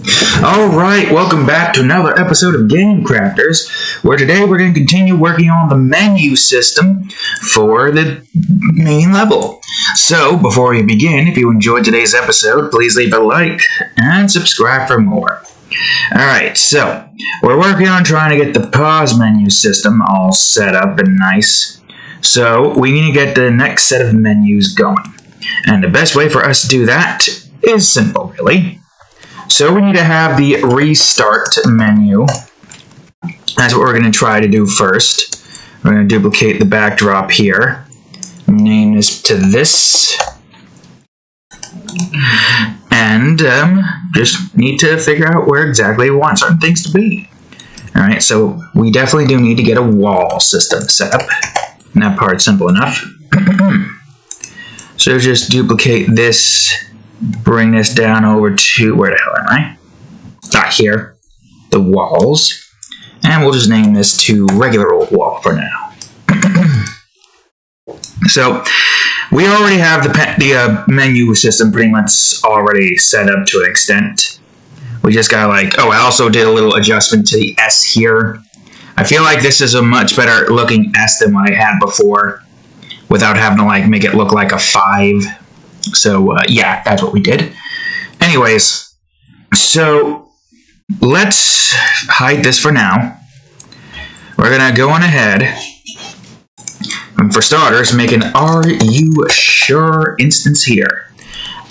Alright, welcome back to another episode of Game Crafters, where today we're going to continue working on the menu system for the main level. So, before we begin, if you enjoyed today's episode, please leave a like and subscribe for more. Alright, so, we're working on trying to get the pause menu system all set up and nice. So, we need to get the next set of menus going. And the best way for us to do that is simple, really. So we need to have the restart menu. That's what we're going to try to do first. We're going to duplicate the backdrop here. Name this to this. And just need to figure out where exactly we want certain things to be. Alright, so we definitely do need to get a wall system set up. And that part's simple enough. So just duplicate this. Bring this down over to, where the hell am I? Not here. The walls. And we'll just name this to regular old wall for now. So, we already have the menu system pretty much already set up to an extent. We just got I also did a little adjustment to the S here. I feel like this is a much better looking S than what I had before, without having to make it look like a 5. So, yeah, that's what we did. Anyways, so let's hide this for now. We're going to go on ahead, and for starters, make an Are You Sure instance here.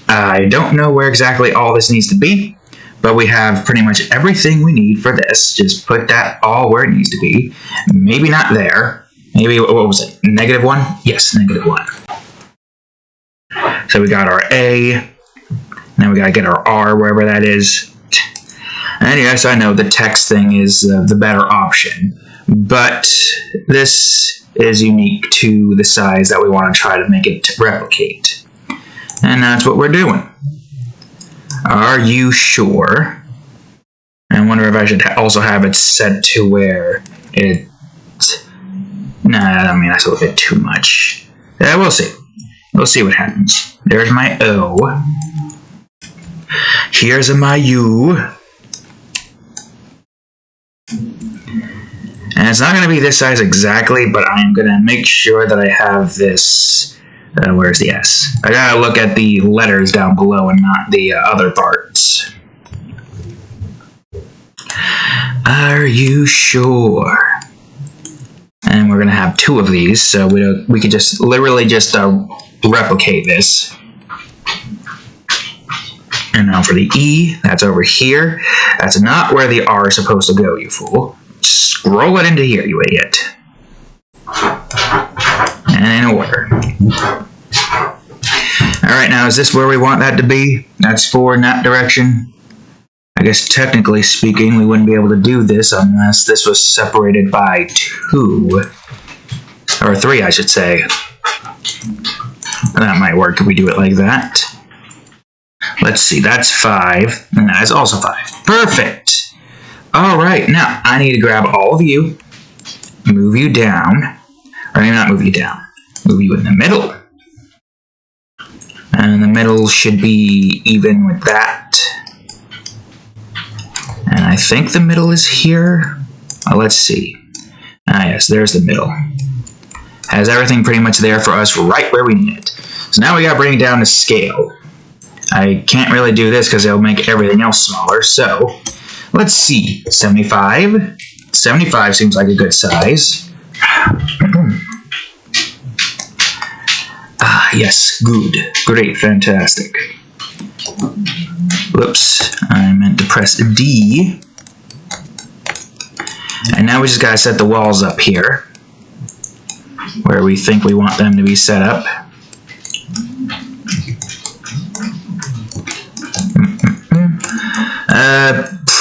I don't know where exactly all this needs to be, but we have pretty much everything we need for this. Just put that all where it needs to be. Maybe not there. Maybe, what was it, -1? Yes, -1. So we got our A, now we gotta get our R wherever that is. And yes, I know the text thing is the better option, but this is unique to the size that we want to try to make it replicate. And that's what we're doing. Are you sure? I wonder if I should also have it set to where it... Nah, I mean, that's a little bit too much. Yeah, we'll see. We'll see what happens. There's my O. Here's my U. And it's not going to be this size exactly, but I'm going to make sure that I have this... where's the S? I got to look at the letters down below and not the other parts. Are you sure? And we're going to have 2 of these, so we could just literally just replicate this. And now for the E, that's over here. That's not where the R is supposed to go, you fool. Scroll it into here, you idiot. And in order. Alright, now is this where we want that to be? That's 4 in that direction. I guess technically speaking, we wouldn't be able to do this unless this was separated by 2. Or 3, I should say. That might work if we do it like that. Let's see, that's 5, and that is also 5. Perfect! Alright, now I need to grab all of you, move you down, or maybe not move you down, move you in the middle. And the middle should be even with that. And I think the middle is here. Let's see. Ah, yes, there's the middle. Has everything pretty much there for us right where we need it. So now we gotta bring it down to scale. I can't really do this because it'll make everything else smaller, so let's see. 75. 75 seems like a good size. Ah, yes, good. Great, fantastic. Whoops, I meant to press D. And now we just gotta set the walls up here, where we think we want them to be set up.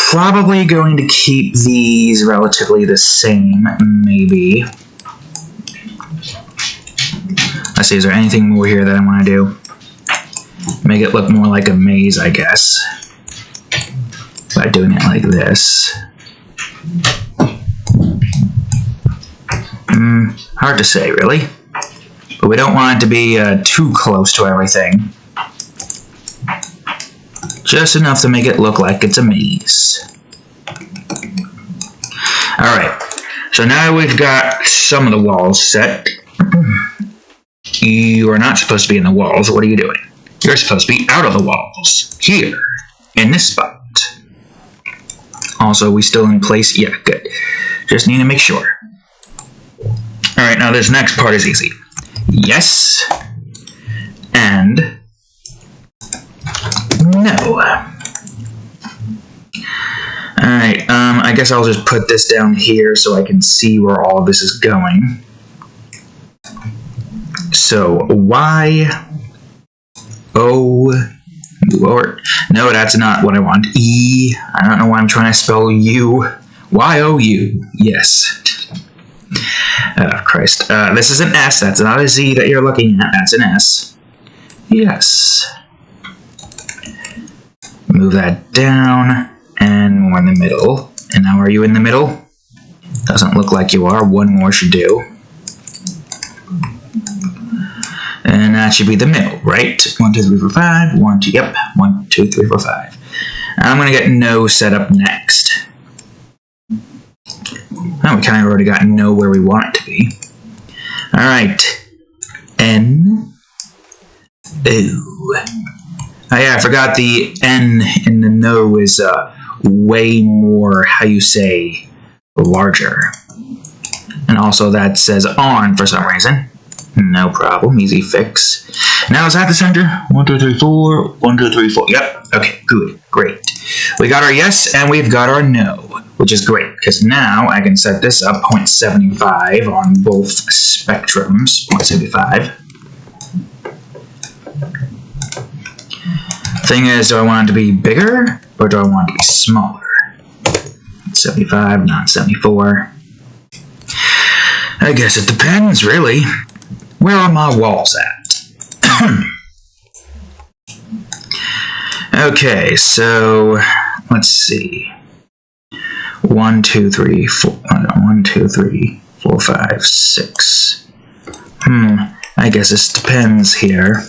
Probably going to keep these relatively the same, maybe. Let's see, is there anything more here that I want to do? Make it look more like a maze, I guess, by doing it like this. Hard to say, really. But we don't want it to be too close to everything. Just enough to make it look like it's a maze. Alright, so now we've got some of the walls set. You are not supposed to be in the walls. What are you doing? You're supposed to be out of the walls. Here, in this spot. Also, we still in place? Yeah, good. Just need to make sure. Alright, now this next part is easy. Yes. And no. Alright, I guess I'll just put this down here so I can see where all of this is going. So, Y, O, Lord. No, that's not what I want. E, I don't know why I'm trying to spell U. Y-O-U, yes. Christ. This is an S, that's not a Z that you're looking at, that's an S. Yes. Move that down. And we're in the middle. And now are you in the middle? Doesn't look like you are. One more should do. And that should be the middle, right? 1, 2, 3, 4, 5. 1, 2, yep. 1, 2, 3, 4, 5. I'm going to get no set up next. Oh, we kind of already got no where we want it to be. Alright. N. O. Oh yeah, I forgot the N in the no is way more, how you say, larger. And also that says on for some reason. No problem, easy fix. Now is that the center? 1, 2, 3, 4. 1, 2, 3, 4. Yep. Okay, good, great. We got our yes and we've got our no, which is great because now I can set this up 0.75 on both spectrums. 0.75. Thing is, do I want it to be bigger or do I want it to be smaller? 75, not 74. I guess it depends, really. Where are my walls at? Okay, so let's see. 1, 2, 3, 4. 1, 2, 3, 4, 5, 6. I guess this depends here.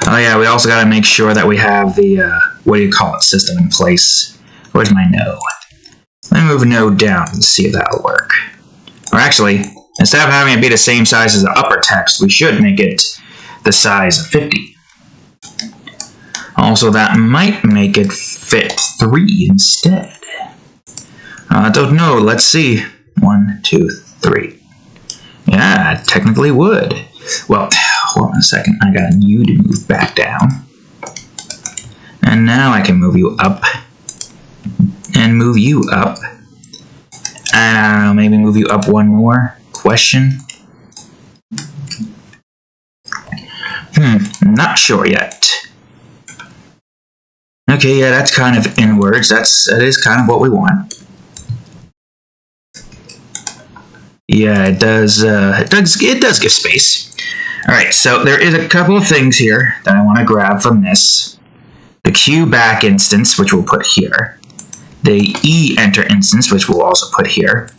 Oh yeah, we also got to make sure that we have the, what do you call it, system in place. Where's my no? Let me move no down and see if that'll work. Or actually, instead of having it be the same size as the upper text, we should make it the size of 50. Also, that might make it fit 3 instead. I don't know, let's see. 1, 2, 3. Yeah, it technically would. Well, hold on a second, I got you to move back down. And now I can move you up. And move you up. And I don't know, maybe move you up one more. Question? Not sure yet. Okay, yeah, that's kind of inwards. That is kind of what we want. Yeah, it does give space. Alright, so there is a couple of things here that I want to grab from this. The Q back instance, which we'll put here. The E enter instance, which we'll also put here.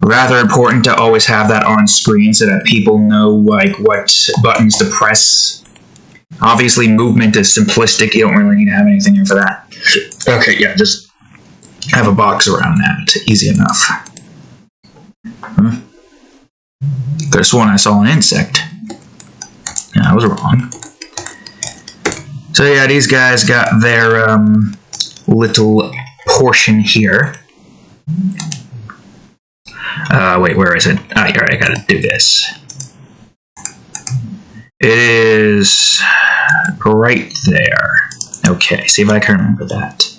Rather important to always have that on screen so that people know like what buttons to press. Obviously, movement is simplistic. You don't really need to have anything here for that. Okay, yeah, just have a box around that. Easy enough. Could have sworn I saw an insect. Yeah, I was wrong. So yeah, these guys got their little portion here. Wait, where is it? Ah, alright, I gotta do this. It is right there. Okay, see if I can remember that.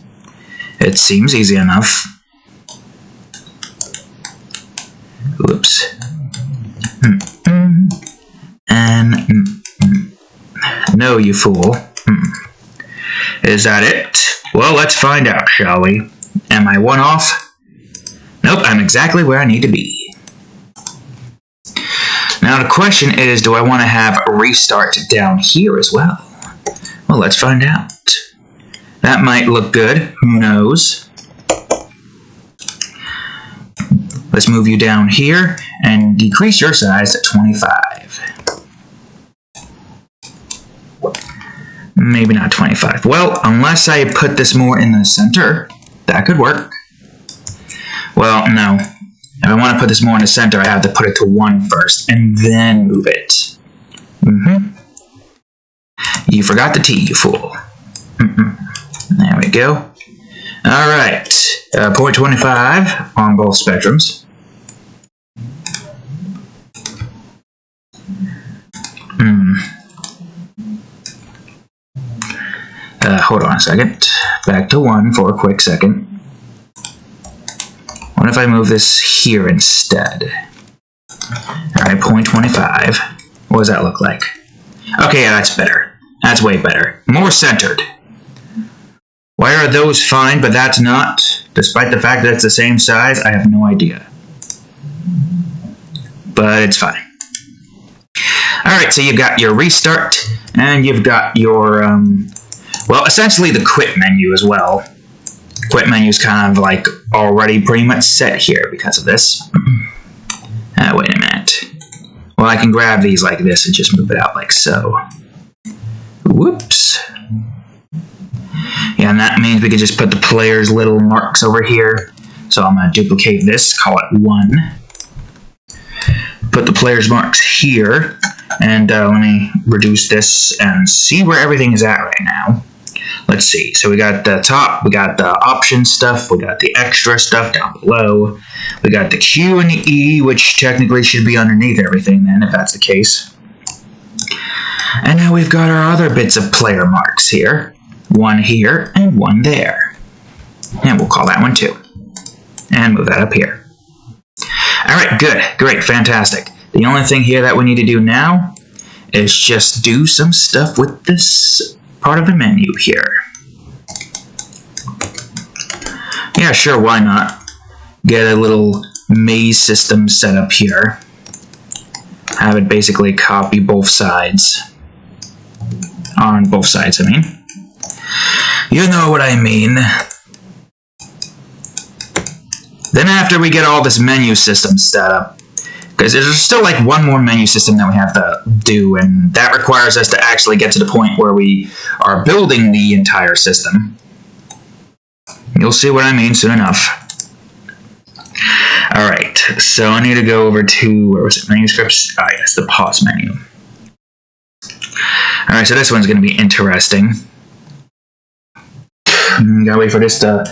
It seems easy enough. Oops. And no, you fool. Is that it? Well, let's find out, shall we? Am I one off? Nope, I'm exactly where I need to be. Now the question is, do I want to have a restart down here as well? Well, let's find out. That might look good. Who knows? Let's move you down here and decrease your size to 25. Maybe not 25. Well, unless I put this more in the center, that could work. Well, no. If I want to put this more in the center, I have to put it to 1 first, and then move it. You forgot the T, you fool. There we go. Alright. 0.25 on both spectrums. Hold on a second. Back to 1 for a quick second. What if I move this here instead? Alright, 0.25. What does that look like? Okay, yeah, that's better. That's way better. More centered. Why are those fine, but that's not? Despite the fact that it's the same size, I have no idea. But it's fine. Alright, so you've got your restart, and you've got your, well, essentially the quit menu as well. Quit menu is kind of like already pretty much set here because of this. Wait a minute. Well, I can grab these like this and just move it out like so. Whoops. Yeah, and that means we could just put the player's little marks over here. So I'm going to duplicate this, call it 1. Put the player's marks here. And let me reduce this and see where everything is at right now. Let's see. So we got the top, we got the option stuff, we got the extra stuff down below. We got the Q and the E, which technically should be underneath everything then, if that's the case. And now we've got our other bits of player marks here. 1 here and 1 there. And we'll call that one 2. And move that up here. Alright, good, great, fantastic. The only thing here that we need to do now is just do some stuff with this part of the menu here. Yeah, sure, why not? Get a little maze system set up here. Have it basically copy both sides. On both sides, I mean. You know what I mean. Then after we get all this menu system set up, because there's still like one more menu system that we have to do, and that requires us to actually get to the point where we are building the entire system. You'll see what I mean soon enough. Alright, so I need to go over to, where was it, manuscripts? Ah, yes, the pause menu. Alright, so this one's going to be interesting. Gotta wait for this to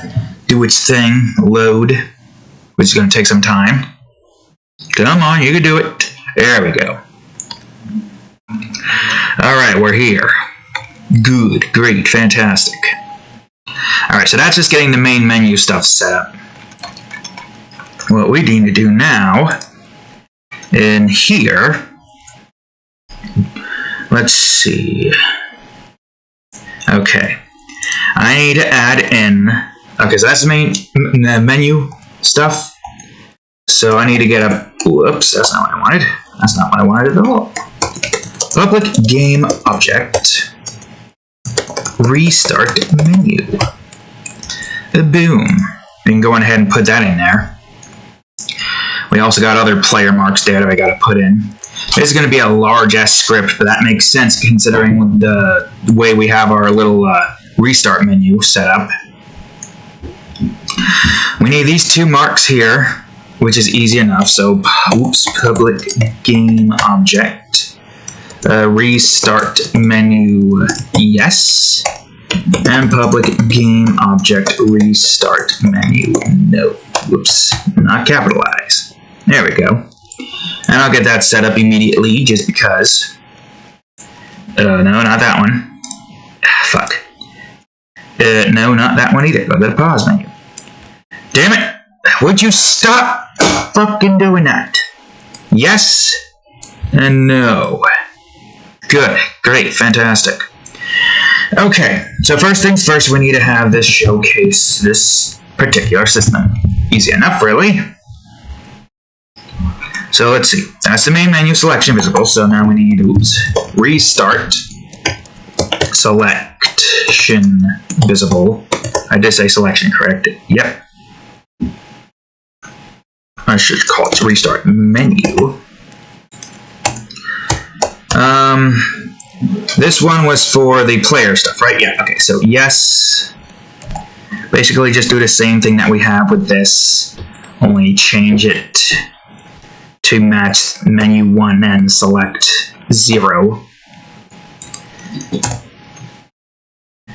do its thing, load, which is going to take some time. Come on, you can do it. There we go. Alright, we're here. Good, great, fantastic. Alright, so that's just getting the main menu stuff set up. What we need to do now, in here, let's see. Okay. I need to add in, okay, so that's the main menu stuff. So I need to get a, whoops, that's not what I wanted. That's not what I wanted at all. Public game object, restart menu. Boom. We can go ahead and put that in there. We also got other player marks there that I gotta put in. This is gonna be a large S script, but that makes sense considering the way we have our little restart menu set up. We need these 2 marks here, which is easy enough. So, oops, public game object, restart menu, yes, and public game object restart menu, no. Whoops, not capitalized. There we go. And I'll get that set up immediately, just because. No, not that one. Fuck. No, not that one either. Go to the pause menu. Damn it! Would you stop fucking doing that? Yes and no. Good, great, fantastic. Okay, so first things first, we need to have this showcase this particular system. Easy enough, really. So let's see. That's the main menu selection visible. So now we need to restart selection visible. I did say selection, correct? Yep. I should call it This one was for the player stuff, right? Yeah, okay, so yes. Basically just do the same thing that we have with this, only change it to match menu 1 and select 0.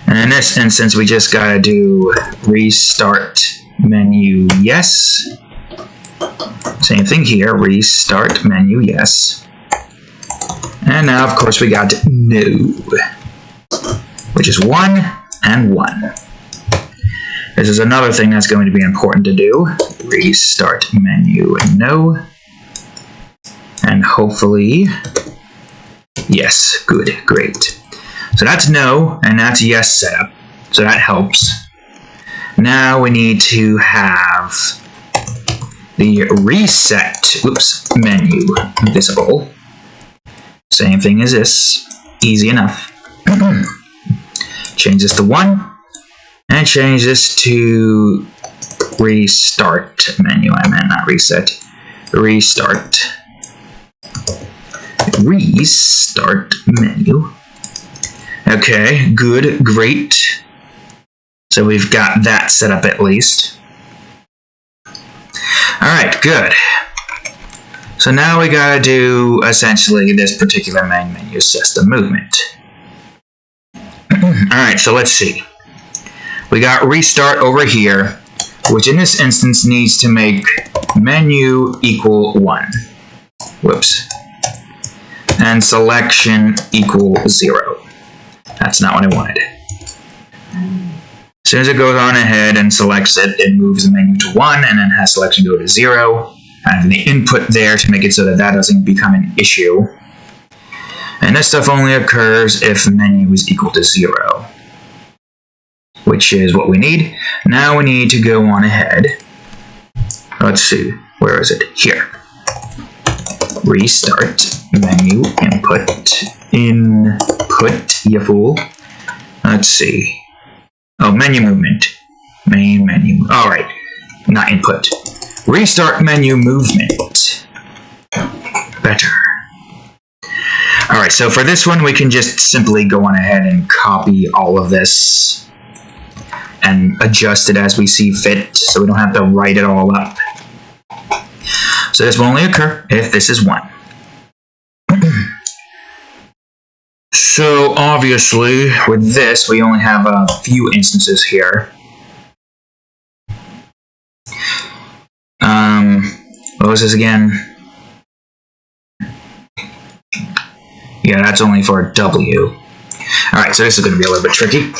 And in this instance, we just gotta do restart menu yes. Same thing here, restart menu yes. And now, of course, we got no, which is 1 and 1. This is another thing that's going to be important to do. Restart menu no. And hopefully, yes, good, great. So that's no, and that's yes setup. So that helps. Now we need to have the reset, menu visible. Same thing as this, easy enough. Change this to 1, and change this to restart menu. I meant not reset, restart. Restart menu. Okay, good, great. So we've got that set up at least. Alright, good. So now we gotta do essentially this particular main menu system movement. Alright, so let's see. We got restart over here, which in this instance needs to make menu equal 1. Whoops. And selection equal 0. That's not what I wanted. As soon as it goes on ahead and selects it, it moves the menu to 1 and then has selection go to 0. I have the input there to make it so that that doesn't become an issue. And this stuff only occurs if menu is equal to 0, which is what we need. Now we need to go on ahead. Let's see, where is it? Here. Restart menu input, you fool. Let's see. Oh, menu movement. Main menu. Alright, not input. Restart menu movement. Better. Alright, so for this one, we can just simply go on ahead and copy all of this and adjust it as we see fit, so we don't have to write it all up. So this will only occur if this is 1. So obviously, with this, we only have a few instances here. What was this again? Yeah, that's only for W. Alright, so this is going to be a little bit tricky.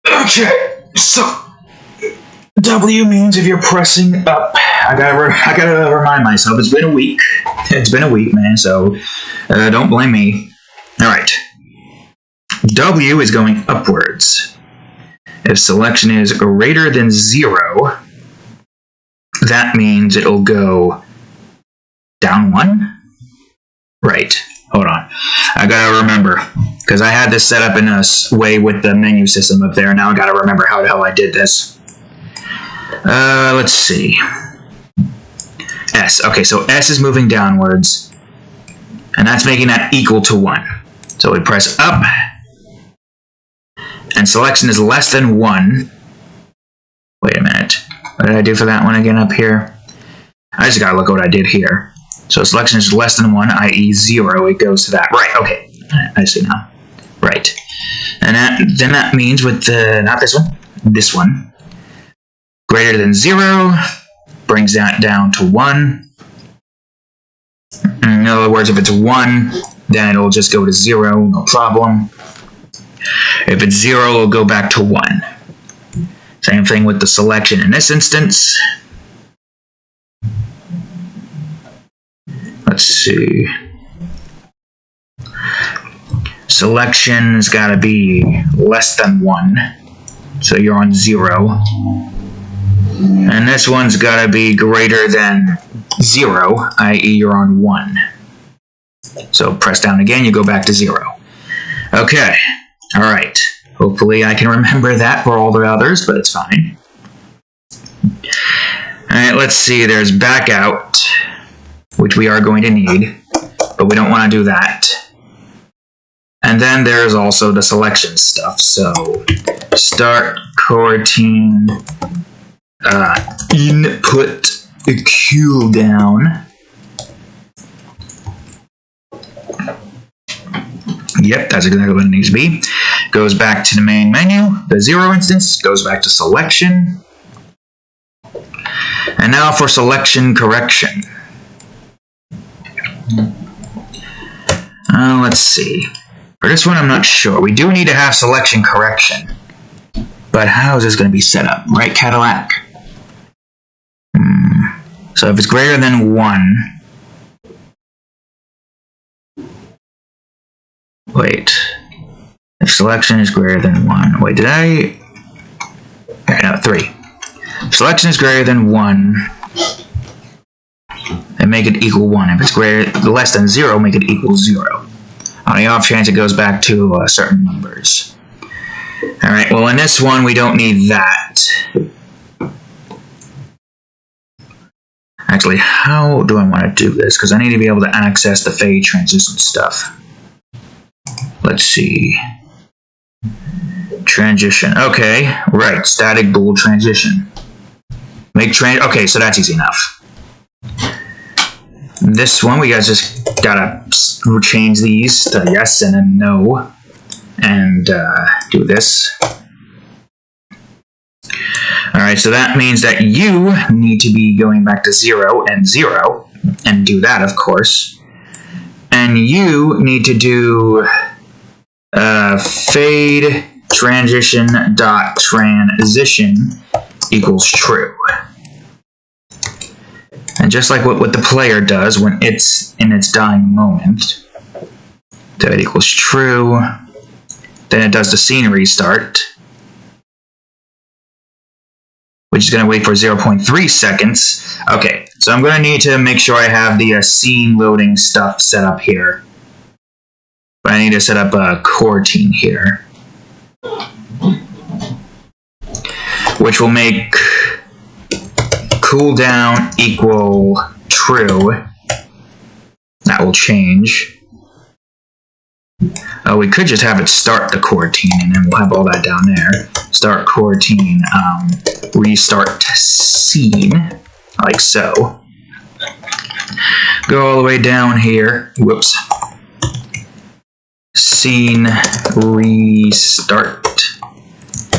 Okay, so W means if you're pressing up. I gotta remind myself, it's been a week. It's been a week, man, so don't blame me. Alright. W is going upwards. If selection is greater than 0, that means it'll go down 1? Right. Hold on. I gotta remember, because I had this set up in a way with the menu system up there, and now I gotta remember how the hell I did this. Let's see. S. Okay, so S is moving downwards, and that's making that equal to 1. So we press up, and selection is less than 1. Wait a minute. What did I do for that one again up here? I just gotta look at what I did here. So selection is less than 1, i.e. 0, it goes to that. Right, okay. I see now. Right. And then that means with not this one, greater than 0, brings that down to 1. In other words, if it's 1, then it'll just go to 0, no problem. If it's 0, it'll go back to 1. Same thing with the selection in this instance. Let's see. Selection's gotta be less than 1. So you're on 0. And this one's gotta be greater than 0, i.e. you're on 1. So press down again, you go back to 0. Okay, alright. Hopefully I can remember that for all the others, but it's fine. Alright, let's see, there's back out, which we are going to need, but we don't want to do that. And then there's also the selection stuff. So start coroutine input cooldown. Yep, that's exactly what it needs to be. Goes back to the main menu. The 0 instance goes back to selection. And now for selection correction. Let's see. For this one, I'm not sure. We do need to have selection correction. But how is this going to be set up? Right, Cadillac? So if it's greater than 1... Wait. If selection is greater than 1... Wait, did I... No, 3. If selection is greater than 1... and make it equal 1. If it's less than 0, make it equal 0. On the off chance it goes back to certain numbers. Alright, well in this one we don't need that. Actually, how do I want to do this? Because I need to be able to access the fade transition stuff. Let's see. Transition. Okay, right. Static bool transition. Okay, so that's easy enough. This one, we guys just gotta change these to yes and a no. And do this. Alright, so that means that you need to be going back to 0 and 0. And do that, of course. And you need to do fade transition dot transition equals true. And just like what the player does when it's in its dying moment, that equals true. Then it does the scene restart, which is going to wait for 0.3 seconds. Okay, so I'm going to need to make sure I have the scene loading stuff set up here. But I need to set up a coroutine here, which will make cooldown equal true. That will change. We could just have it start the coroutine, and then we'll have all that down there. Start coroutine, restart scene, like so. Go all the way down here. Whoops. Scene restart.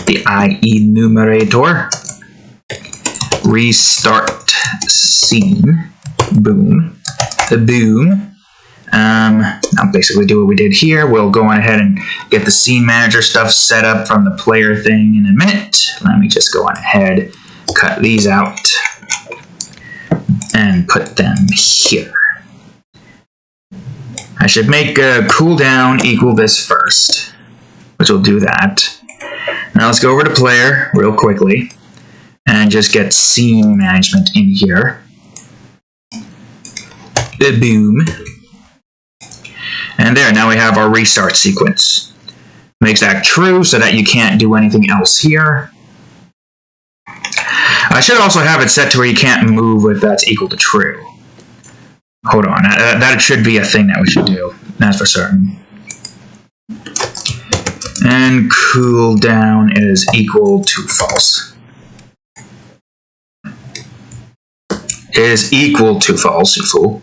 The IE numerator. Restart scene. Boom. The boom. I'll basically do what we did here. We'll go on ahead and get the scene manager stuff set up from the player thing in a minute. Let me just go on ahead, cut these out, and put them here. I should make cooldown equal this first, which will do that. Now let's go over to player real quickly and just get scene management in here. Boom. And there, now we have our restart sequence. Makes that true so that you can't do anything else here. I should also have it set to where you can't move if that's equal to true. Hold on, that should be a thing that we should do. That's for certain. And cooldown is equal to false. Is equal to false, you fool.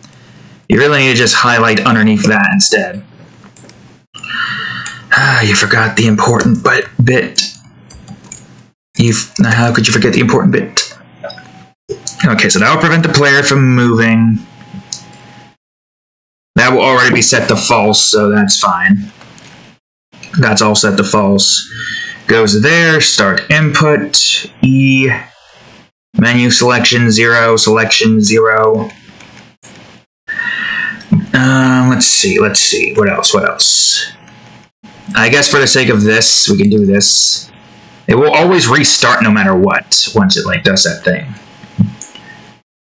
You really need to just highlight underneath that instead. You forgot the important bit. How could you forget the important bit? Okay, so that will prevent the player from moving. That will already be set to false, so that's fine. That's all set to false. Goes there, start input, E, menu selection 0, selection 0. Let's see, what else? I guess for the sake of this, we can do this. It will always restart no matter what, once it does that thing.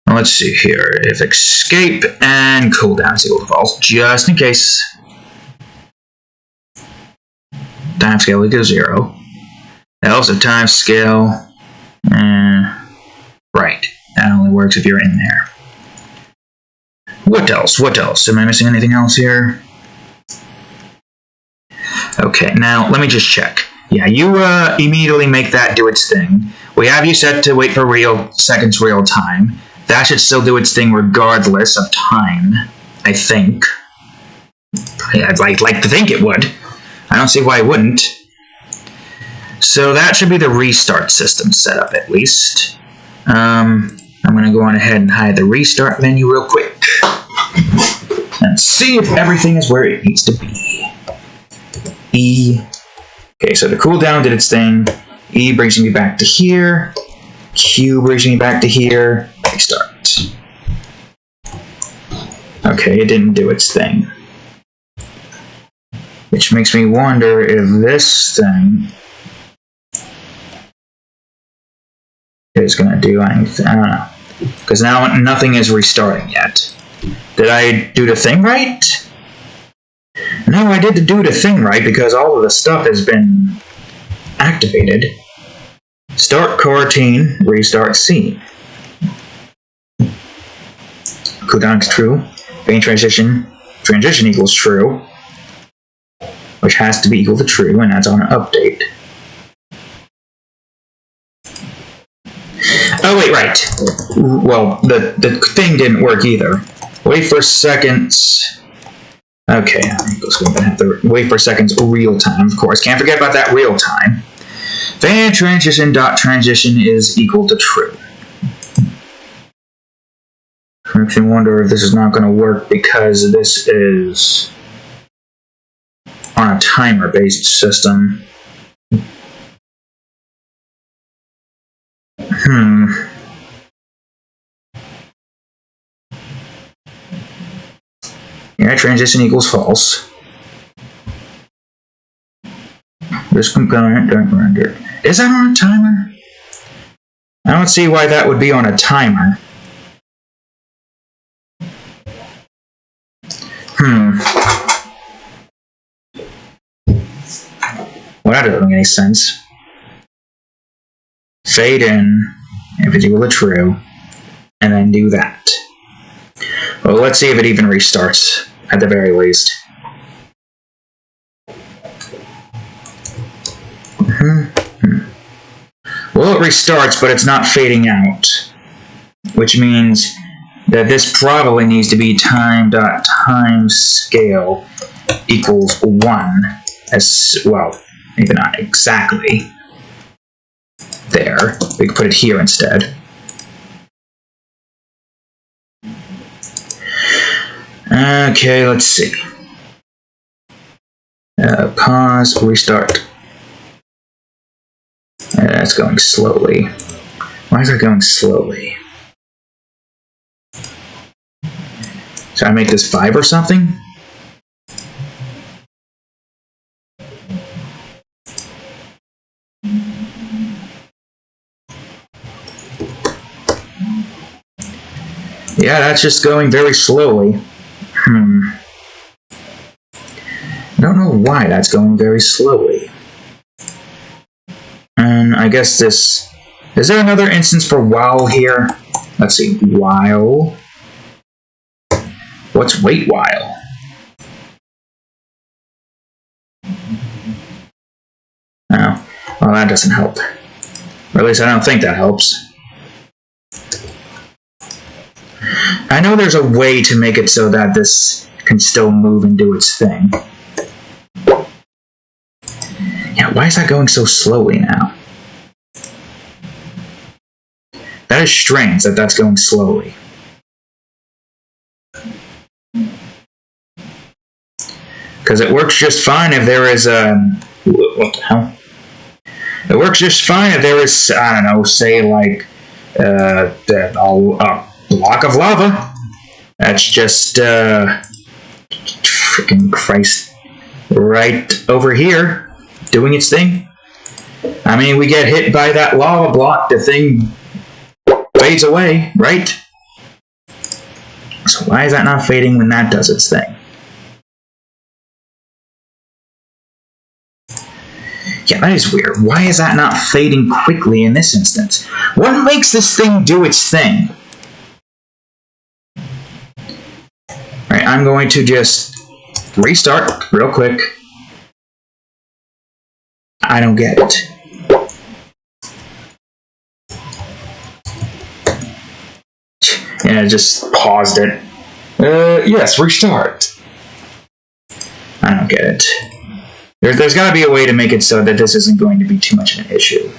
Now, let's see here, if escape and cooldown is equal to false, just in case. Timescale equals 0. Also timescale, right, that only works if you're in there. What else? Am I missing anything else here? Okay, now let me just check. Yeah, you immediately make that do its thing. We have you set to wait for seconds real time. That should still do its thing regardless of time, I think. I'd like to think it would. I don't see why it wouldn't. So that should be the restart system setup, at least. I'm going to go on ahead and hide the restart menu real quick. And see if everything is where it needs to be. E. Okay, so the cooldown did its thing. E brings me back to here. Q brings me back to here. Restart. Okay, it didn't do its thing. Which makes me wonder if this thing is going to do anything. I don't know. Because now nothing is restarting yet. Did I do the thing right? No, I did do the thing right because all of the stuff has been activated. Start coroutine, restart scene. Cooldown is true. Vein transition equals true. Which has to be equal to true, and that's on an update. Oh, wait, right. Well, the thing didn't work either. Wait for seconds. Okay, I'm going to have to wait for seconds real time, of course. Can't forget about that real time. Vein transition is equal to true. Makes me wonder if this is not going to work because this is on a timer-based system. Yeah, transition equals false. This component don't render. Is that on a timer? I don't see why that would be on a timer. Well, that doesn't make any sense. Fade in, if it's equal to true, and then do that. Well, let's see if it even restarts, at the very least. Well, it restarts, but it's not fading out. Which means that this probably needs to be time.timescale equals 1. As well, maybe not exactly. There. We can put it here instead. Okay, let's see. Pause, restart. That's going slowly. Why is that going slowly? Should I make this 5 or something? Yeah, that's just going very slowly. I don't know why that's going very slowly. And I guess this... Is there another instance for while here? Let's see. While. What's wait while? Oh. Well, that doesn't help. Or at least I don't think that helps. I know there's a way to make it so that this can still move and do its thing. Yeah, why is that going so slowly now? That is strange that that's going slowly. Because it works just fine if there is a... What the hell? It works just fine if there is, I don't know, say like a block of lava. That's just, freaking Christ, right over here. Doing its thing. I mean, we get hit by that lava block, the thing fades away, right? So why is that not fading when that does its thing? Yeah, that is weird. Why is that not fading quickly in this instance? What makes this thing do its thing? Alright, I'm going to just restart real quick. I don't get it. And I just paused it. Yes, restart. I don't get it. There's got to be a way to make it so that this isn't going to be too much of an issue.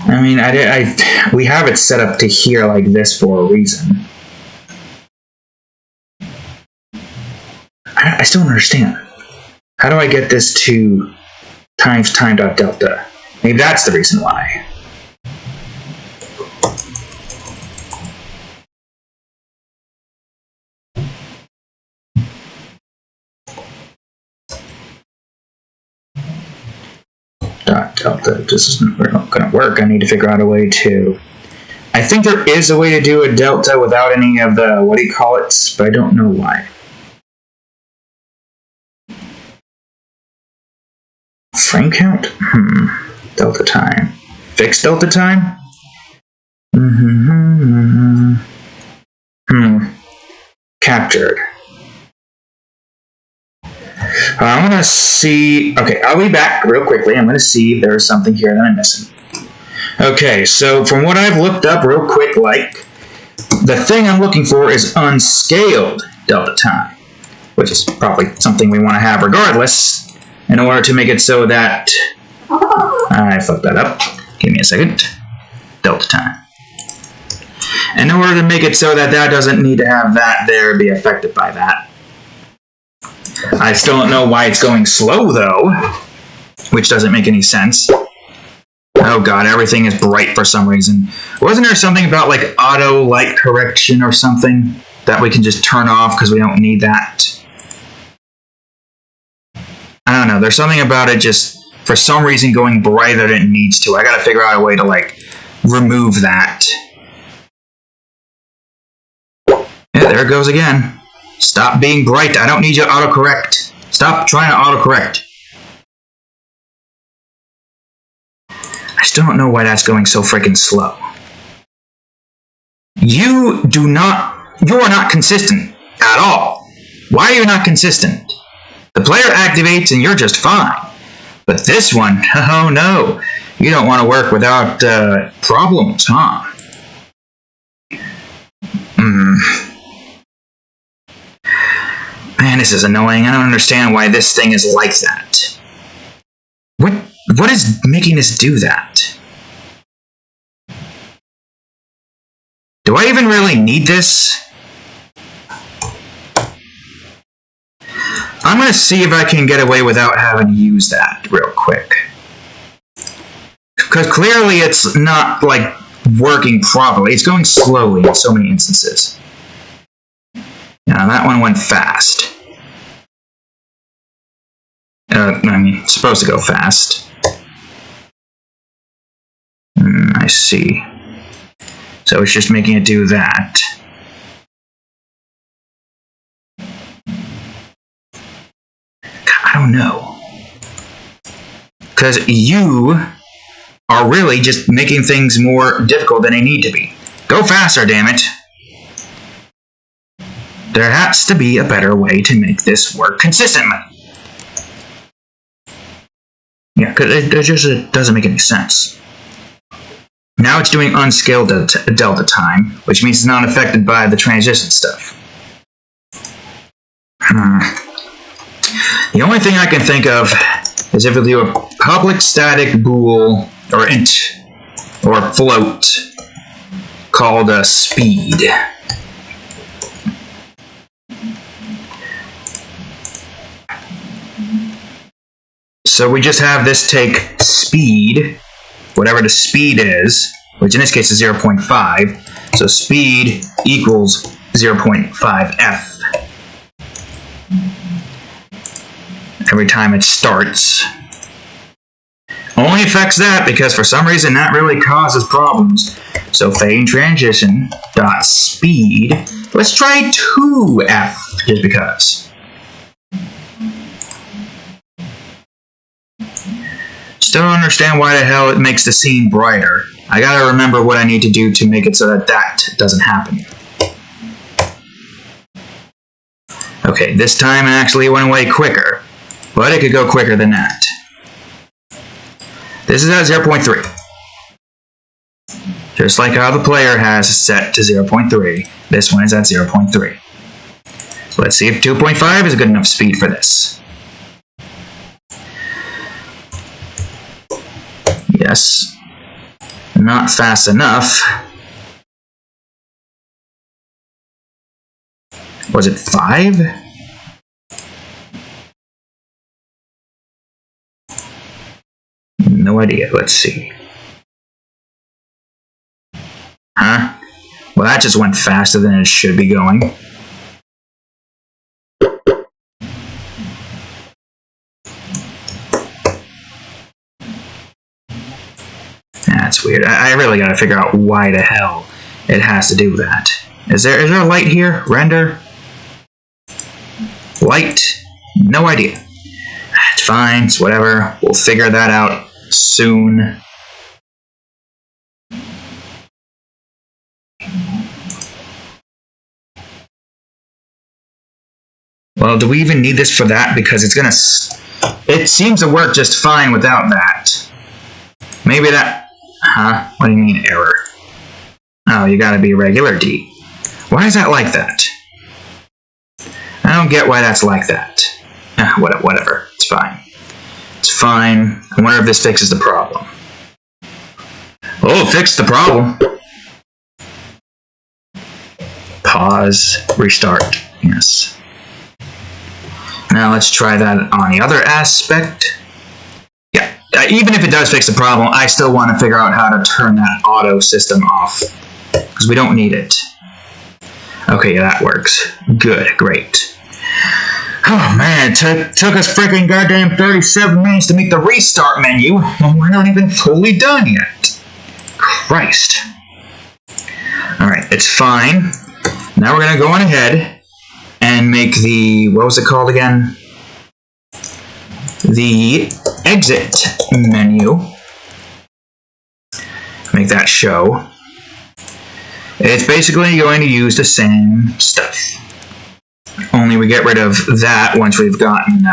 I mean, we have it set up to here like this for a reason. I still don't understand. How do I get this to times time.delta? Maybe that's the reason why. Dot delta just isn't going to work. I need to figure out a way to... I think there is a way to do a delta without any of the, what do you call it, but I don't know why. Frame count? Delta time. Fixed delta time? Captured. I'm going to see... Okay, I'll be back real quickly. I'm going to see if there's something here that I'm missing. Okay, so from what I've looked up real quick, like, the thing I'm looking for is unscaled delta time, which is probably something we want to have regardless, in order to make it so that... I fucked that up. Give me a second. Delta time. In order to make it so that that doesn't need to have that there be affected by that. I still don't know why it's going slow, though, which doesn't make any sense. Oh god, everything is bright for some reason. Wasn't there something about, like, auto light correction or something that we can just turn off because we don't need that? I don't know, there's something about it just, for some reason, going brighter than it needs to. I gotta figure out a way to, like, remove that. Yeah, there it goes again. Stop being bright. I don't need you to autocorrect. Stop trying to autocorrect. I still don't know why that's going so freaking slow. You are not consistent at all. Why are you not consistent? The player activates and you're just fine. But this one, oh no. You don't want to work without problems, huh? Man, this is annoying. I don't understand why this thing is like that. What is making this do that? Do I even really need this? I'm going to see if I can get away without having to use that real quick. Because clearly it's not, like, working properly. It's going slowly in so many instances. Now, that one went fast. I mean, it's supposed to go fast. I see. So it's just making it do that. I don't know. Because you are really just making things more difficult than they need to be. Go faster, damn it. There has to be a better way to make this work consistently. Yeah, because it doesn't make any sense. Now it's doing unscaled delta time, which means it's not affected by the transition stuff. The only thing I can think of is if we do a public static bool, or int, or float, called speed. So we just have this take speed, whatever the speed is, which in this case is 0.5. So speed equals 0.5f. Every time it starts. Only affects that because for some reason that really causes problems. So fade transition dot speed. Let's try 2f just because. Don't understand why the hell it makes the scene brighter. I gotta remember what I need to do to make it so that that doesn't happen. Okay, this time it actually went way quicker, but it could go quicker than that. This is at 0.3. Just like how the player has set to 0.3, this one is at 0.3. So let's see if 2.5 is a good enough speed for this. Yes. Not fast enough. Was it 5? No idea. Let's see. Huh? Well, that just went faster than it should be going. That's weird. I really gotta figure out why the hell it has to do that. Is there a light here? Render? Light? No idea. It's fine. It's whatever. We'll figure that out soon. Well, do we even need this for that? Because it's gonna... It seems to work just fine without that. Maybe that... Huh? What do you mean, error? Oh, you gotta be regular D. Why is that like that? I don't get why that's like that. Whatever. It's fine. It's fine. I wonder if this fixes the problem. Oh, it fixed the problem. Pause. Restart. Yes. Now let's try that on the other aspect. Yeah, even if it does fix the problem, I still want to figure out how to turn that auto system off. Because we don't need it. Okay, that works. Good, great. Oh man, it took us freaking goddamn 37 minutes to meet the restart menu, and we're not even fully done yet. Christ. Alright, it's fine. Now we're going to go on ahead and make the, what was it called again? The exit menu. Make that show. It's basically going to use the same stuff. Only we get rid of that once we've gotten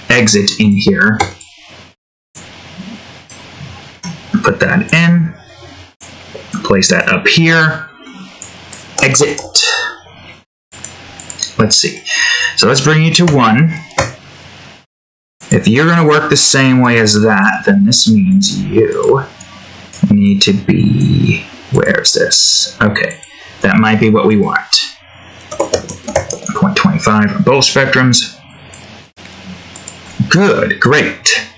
exit in here. Put that in. Place that up here. Exit. Let's see. So let's bring you to 1. If you're going to work the same way as that, then this means you need to be... Where's this? Okay. That might be what we want. 0.25 on both spectrums. Good. Great.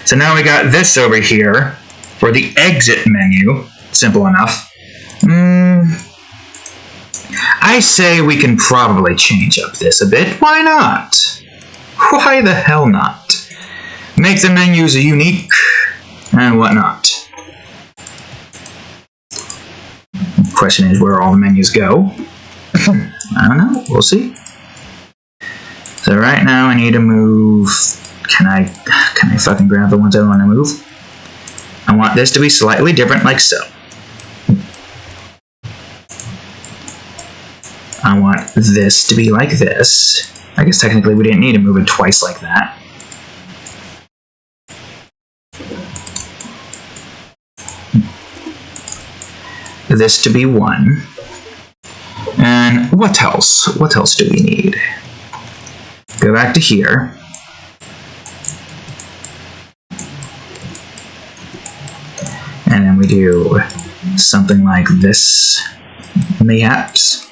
So now we got this over here for the exit menu. Simple enough. I say we can probably change up this a bit. Why not? Why the hell not? Make the menus unique and whatnot. Question is where all the menus go. I don't know. We'll see. So right now I need to move. Can I fucking grab the ones I want to move? I want this to be slightly different, like so. I want this to be like this. I guess technically we didn't need to move it twice like that. This to be 1. And what else? What else do we need? Go back to here. And then we do something like this, mayhaps.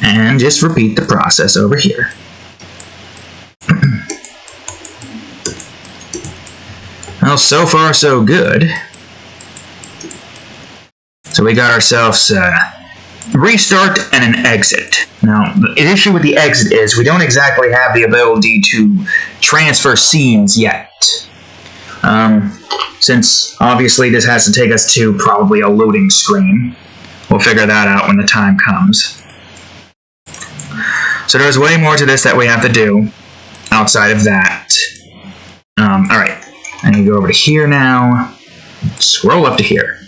And just repeat the process over here. Well, so far so good. So we got ourselves a restart and an exit. Now, the issue with the exit is we don't exactly have the ability to transfer scenes yet. Since obviously this has to take us to probably a loading screen. We'll figure that out when the time comes. So there's way more to this that we have to do outside of that. Alright, I need to go over to here now. Scroll up to here.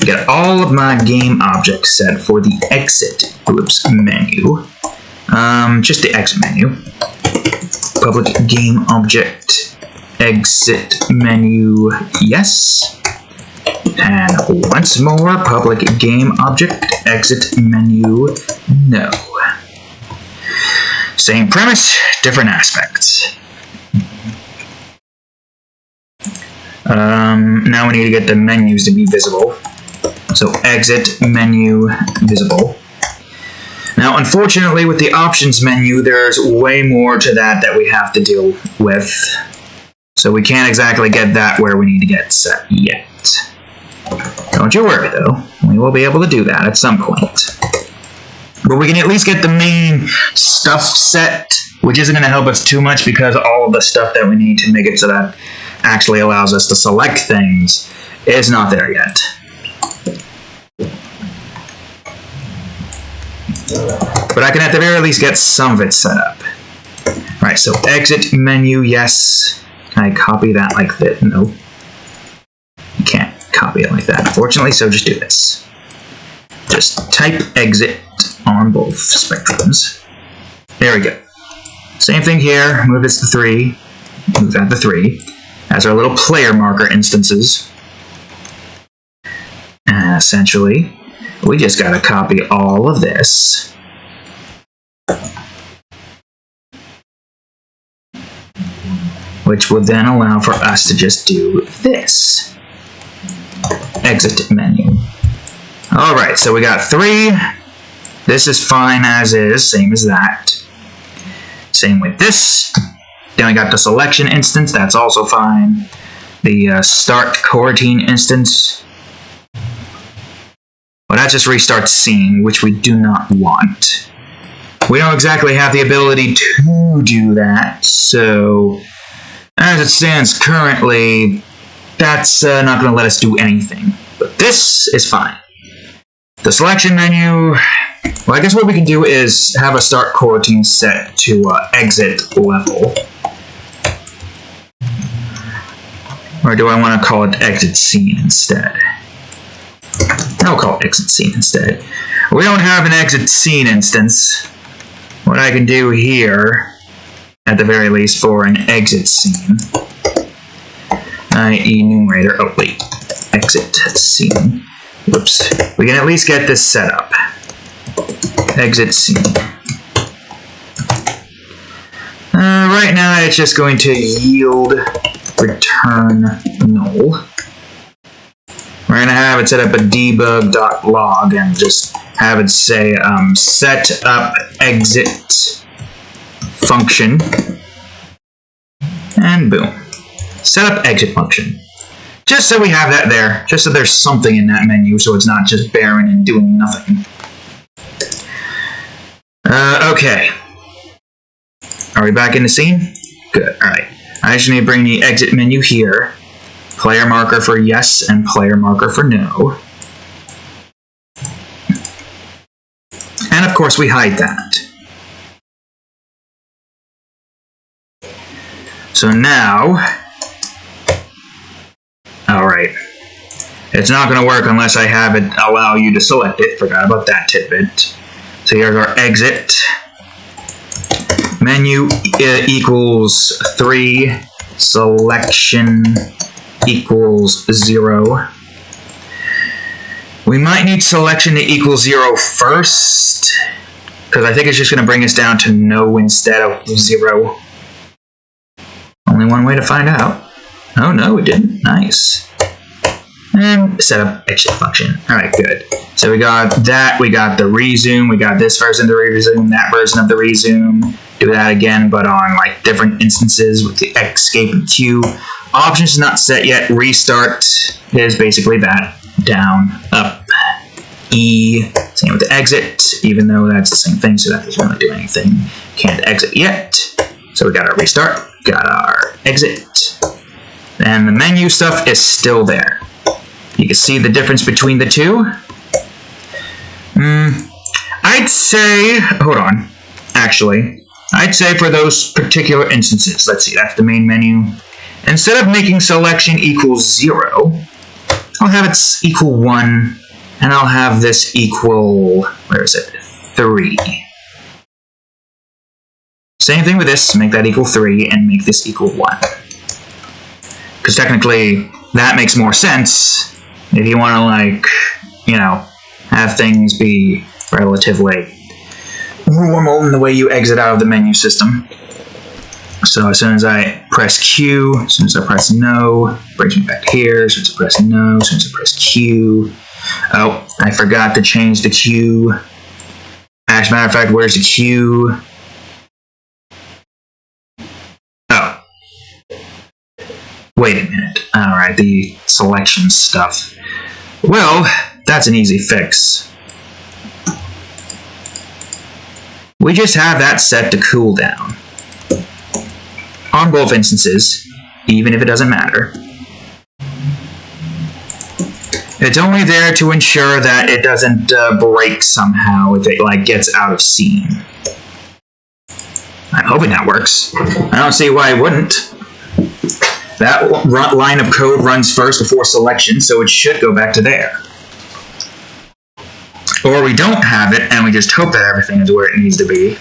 Get all of my game objects set for the exit menu. Just the exit menu. Public game object, exit menu, yes. And once more, public game object, exit menu, no. Same premise, different aspects. Now we need to get the menus to be visible. So exit menu visible. Now, unfortunately, with the options menu, there's way more to that we have to deal with. So we can't exactly get that where we need to get set yet. Don't you worry, though. We will be able to do that at some point. But we can at least get the main stuff set, which isn't going to help us too much because all of the stuff that we need to make it so that actually allows us to select things is not there yet. But I can at the very least get some of it set up. Alright, so exit menu, yes. Can I copy that like that? No. You can't copy it like that, unfortunately, so just do this. Just type exit on both spectrums. There we go. Same thing here. Move this to 3. Move that to 3. As our little player marker instances. And essentially, we just gotta copy all of this. Which would then allow for us to just do this. Exit menu. Alright, so we got 3. This is fine as is, same as that. Same with this. Then we got the selection instance, that's also fine. The start coroutine instance. Well, that just restarts scene, which we do not want. We don't exactly have the ability to do that, so as it stands currently, that's not going to let us do anything. But this is fine. The selection menu, well, I guess what we can do is have a start coroutine set to exit level. Or do I want to call it exit scene instead? I'll call it exit scene instead. We don't have an exit scene instance. What I can do here, at the very least, for an exit scene, enumerator, oh wait, exit scene. Whoops. We can at least get this set up. Exit scene. Right now it's just going to yield return null. We're going to have it set up a debug.log and just have it say set up exit function. And boom. Set up exit function. Just so we have that there. Just so there's something in that menu so it's not just barren and doing nothing. Okay. Are we back in the scene? Good. Alright. I just need to bring the exit menu here. Player marker for yes and player marker for no. And of course we hide that. So now, alright, it's not going to work unless I have it allow you to select it. Forgot about that tidbit. So here's our exit. Menu equals 3, selection equals 0. We might need selection to equal 0 first, because I think it's just going to bring us down to no instead of 0. Only one way to find out. Oh no, it didn't. Nice. And set up exit function. Alright, good. So we got that, we got the resume, we got this version of the resume, that version of the resume. Do that again, but on like different instances with the escape and Q. Options is not set yet. Restart is basically that. Down, up, E. Same with the exit, even though that's the same thing, so that doesn't really do anything. Can't exit yet. So we got our restart, got our exit. And the menu stuff is still there. You can see the difference between the two. I I'd say, hold on, actually, I'd say for those particular instances, let's see, that's the main menu. Instead of making selection equals 0, I'll have it equal 1, and I'll have this equal, where is it, 3. Same thing with this, make that equal 3, and make this equal 1. Because technically, that makes more sense if you want to, like, you know, have things be relatively normal in the way you exit out of the menu system. So as soon as I press Q, as soon as I press no, brings me back here. As soon as I press no, as soon as I press Q. Oh, I forgot to change the Q. As a matter of fact, where's the Q? Oh. Wait a minute. Alright, the selection stuff. Well, that's an easy fix. We just have that set to cooldown. On both instances, even if it doesn't matter. It's only there to ensure that it doesn't break somehow if it like gets out of scene. I'm hoping that works. I don't see why it wouldn't. That line of code runs first before selection, so it should go back to there. Or we don't have it, and we just hope that everything is where it needs to be.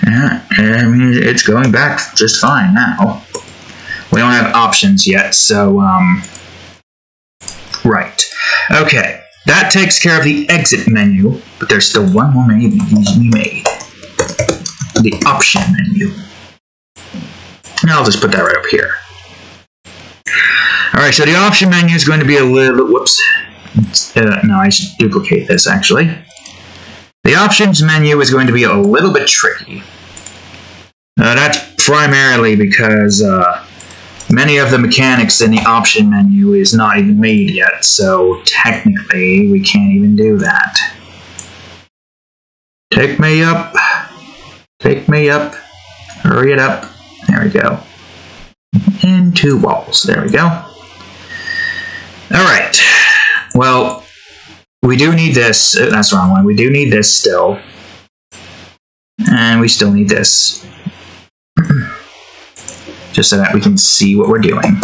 Yeah, I mean, it's going back just fine now. We don't have options yet, so, right. Okay, that takes care of the exit menu, but there's still one more menu that needs to be made. The option menu. And I'll just put that right up here. Alright, so the option menu is going to be a little, whoops. No, I should duplicate this, actually. The options menu is going to be a little bit tricky. That's primarily because many of the mechanics in the option menu is not even made yet, so technically we can't even do that. Take me up. Take me up. Hurry it up. There we go. And 2 walls. There we go. Alright. Well, we do need this. That's the wrong one. We do need this still. And we still need this. Just so that we can see what we're doing.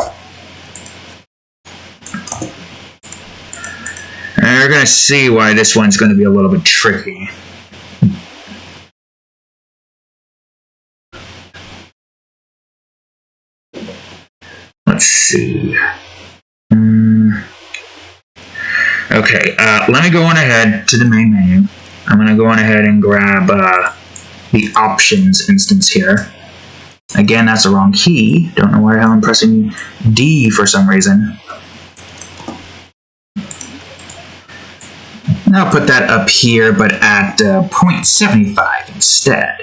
And we're going to see why this one's going to be a little bit tricky. Let's see. Okay, let me go on ahead to the main menu. I'm going to go on ahead and grab the options instance here. Again, that's the wrong key. Don't know why I'm pressing D for some reason. And I'll put that up here, but at 0.75 instead.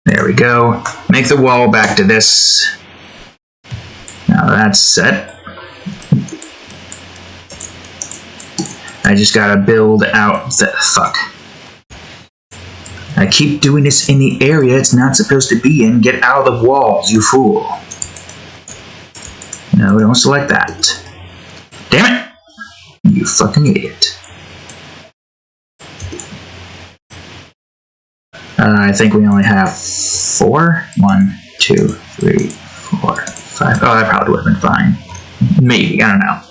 There we go. Make the wall back to this. Now that's set. I just gotta build out the fuck. I keep doing this in the area it's not supposed to be in. Get out of the walls, you fool. No, don't select that. Damn it! You fucking idiot. I think we only have 4. 1, 2, 3, 4, 5. Oh, that probably would have been fine. Maybe, I don't know.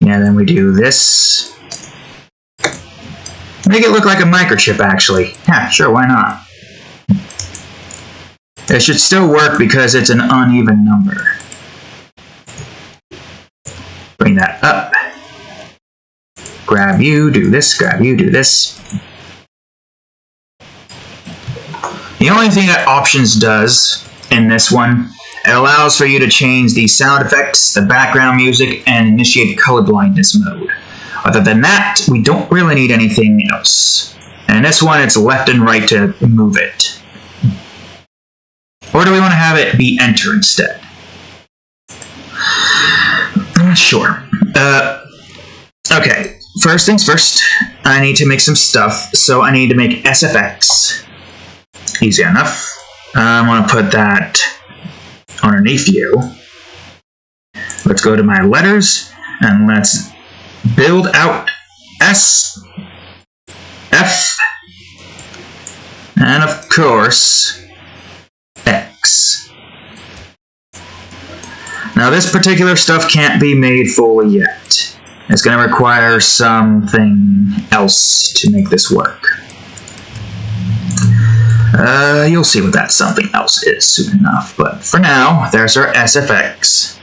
Yeah, then we do this. Make it look like a microchip, actually. Yeah, sure, why not? It should still work because it's an uneven number. Bring that up. Grab you, do this, grab you, do this. The only thing that options does in this one, it allows for you to change the sound effects, the background music, and initiate color blindness mode. Other than that, we don't really need anything else. And in this one, it's left and right to move it. Or do we want to have it be enter instead? Sure. Okay, first things first, I need to make some stuff, so I need to make SFX. Easy enough. I'm going to put that underneath you. Let's go to my letters, and let's build out S, F, and of course, X. Now this particular stuff can't be made fully yet. It's going to require something else to make this work. You'll see what that something else is soon enough, but for now, there's our SFX.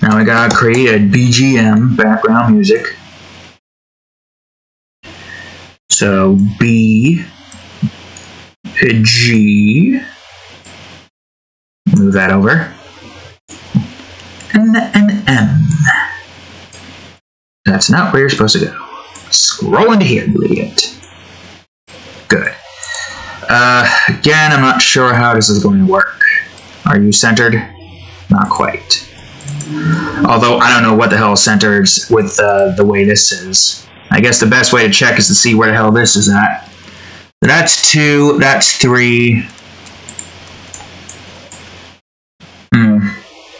Now we gotta create a BGM, background music. So B, G, move that over, and M. That's not where you're supposed to go. Scroll into here, you idiot. Good. Again, I'm not sure how this is going to work. Are you centered? Not quite. Although I don't know what the hell is centered with the way this is. I guess the best way to check is to see where the hell this is at. That's 2, that's 3.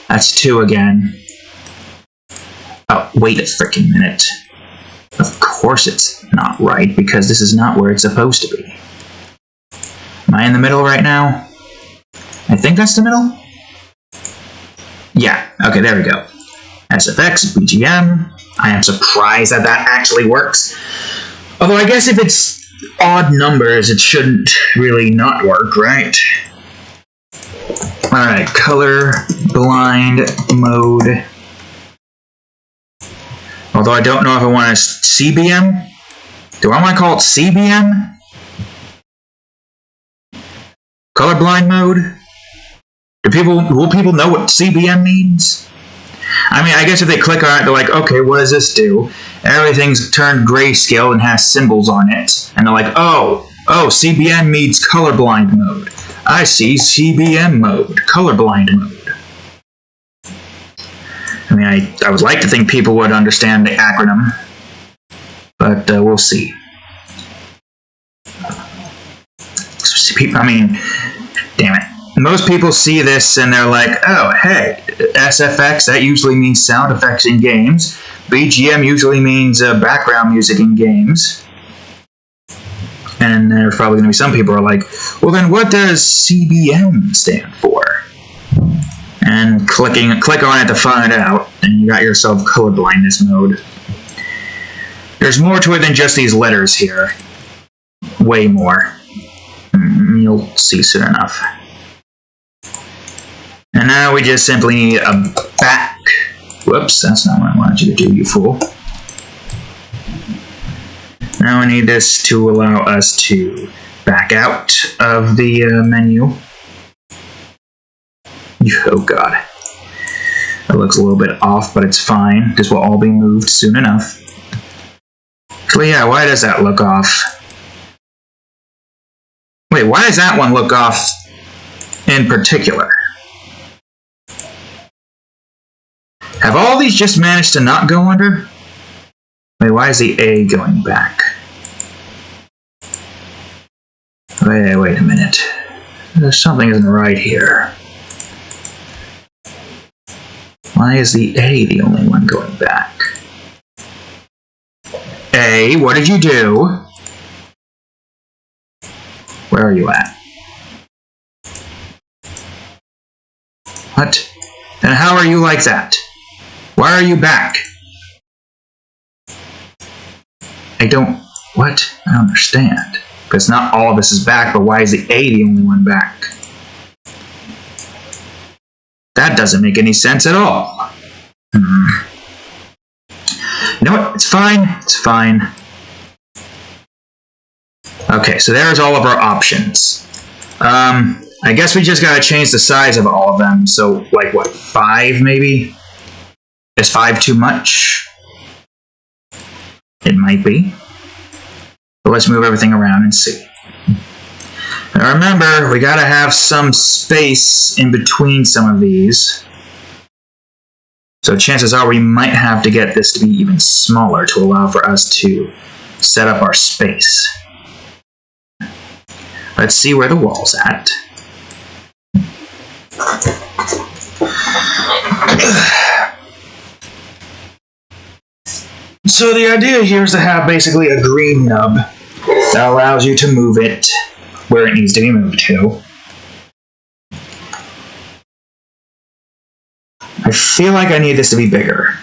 That's 2 again. Oh, wait a freaking minute. Of course it's not right, because this is not where it's supposed to be. Am I in the middle right now? I think that's the middle? Yeah, okay, there we go. SFX, BGM. I am surprised that that actually works. Although I guess if it's odd numbers, it shouldn't really not work, right? Alright, color blind mode. Although I don't know if I want a CBM. Do I want to call it CBM? Colorblind mode? Will people know what CBM means? I mean, I guess if they click on it, they're like, okay, what does this do? Everything's turned grayscale and has symbols on it. And they're like, oh, CBM means colorblind mode. I see, CBM mode, colorblind mode. I mean, I would like to think people would understand the acronym, but we'll see. I mean, damn it. Most people see this and they're like, oh, hey, SFX, that usually means sound effects in games. BGM usually means background music in games. And there's probably going to be some people who are like, well, then what does CBM stand for? And click on it to find out, and you got yourself colorblindness mode. There's more to it than just these letters here. Way more. You'll see soon enough. And now we just simply need a back. Whoops, that's not what I wanted you to do, you fool. Now we need this to allow us to back out of the menu. Oh god. That looks a little bit off, but it's fine. This will all be moved soon enough. So yeah, why does that look off? Wait, why does that one look off in particular? Have all these just managed to not go under? Wait, why is the A going back? Wait a minute. There's something isn't right here. Why is the A the only one going back? A, what did you do? Where are you at? What? And how are you like that? Why are you back? What? I don't understand. Because not all of this is back, but why is the A the only one back? That doesn't make any sense at all. You know what? It's fine. It's fine. Okay, so there's all of our options. I guess we just gotta change the size of all of them. So, like, what, 5 maybe? Is 5 too much? It might be. But let's move everything around and see. Now remember, we gotta have some space in between some of these. So chances are we might have to get this to be even smaller to allow for us to set up our space. Let's see where the wall's at. So the idea here is to have basically a green nub that allows you to move it where it needs to be moved to. I feel like I need this to be bigger.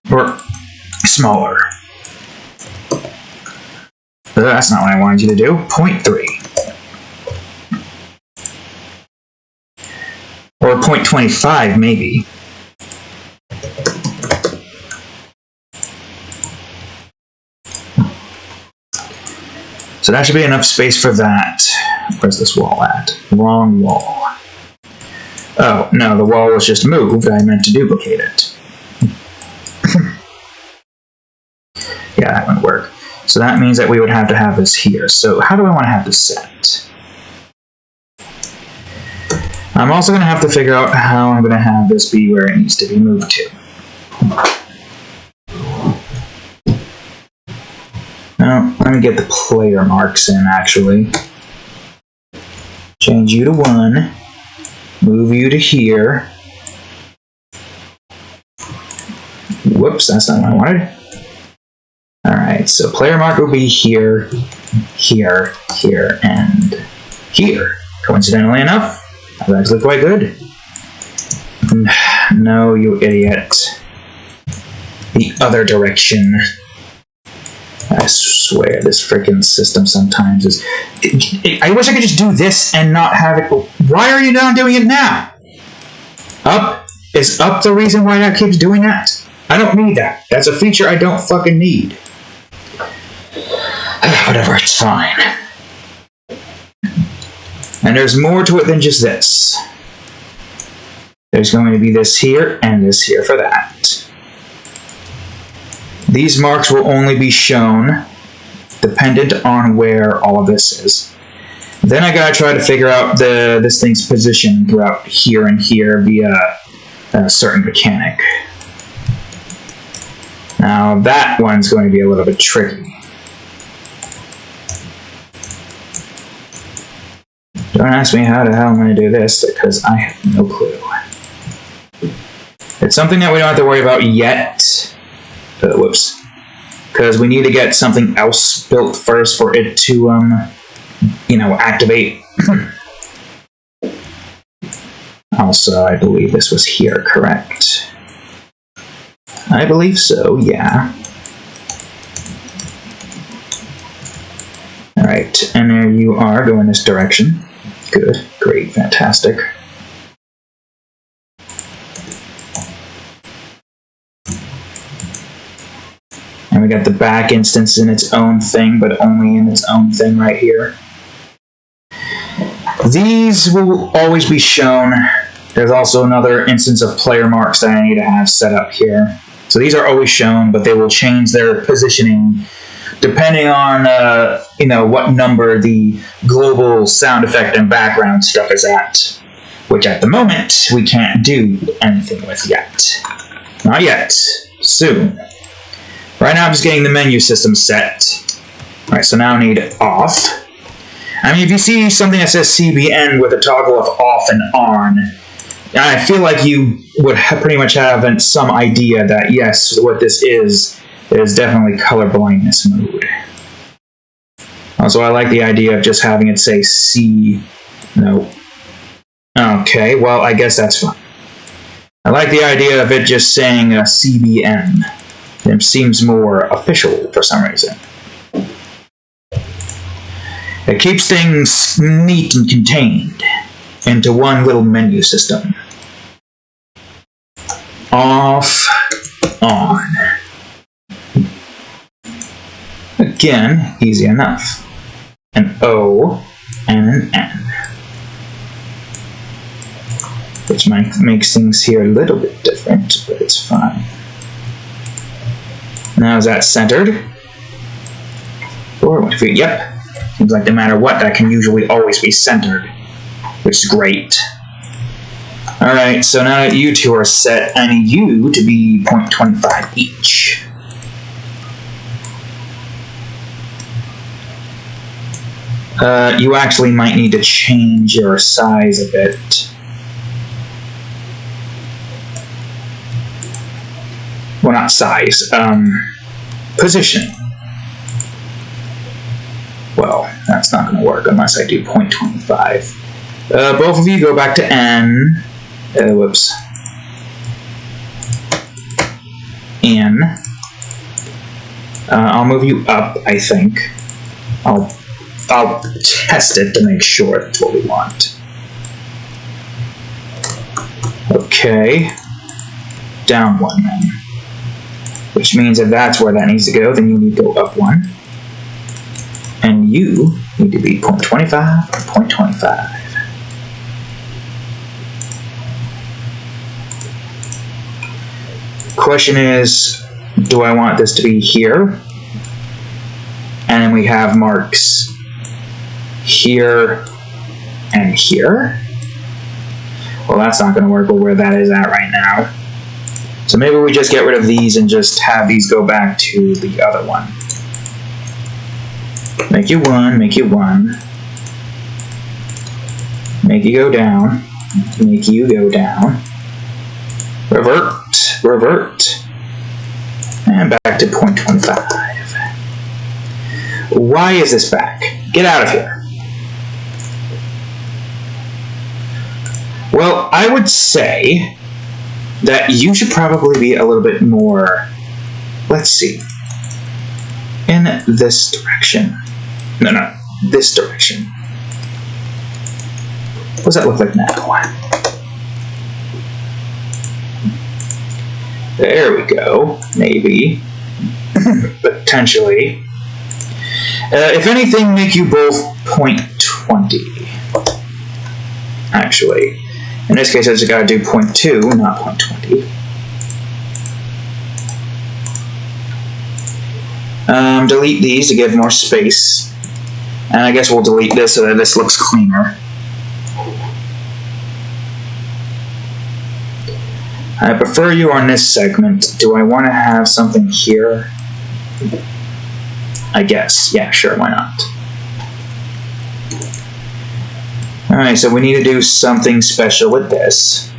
Or smaller. But that's not what I wanted you to do. 0.3. Or 0.25 maybe. So that should be enough space for that. Where's this wall at? Wrong wall. Oh, no, the wall was just moved. I meant to duplicate it. Yeah, that wouldn't work. So that means that we would have to have this here. So how do I want to have this set? I'm also going to have to figure out how I'm going to have this be where it needs to be moved to. Now, let me get the player marks in, actually. Change you to 1. Move you to here. Whoops, that's not what I wanted. Alright, so player mark will be here, here, here, and here. Coincidentally enough, that's actually quite good. No, you idiot. The other direction. I swear, this freaking system sometimes is... I wish I could just do this and not have it... Why are you not doing it now? Up? Is up the reason why that keeps doing that? I don't need that. That's a feature I don't fucking need. Whatever, it's fine. And there's more to it than just this. There's going to be this here and this here for that. These marks will only be shown dependent on where all of this is. Then I gotta try to figure out this thing's position throughout here and here via a certain mechanic. Now that one's going to be a little bit tricky. Don't ask me how the hell I'm going to do this, because I have no clue. It's something that we don't have to worry about yet. Whoops. Because we need to get something else built first for it to, activate. Also, I believe this was here, correct? I believe so, yeah. Alright, and there you are, going this direction. Good, great, fantastic. And we got the back instance in its own thing, but only in its own thing right here. These will always be shown. There's also another instance of player marks that I need to have set up here. So these are always shown, but they will change their positioning depending on what number the global sound effect and background stuff is at, which at the moment we can't do anything with yet. Not yet. Soon. Right now I'm just getting the menu system set. Alright, so now I need off. I mean, if you see something that says CBN with a toggle of off and on, I feel like you would pretty much have some idea that, yes, what this is definitely color blindness mode. Also, I like the idea of just having it say C. No. Okay, well, I guess that's fine. I like the idea of it just saying CBN. It seems more official for some reason. It keeps things neat and contained into one little menu system. Off, on. Again, easy enough. An O and an N. Which makes things here a little bit different, but it's fine. Now is that centered? Forward feet, yep. Seems like no matter what, that can usually always be centered, which is great. Alright, so now that you two are set, I need you to be 0.25 each. You actually might need to change your size a bit. Well, not size, position. Well, that's not going to work unless I do 0.25. Both of you go back to N. Whoops. N. I'll move you up, I think. I'll test it to make sure that's what we want. Okay. Down 1 then. Which means if that's where that needs to go, then you need to go up 1. And you need to be 0.25 or 0.25. Question is, do I want this to be here? And then we have marks here and here. Well, that's not going to work with where that is at right now. So maybe we just get rid of these and just have these go back to the other one. Make you 1, make you 1. Make you go down. Make you go down. Revert, revert. And back to 0.25. Why is this back? Get out of here. Well, I would say that you should probably be a little bit more, let's see, in this direction. No, this direction. What does that look like now? There we go. Maybe. Potentially. If anything, make you both 0.20. Actually. In this case, I just gotta do 0.2, not 0.20. Delete these to give more space. And I guess we'll delete this so that this looks cleaner. I prefer you on this segment. Do I want to have something here? I guess. Yeah, sure, why not? Alright, so we need to do something special with this.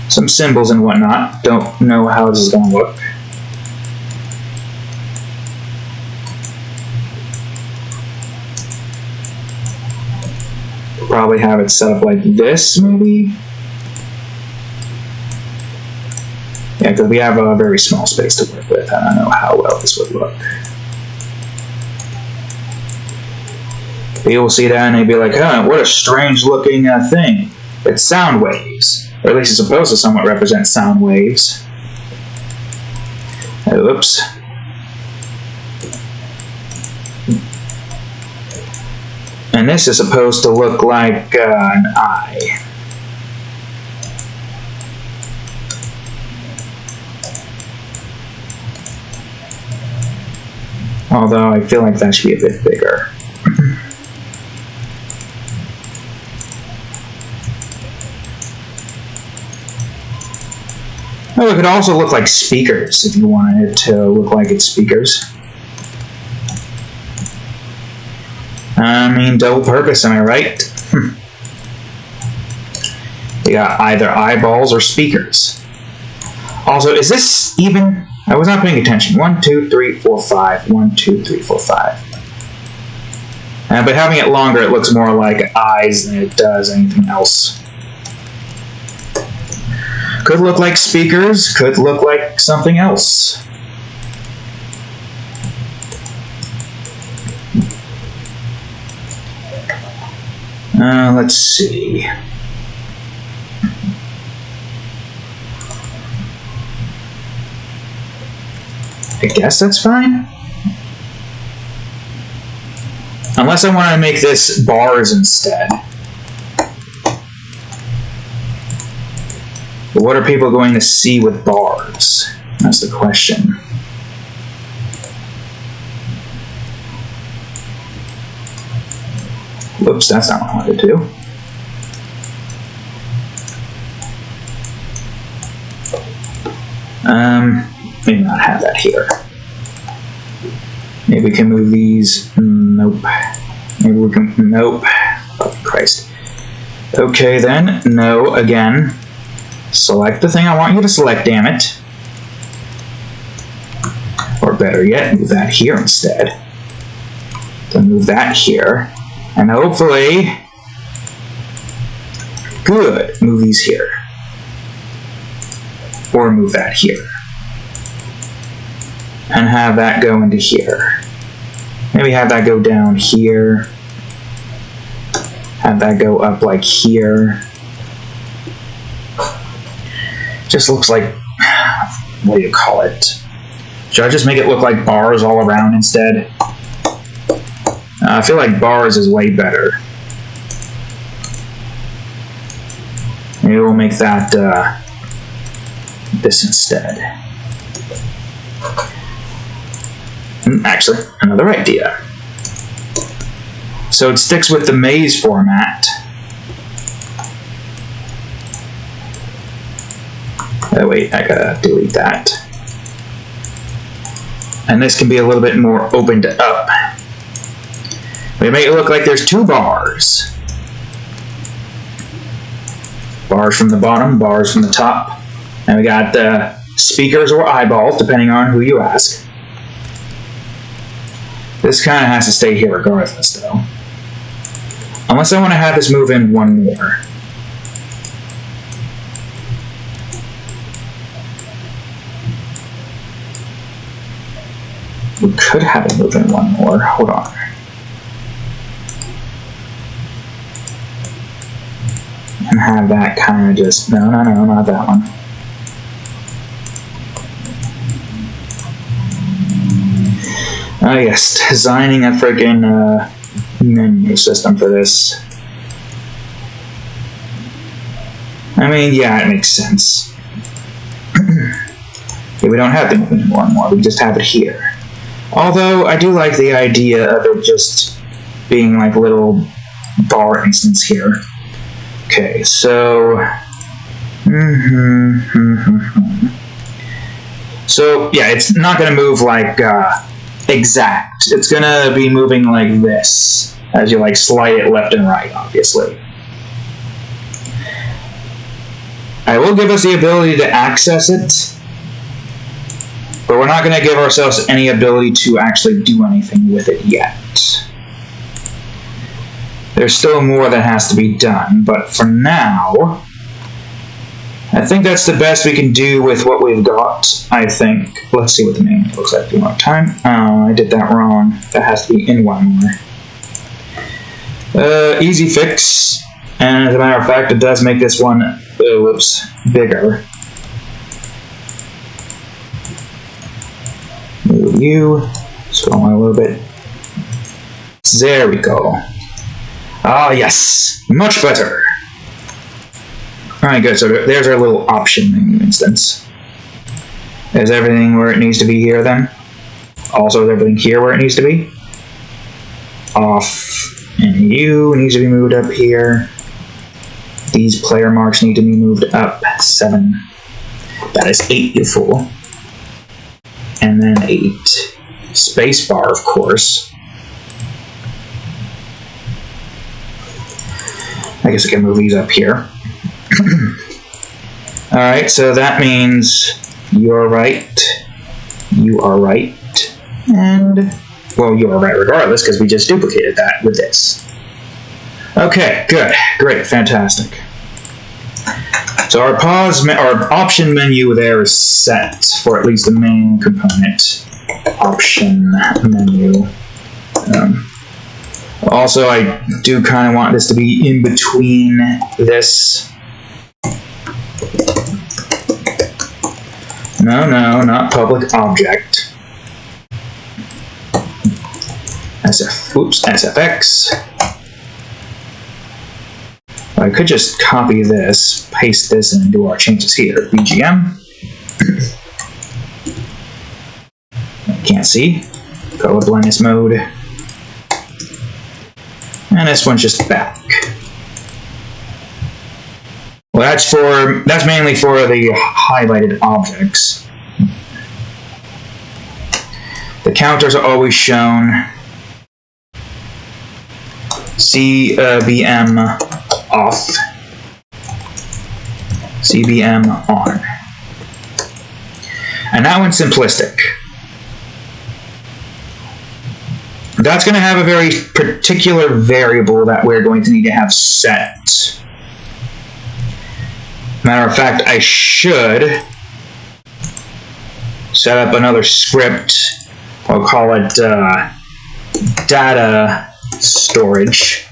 Some symbols and whatnot. Don't know how this is going to look. Probably have it set up like this, maybe? Yeah, because we have a very small space to work with. I don't know how well this would look. People will see that and they'd be like, huh, what a strange looking thing. It's sound waves. Or at least it's supposed to somewhat represent sound waves. Oops. And this is supposed to look like an eye. Although I feel like that should be a bit bigger. Oh, it could also look like speakers if you wanted it to look like it's speakers. I mean, double purpose, am I right? We got either eyeballs or speakers. Also, is this even? I was not paying attention. 1, 2, 3, 4, 5. 1, 2, 3, 4, 5. But having it longer, it looks more like eyes than it does anything else. Could look like speakers, could look like something else. Let's see. I guess that's fine. Unless I want to make this bars instead. But what are people going to see with bars? That's the question. Whoops, that's not what I wanted to do. Maybe not have that here. Maybe we can move these. Nope. Maybe we can. Nope. Oh, Christ. Okay, then. No, again. Select the thing I want you to select, damn it. Or better yet, move that here instead. Then move that here. And hopefully... Good. Move these here. Or move that here. And have that go into here. Maybe have that go down here. Have that go up like here. Just looks like, what do you call it? Should I just make it look like bars all around instead? I feel like bars is way better. Maybe we'll make that this instead. Actually, another idea. So it sticks with the maze format. Oh wait, I gotta delete that. And this can be a little bit more opened up. We make it look like there's two bars. Bars from the bottom, bars from the top. And we got speakers or eyeballs, depending on who you ask. This kind of has to stay here regardless, though. Unless I want to have this move in one more. We could have it move in one more. Hold on. And have that kind of just... No, not that one. Oh yes, designing a freaking menu system for this. I mean, yeah, it makes sense. Yeah, we don't have to move in one more, we just have it here. Although, I do like the idea of it just being like a little bar instance here. Okay, so... So, yeah, it's not going to move like exact. It's going to be moving like this, as you like slide it left and right, obviously. I will give us the ability to access it, but we're not going to give ourselves any ability to actually do anything with it yet. There's still more that has to be done, but for now, I think that's the best we can do with what we've got, I think. Let's see what the name looks like one more time. Oh, I did that wrong. That has to be in one more. Easy fix. And as a matter of fact, it does make this one, whoops, bigger. Move you. Scroll on a little bit. There we go. Ah, yes. Much better. Alright, good. So there's our little option menu instance. Is everything where it needs to be here then? Also, is everything here where it needs to be? Off. And you needs to be moved up here. These player marks need to be moved up 7. That is 8, you fool. And then 8. Spacebar, of course. I guess I can move these up here. Alright, so that means you're right, you are right, and, well, you are right regardless, because we just duplicated that with this. Okay, good, great, fantastic. So our option menu there is set for at least the main component. Option menu. Also, I do kind of want this to be in between this. No, not public object. SFX. I could just copy this, paste this, and do our changes here. BGM. Can't see. Color blindness mode. And this one's just back. Well, that's mainly for the highlighted objects. The counters are always shown. CBM off. CBM on. And that one's simplistic. That's going to have a very particular variable that we're going to need to have set. Matter of fact, I should set up another script. I'll call it data storage,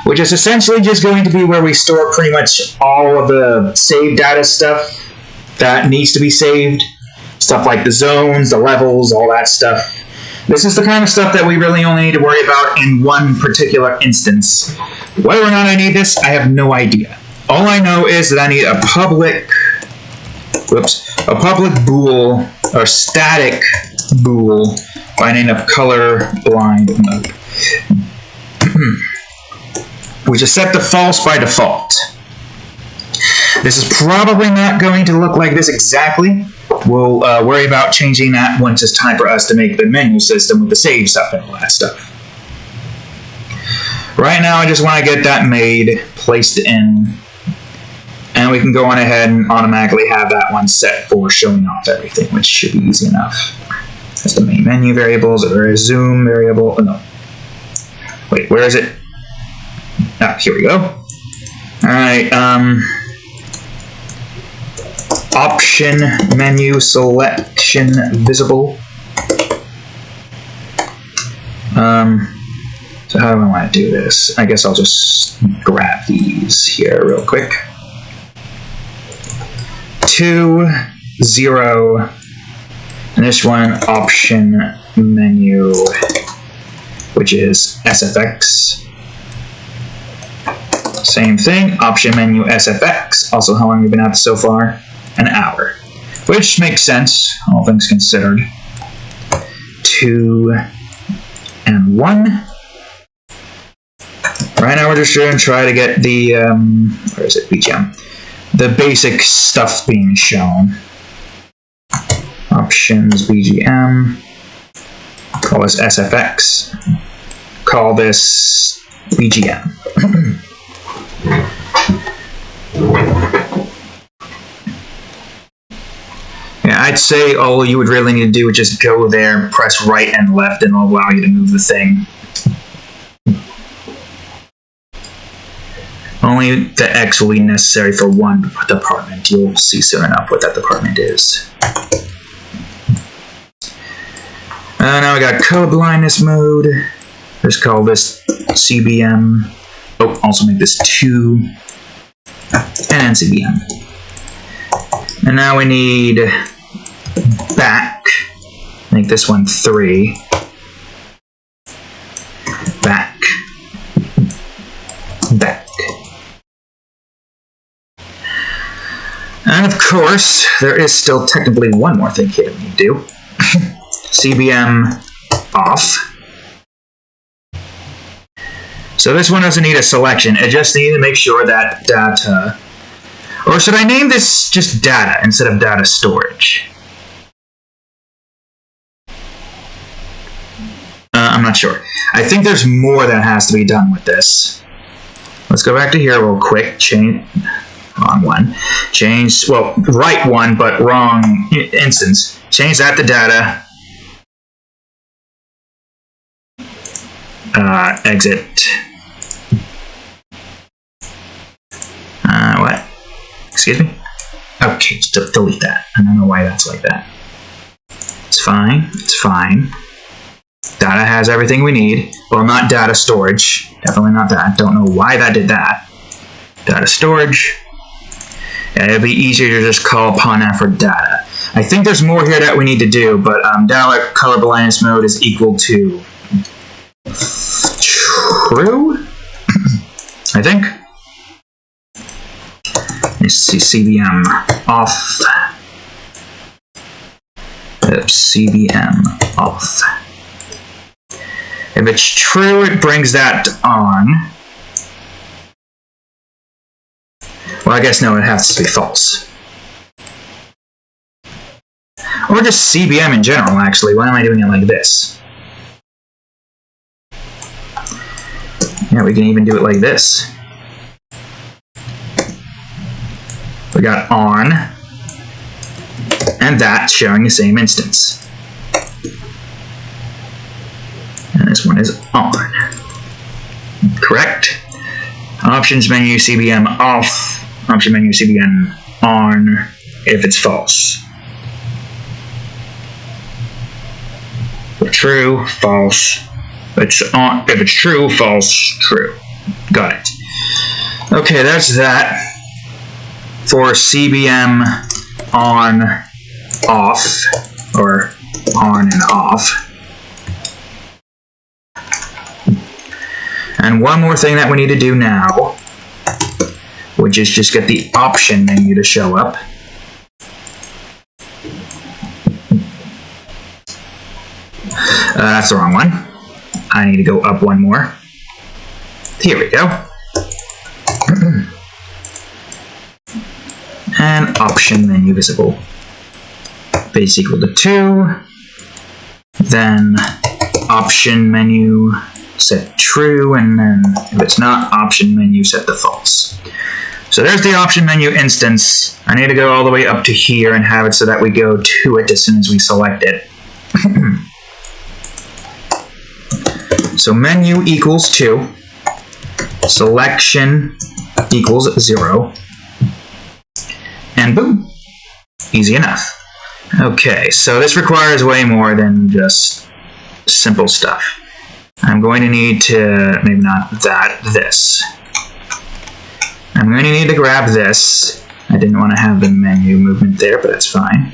which is essentially just going to be where we store pretty much all of the saved data stuff that needs to be saved. Stuff like the zones, the levels, all that stuff. This is the kind of stuff that we really only need to worry about in one particular instance. Whether or not I need this, I have no idea. All I know is that I need a public bool, or static bool, by name of colorblind mode, which is set to false by default. This is probably not going to look like this exactly. We'll worry about changing that once it's time for us to make the menu system with the save stuff and all that stuff. Right now, I just want to get that made, placed in, and we can go on ahead and automatically have that one set for showing off everything, which should be easy enough. That's the main menu variables, or a zoom variable. Oh, no. Wait, where is it? Ah, here we go. Alright, option menu selection visible. So how do I want to do this? I guess I'll just grab these here real quick. 2, 0, and this one option menu, which is SFX. Same thing, option menu SFX. Also, how long we've been at so far? An hour, which makes sense, all things considered. 2 and 1. Right now we're just going to try to get the, where is it, BGM? The basic stuff being shown. Options, BGM. Call this SFX. Call this BGM. Yeah, I'd say all you would really need to do is just go there, press right and left, and it'll allow you to move the thing. Only the X will be necessary for one department. You'll see soon enough what that department is. Now we got code blindness mode. Let's call this CBM. Oh, also make this 2 and CBM. And now we need back. Make this one 3. Back. Back. And of course, there is still technically one more thing here that we need to do. CBM off. So this one doesn't need a selection. It just needs to make sure that data... Or should I name this just data instead of data storage? I'm not sure. I think there's more that has to be done with this. Let's go back to here real quick. Change... Wrong one. Change... Well, right one, but wrong instance. Change that to data. Exit. What? Excuse me? Okay, just delete that. I don't know why that's like that. It's fine. It's fine. Data has everything we need. Well, not data storage. Definitely not that. Don't know why that did that. Data storage. Yeah, it'd be easier to just call upon that for data. I think there's more here that we need to do, but data color blindness mode is equal to true? I think. Let's see, CBM off. CBM off. If it's true, it brings that on. Well, I guess no, it has to be false. Or just CBM in general, actually. Why am I doing it like this? Yeah, we can even do it like this. We got on, and that showing the same instance. And this one is on. Correct? Options menu CBM off, option menu CBM on if it's false. True, false. It's on. If it's true, false, true. Got it. Okay, that's that for CBM on, off, or on and off. And one more thing that we need to do now, which is just get the option menu to show up. That's the wrong one. I need to go up one more. Here we go. And option menu visible. Base equal to 2. Then option menu set true, and then if it's not, option menu set to false. So there's the option menu instance. I need to go all the way up to here and have it so that we go to it as soon as we select it. So menu equals 2, selection equals 0, and boom, easy enough. Okay, so this requires way more than just simple stuff. I'm going to need to, maybe not that, this. I'm going to need to grab this. I didn't want to have the menu movement there, but that's fine.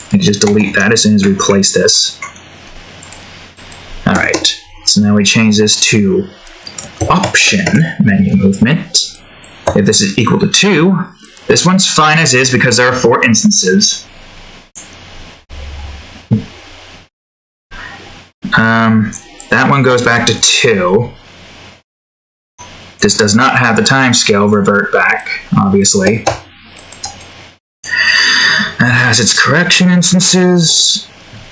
I can just delete that as soon as we place this. Alright. So now we change this to option menu movement. If this is equal to 2, this one's fine as is because there are 4 instances. That one goes back to 2. This does not have the time scale revert back, obviously. That has its correction instances.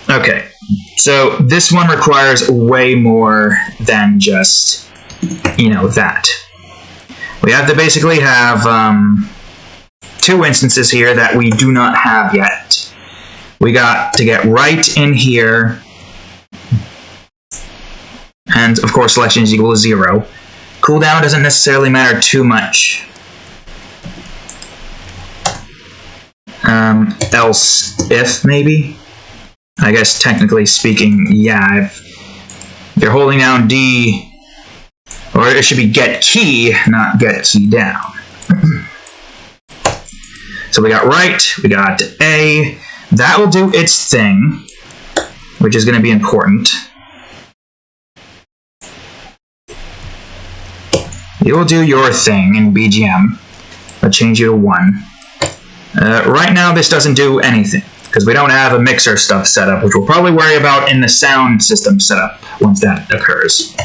Okay. So this one requires way more than just, that. We have to basically have 2 instances here that we do not have yet. We got to get right in here, and of course selection is equal to 0. Cooldown doesn't necessarily matter too much. Else if, maybe? I guess technically speaking, yeah, if you're holding down D, or it should be get key, not get key down. So we got right, we got A, that will do its thing, which is going to be important. You will do your thing in BGM. I'll change you to 1. Right now this doesn't do anything, because we don't have a mixer stuff set up, which we'll probably worry about in the sound system setup once that occurs.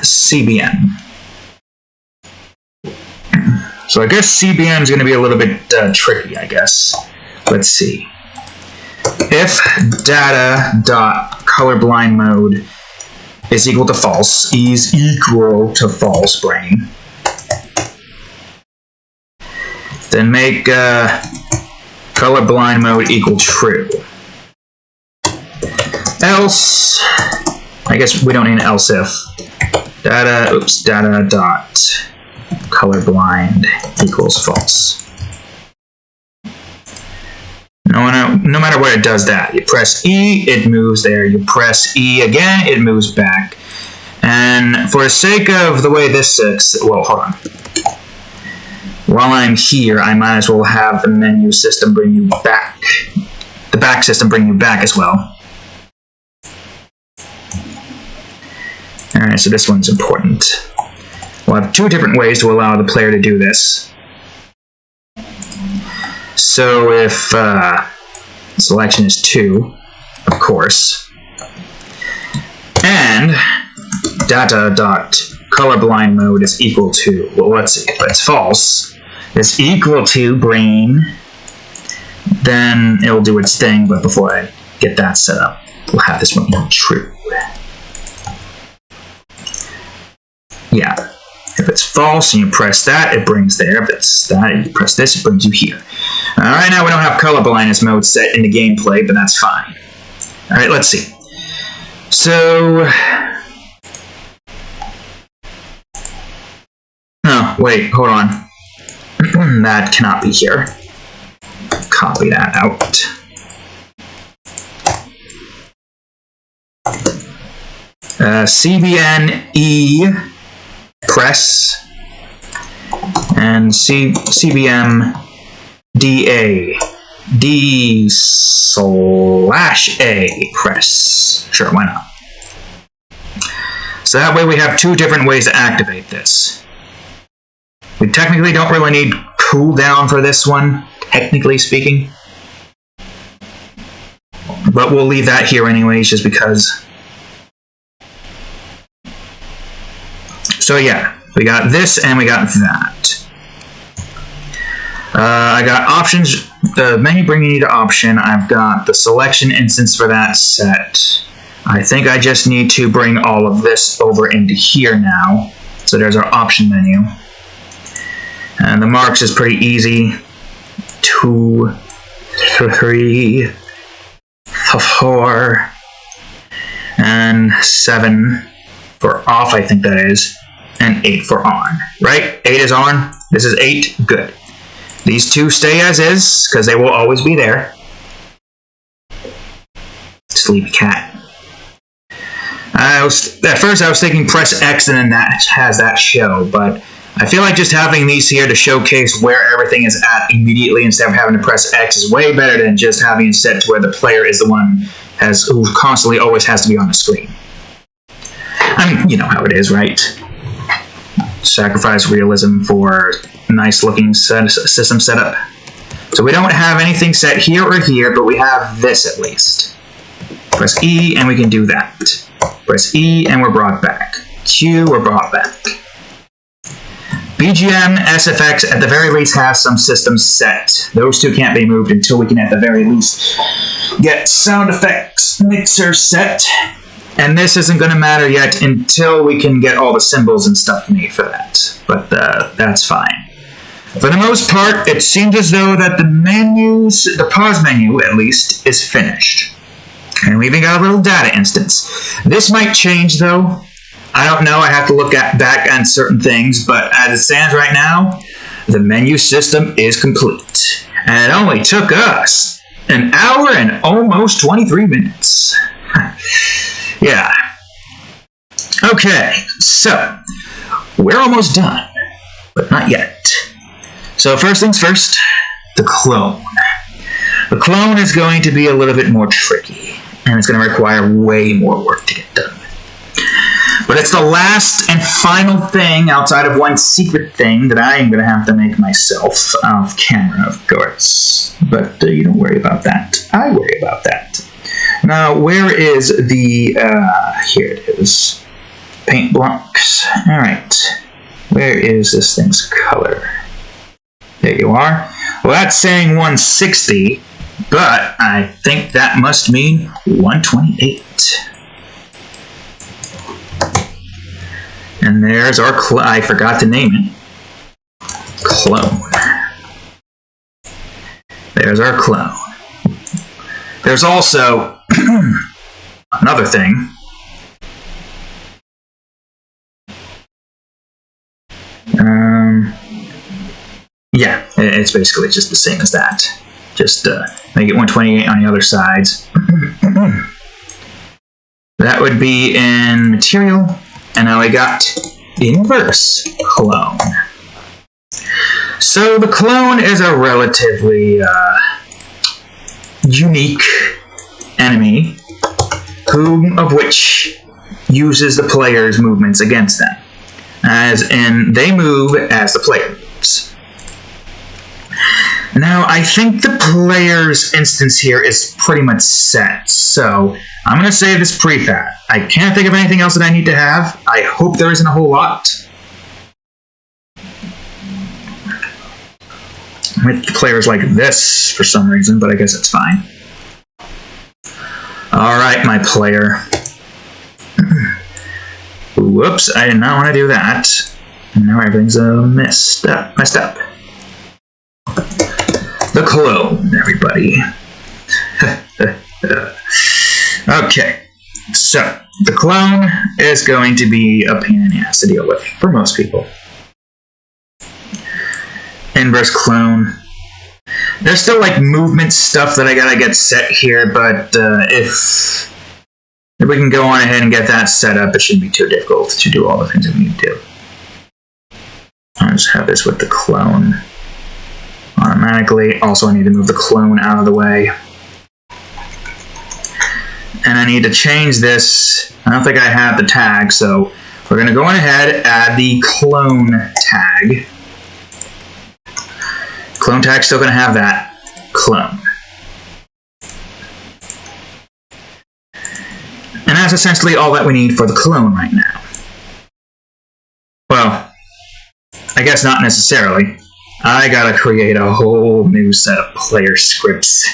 CBM. So I guess CBM is going to be a little bit tricky, I guess. Let's see. If data.colorblind mode is equal to false, is equal to false, brain, then make colorblind mode equal true. Else, I guess we don't need an else if. Data dot colorblind equals false. No matter where it does that. You press E, it moves there. You press E again, it moves back. And for the sake of the way this sits, well, hold on. While I'm here, I might as well have the menu system bring you back. The back system bring you back as well. Alright, so this one's important. We'll have 2 different ways to allow the player to do this. So if selection is 2, of course, and data.colorblind mode is equal to, well, let's see, if it's false, is equal to brain, then it'll do its thing, but before I get that set up, we'll have this one be true. Yeah, if it's false and you press that, it brings there. If it's that and you press this, it brings you here. Right now we don't have color blindness mode set in the gameplay, but that's fine. Alright, let's see. So... oh, wait, hold on. That cannot be here. Copy that out. CBN-E press and CBM-DA D/A press. Sure, why not? So that way we have two different ways to activate this. We technically don't really need cooldown for this one, technically speaking. But we'll leave that here anyways, just because. So yeah, we got this and we got that. I got options, the menu bringing you to option. I've got the selection instance for that set. I think I just need to bring all of this over into here now. So there's our option menu. And the marks is pretty easy. 2, 3, 4, and 7 for off, I think that is, and 8 for on, right? 8 is on, this is 8, good. These two stay as is, because they will always be there. Sleepy cat. At first I was thinking press X and then that has that show, but I feel like just having these here to showcase where everything is at immediately instead of having to press X is way better than just having it set to where the player is the one who constantly always has to be on the screen. I mean, you know how it is, right? Sacrifice realism for nice looking system setup. So we don't have anything set here or here, but we have this at least. Press E and we can do that. Press E and we're brought back. Q, we're brought back. BGM, SFX, at the very least have some systems set. Those two can't be moved until we can at the very least get sound effects mixer set. And this isn't going to matter yet until we can get all the symbols and stuff made for that. But that's fine. For the most part, it seems as though that the pause menu at least, is finished. And we even got a little data instance. This might change though. I don't know, I have to look back on certain things, but as it stands right now, the menu system is complete. And it only took us an hour and almost 23 minutes. Yeah. Okay, so, we're almost done, but not yet. So first things first, the clone. The clone is going to be a little bit more tricky, and it's going to require way more work to get done. But it's the last and final thing outside of one secret thing that I am going to have to make myself off camera, of course. But you don't worry about that. I worry about that. Now, where is the... here it is. Paint blocks. Alright. Where is this thing's color? There you are. Well, that's saying 160, but I think that must mean 128. And there's our I forgot to name it. Clone. There's our clone. There's also another thing. Yeah, it's basically just the same as that. Just make it 128 on the other sides. That would be in material. And now I got inverse clone. So the clone is a relatively unique enemy, of which uses the player's movements against them. As in, they move as the player moves. Now, I think the player's instance here is pretty much set, so I'm going to save this prefab. I can't think of anything else that I need to have. I hope there isn't a whole lot. with players like this for some reason, but I guess it's fine. Alright, my player. Whoops, I did not want to do that. Now everything's messed up. The clone, everybody. Okay, so the clone is going to be a pain in the ass to deal with for most people. Inverse clone. There's still like movement stuff that I gotta get set here, but if we can go on ahead and get that set up, it shouldn't be too difficult to do all the things that we need to do. I'll just have this with the clone automatically. Also, I need to move the clone out of the way. And I need to change this. I don't think I have the tag, so we're going to go on ahead, add the clone tag. Clone tag's still going to have that clone. And that's essentially all that we need for the clone right now. Well, I guess not necessarily. I gotta create a whole new set of player scripts.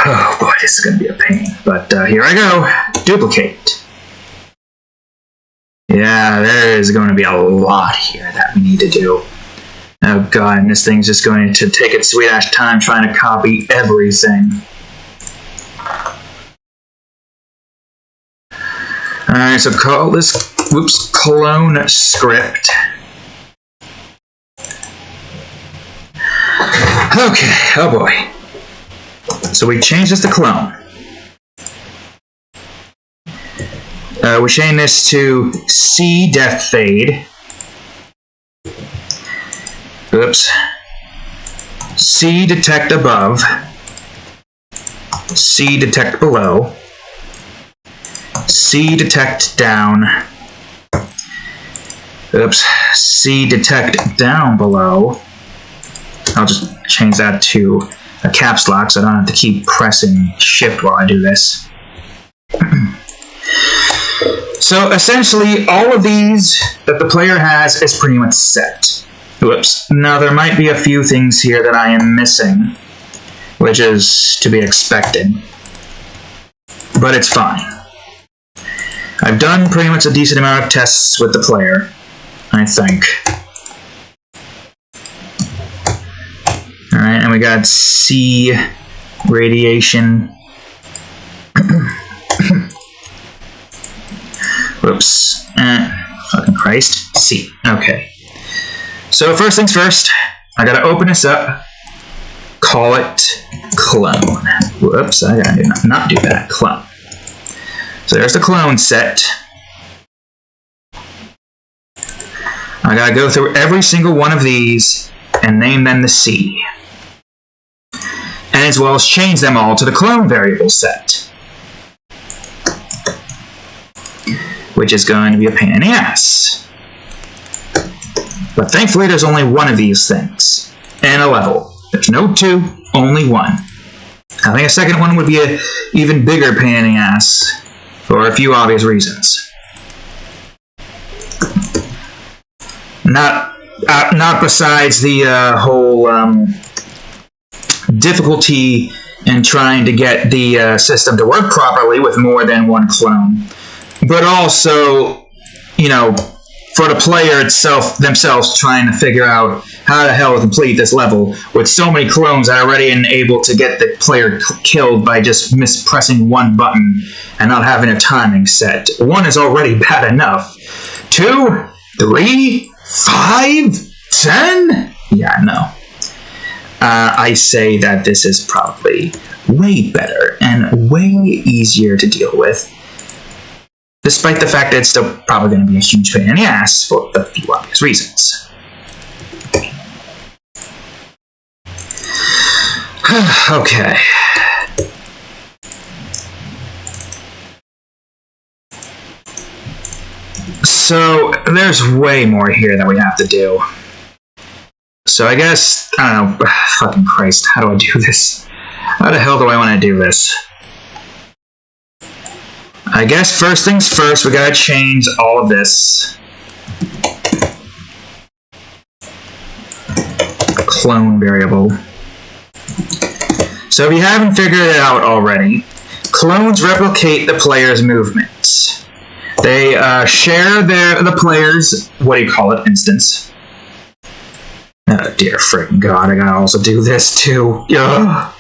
Oh boy, this is gonna be a pain. But here I go. Duplicate. Yeah, there is going to be a lot here that we need to do. Oh god, and this thing's just going to take its sweet ass time trying to copy everything. Alright, so call this, clone script. Okay, oh boy. So we changed this to clone. We change this to C depth fade. Oops. C detect above. C detect below. C detect down. Oops. C detect down below. I'll just change that to a caps lock so I don't have to keep pressing shift while I do this. So essentially all of these that the player has is pretty much set. Whoops. Now there might be a few things here that I am missing, which is to be expected. But it's fine. I've done pretty much a decent amount of tests with the player, I think. Alright, and we got C radiation. Whoops. Fucking Christ. C. Okay. So first things first, I gotta open this up, call it clone. Whoops, I gotta not do that. Clone. So there's the clone set. I gotta go through every single one of these and name them the C. And as well as change them all to the clone variable set, which is going to be a pain in the ass. But thankfully there's only one of these things in a level. There's no two, only one. I think a second one would be an even bigger pain in the ass for a few obvious reasons. Not besides the whole difficulty in trying to get the system to work properly with more than one clone, but also, you know, for the player themselves trying to figure out how the hell to complete this level with so many clones that are already able to get the player killed by just mispressing one button and not having a timing set. One is already bad enough. 2, 3, 5, 10? Yeah, no. I say that this is probably way better and way easier to deal with, despite the fact that it's still probably going to be a huge pain in the ass for a few obvious reasons. Okay. So, there's way more here that we have to do. So I guess, I don't know, fucking Christ, how do I do this? How the hell do I want to do this? I guess first things first, we gotta change all of this. clone variable. So if you haven't figured it out already, clones replicate the player's movements. They share the player's, instance. Oh dear frickin' god, I gotta also do this too. Ugh.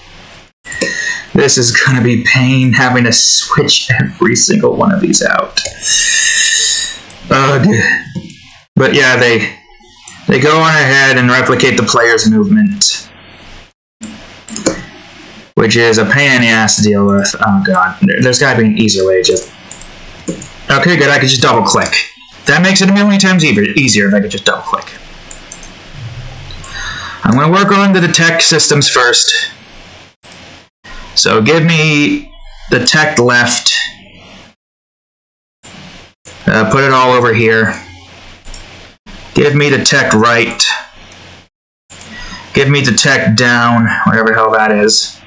This is gonna be pain having to switch every single one of these out. Ugh. But yeah, they go on ahead and replicate the player's movement, which is a pain in the ass to deal with. Oh god, there's gotta be an easier way to just... Okay, good, I could just double click. That makes it a million times easier if I could just double click. I'm going to work on the detect systems first. So give me detect left. Put it all over here. Give me detect right. Give me detect down, whatever the hell that is.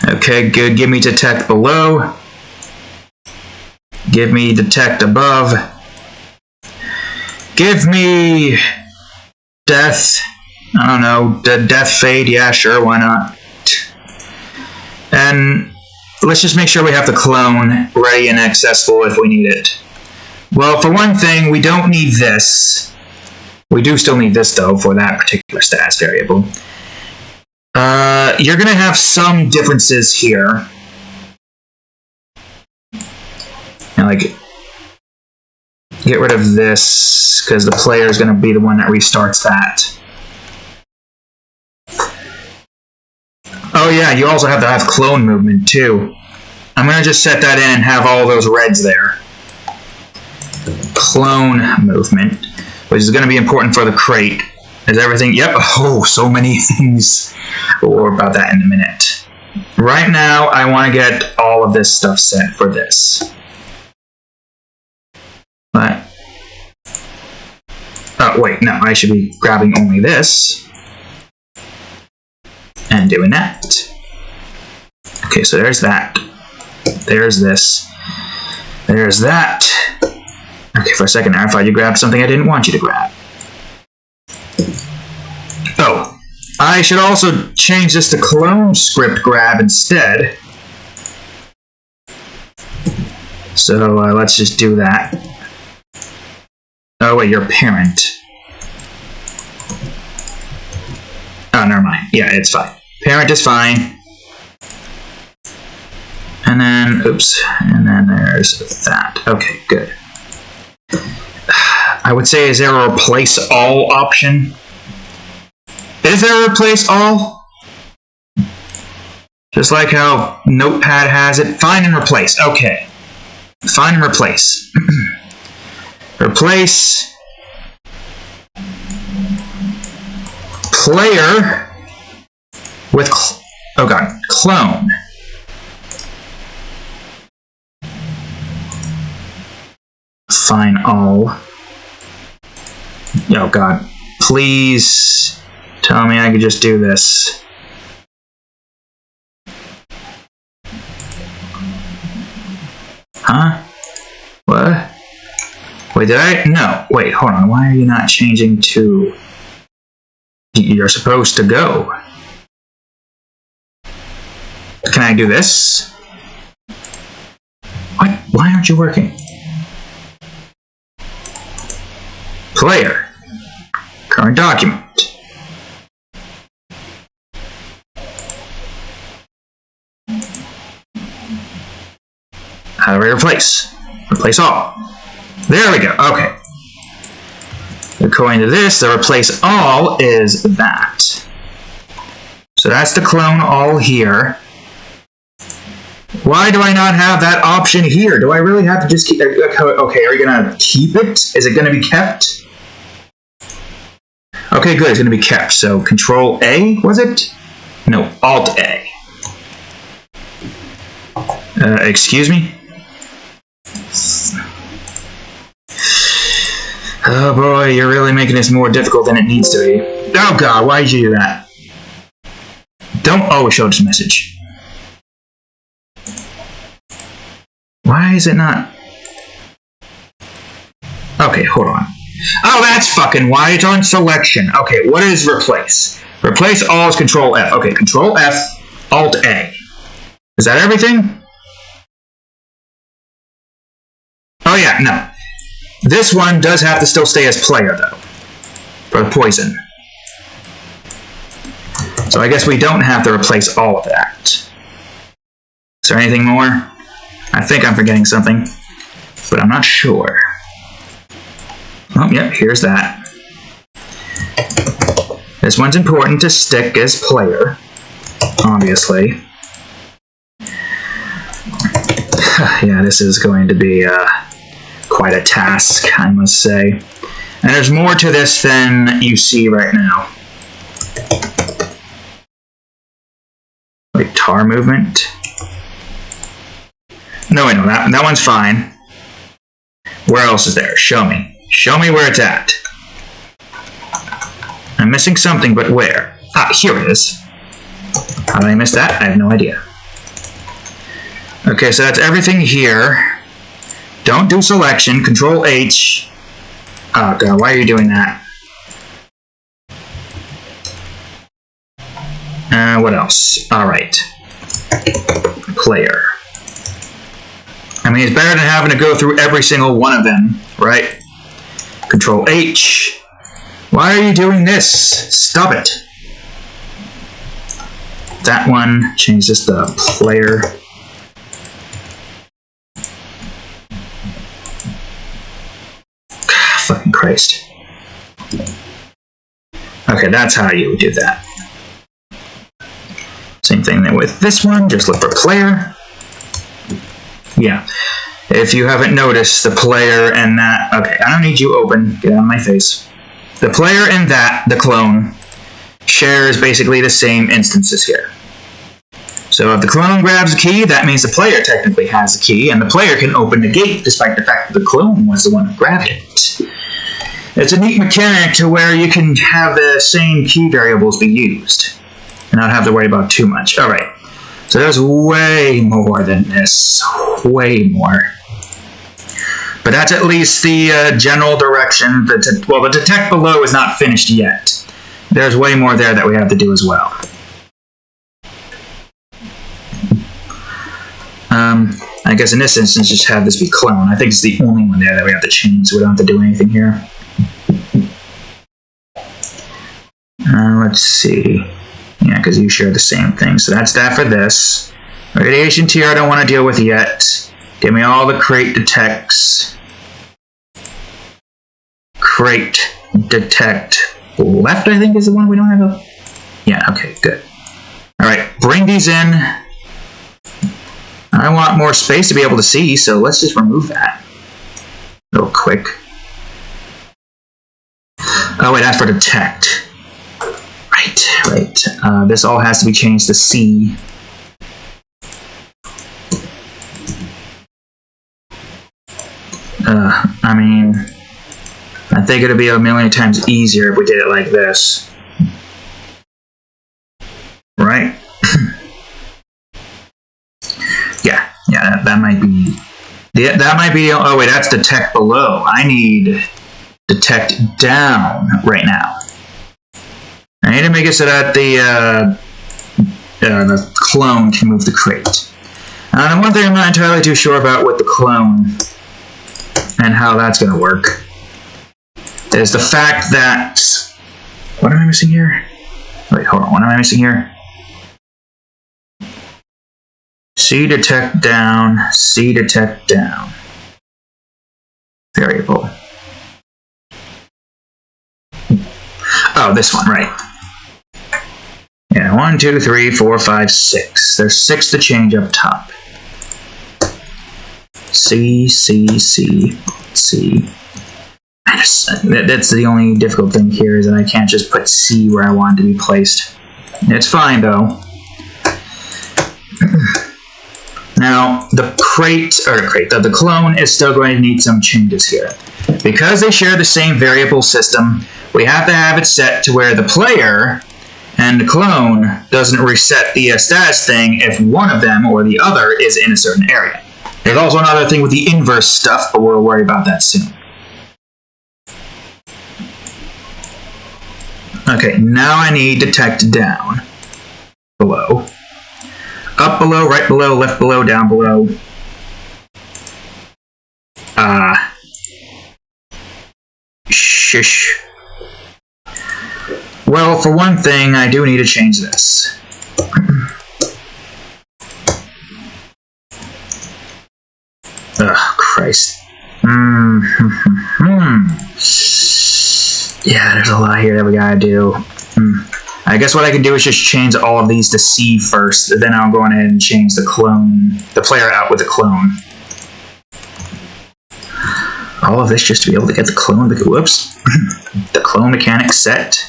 Okay, good. Give me detect below. Give me detect above. Give me death. I don't know, death fade. Yeah, sure, why not? And let's just make sure we have the clone ready and accessible if we need it. Well, for one thing, we don't need this. We do still need this, though, for that particular status variable. You're going to have some differences here. And, like, get rid of this, because the player is going to be the one that restarts that. Oh yeah, you also have to have clone movement, too. I'm going to just set that in and have all those reds there. Clone movement, which is going to be important for the crate. Is everything... Yep, oh, so many things. We'll about that in a minute. Right now, I want to get all of this stuff set for this. But... oh, wait, no, I should be grabbing only this. And doing that. Okay, so there's that. There's this. There's that. Okay, for a second I thought you grabbed something I didn't want you to grab. Oh, I should also change this to clone script grab instead. So let's just do that. Oh wait, you're a parent. Oh, never mind. Yeah, it's fine. Parent is fine. And then, oops, and then there's that. Okay, good. I would say, is there a replace all option? Is there a replace all? Just like how Notepad has it. Find and replace. Okay. Find and replace. Replace player with, oh god, clone. Find all. Oh god, please tell me I could just do this. Huh? What? Wait, did I? No, wait, hold on. Why are you not changing to... You're supposed to go. Can I do this? What? Why aren't you working? Player. Current document. How do we replace? Replace all. There we go. Okay. According to this, the replace all is that. So that's the clone all here. Why do I not have that option here? Do I really have to just keep... Okay, are you going to keep it? Is it going to be kept? Okay, good. It's going to be kept. So Control A, was it? No, Alt A. Excuse me? Oh boy, you're really making this more difficult than it needs to be. Oh god, why did you do that? Don't always show this message. Why is it not? Okay, hold on. Oh, that's fucking why it's on selection. Okay, what is replace? Replace all is Control F. Okay, Control F, Alt A. Is that everything? Oh yeah, no. This one does have to still stay as player, though. For poison. So I guess we don't have to replace all of that. Is there anything more? I think I'm forgetting something, but I'm not sure. Oh, yep, here's that. This one's important to stick as player, obviously. Yeah, this is going to be quite a task, I must say. And there's more to this than you see right now. Like tar movement. No, wait, no, that one's fine. Where else is there? Show me. Show me where it's at. I'm missing something, but where? Ah, here it is. How did I miss that? I have no idea. Okay, so that's everything here. Don't do selection. Control H. Oh, God, why are you doing that? What else? Alright. Player. I mean, it's better than having to go through every single one of them, right? Control H. Why are you doing this? Stop it. That one. Change this to player. Fucking Christ. Okay, that's how you would do that. Same thing with this one. Just look for player. Yeah. If you haven't noticed, the player and that... Okay, I don't need you open. Get out of my face. The player and that, the clone, shares basically the same instances here. So if the clone grabs a key, that means the player technically has a key, and the player can open the gate despite the fact that the clone was the one who grabbed it. It's a neat mechanic to where you can have the same key variables be used and not have to worry about too much. Alright, so there's way more than this. Way more. But that's at least the general direction. Well, the detect below is not finished yet. There's way more there that we have to do as well. I guess in this instance, just have this be clone. I think it's the only one there that we have to change, so we don't have to do anything here. Let's see. Yeah, because you share the same thing. So that's that for this. Radiation tier I don't want to deal with yet. Give me all the crate detects. Crate detect left, I think, is the one we don't have a... Yeah, okay, good. Alright, bring these in. I want more space to be able to see, so let's just remove that. Real quick. Oh, wait, that's for detect. Right. This all has to be changed to C. I mean, I think it'd be a million times easier if we did it like this. Right? Yeah, that might be... That might be... Oh, wait, that's detect below. I need detect down right now. I need to make it so that the clone can move the crate. And one thing I'm not entirely too sure about with the clone and how that's going to work is the fact that... What am I missing here? Wait, hold on. What am I missing here? C detect down, C detect down. Variable. Oh, this one, right. Yeah, 1, 2, 3, 4, 5, 6. There's 6 to change up top. C, C, C, C. That's the only difficult thing here is that I can't just put C where I want it to be placed. It's fine, though. Now, the clone is still going to need some changes here. Because they share the same variable system, we have to have it set to where the player and the clone doesn't reset the status thing if one of them or the other is in a certain area. There's also another thing with the inverse stuff, but we'll worry about that soon. Okay, now I need detect down. Below. Up below, right below, left below, down below. Shish. Well, for one thing, I do need to change this. Ugh, Christ. Yeah, there's a lot here that we gotta do. I guess what I can do is just change all of these to C first, then I'll go ahead and change the player out with the clone. All of this just to be able to get the clone, whoops. The clone mechanic set.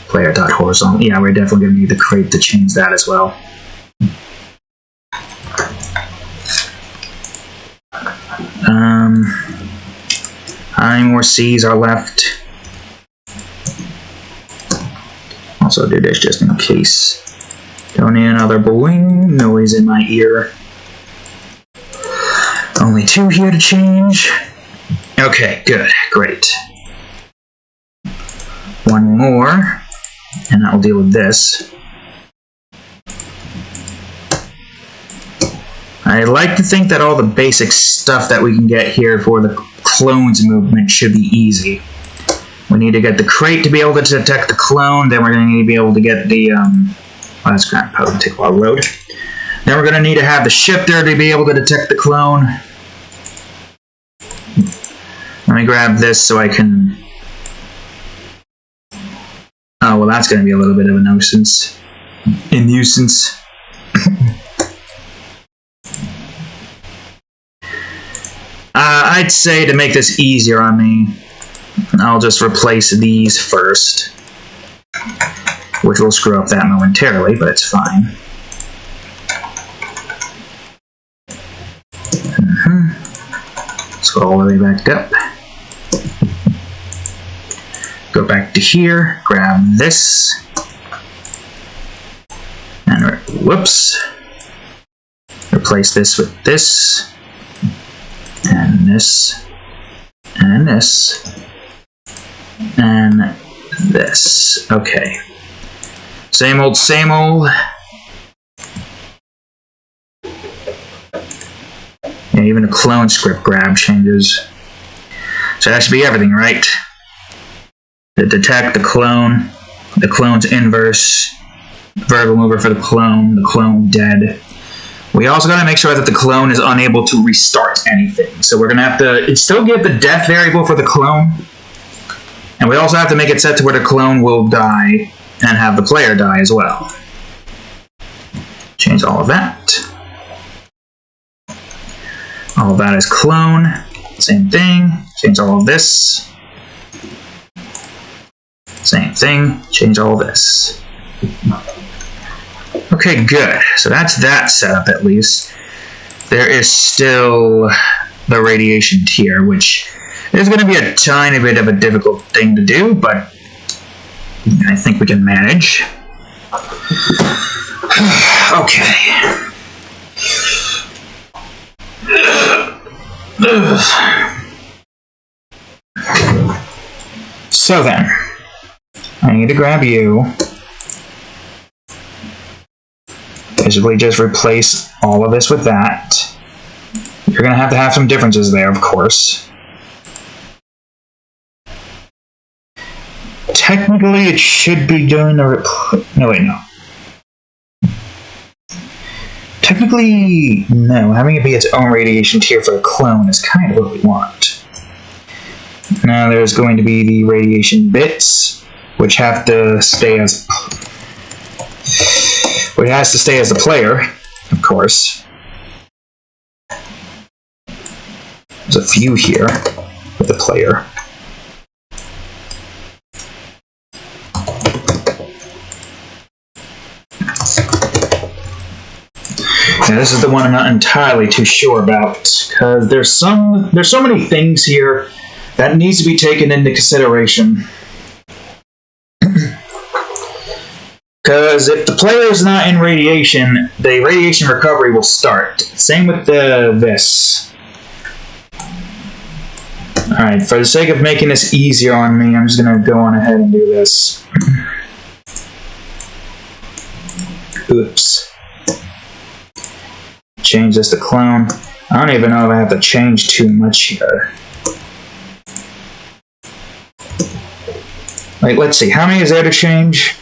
Player.horizontal. Yeah, we're definitely going to need the crate to change that as well. How many more C's are left? Also do this just in case. Don't need another boing noise in my ear. Only 2 here to change. Okay, good, great. 1 more, and that will deal with this. I like to think that all the basic stuff that we can get here for the clone's movement should be easy. We need to get the crate to be able to detect the clone, then we're going to need to be able to get the, that's going to probably take a while to load. Then we're going to need to have the shifter to be able to detect the clone. Let me grab this so I can... Oh, well that's going to be a little bit of a nuisance. I'd say to make this easier on me, I'll just replace these first, which will screw up that momentarily, but it's fine. Let's go all the way back up. Go back to here, grab this, and whoops, replace this with this, and this, and this, and this. Okay. Same old, same old. Yeah, even the clone script grab changes. So that should be everything, right? The detect, the clone's inverse, vertical mover for the clone dead. We also got to make sure that the clone is unable to restart anything. So we're going to have to still get the death variable for the clone. And we also have to make it set to where the clone will die and have the player die as well. Change all of that. All of that is clone. Same thing. Change all of this. Same thing. Change all of this. Okay, good. So that's that setup at least. There is still the radiation tier, which is going to be a tiny bit of a difficult thing to do, but I think we can manage. Okay. So then, I need to grab you. Basically just replace all of this with that. You're going to have some differences there, of course. Technically, it should be doing the no, wait, no. Technically, no. Having it be its own radiation tier for a clone is kind of what we want. Now there's going to be the radiation bits, which have to stay as... Well, it has to stay as the player, of course. There's a few here with the player. Now, this is the one I'm not entirely too sure about, because there's so many things here that needs to be taken into consideration. Because if the player is not in radiation, the radiation recovery will start. Same with this. Alright, for the sake of making this easier on me, I'm just going to go on ahead and do this. Oops. Change this to clone. I don't even know if I have to change too much here. Like, let's see, how many is there to change?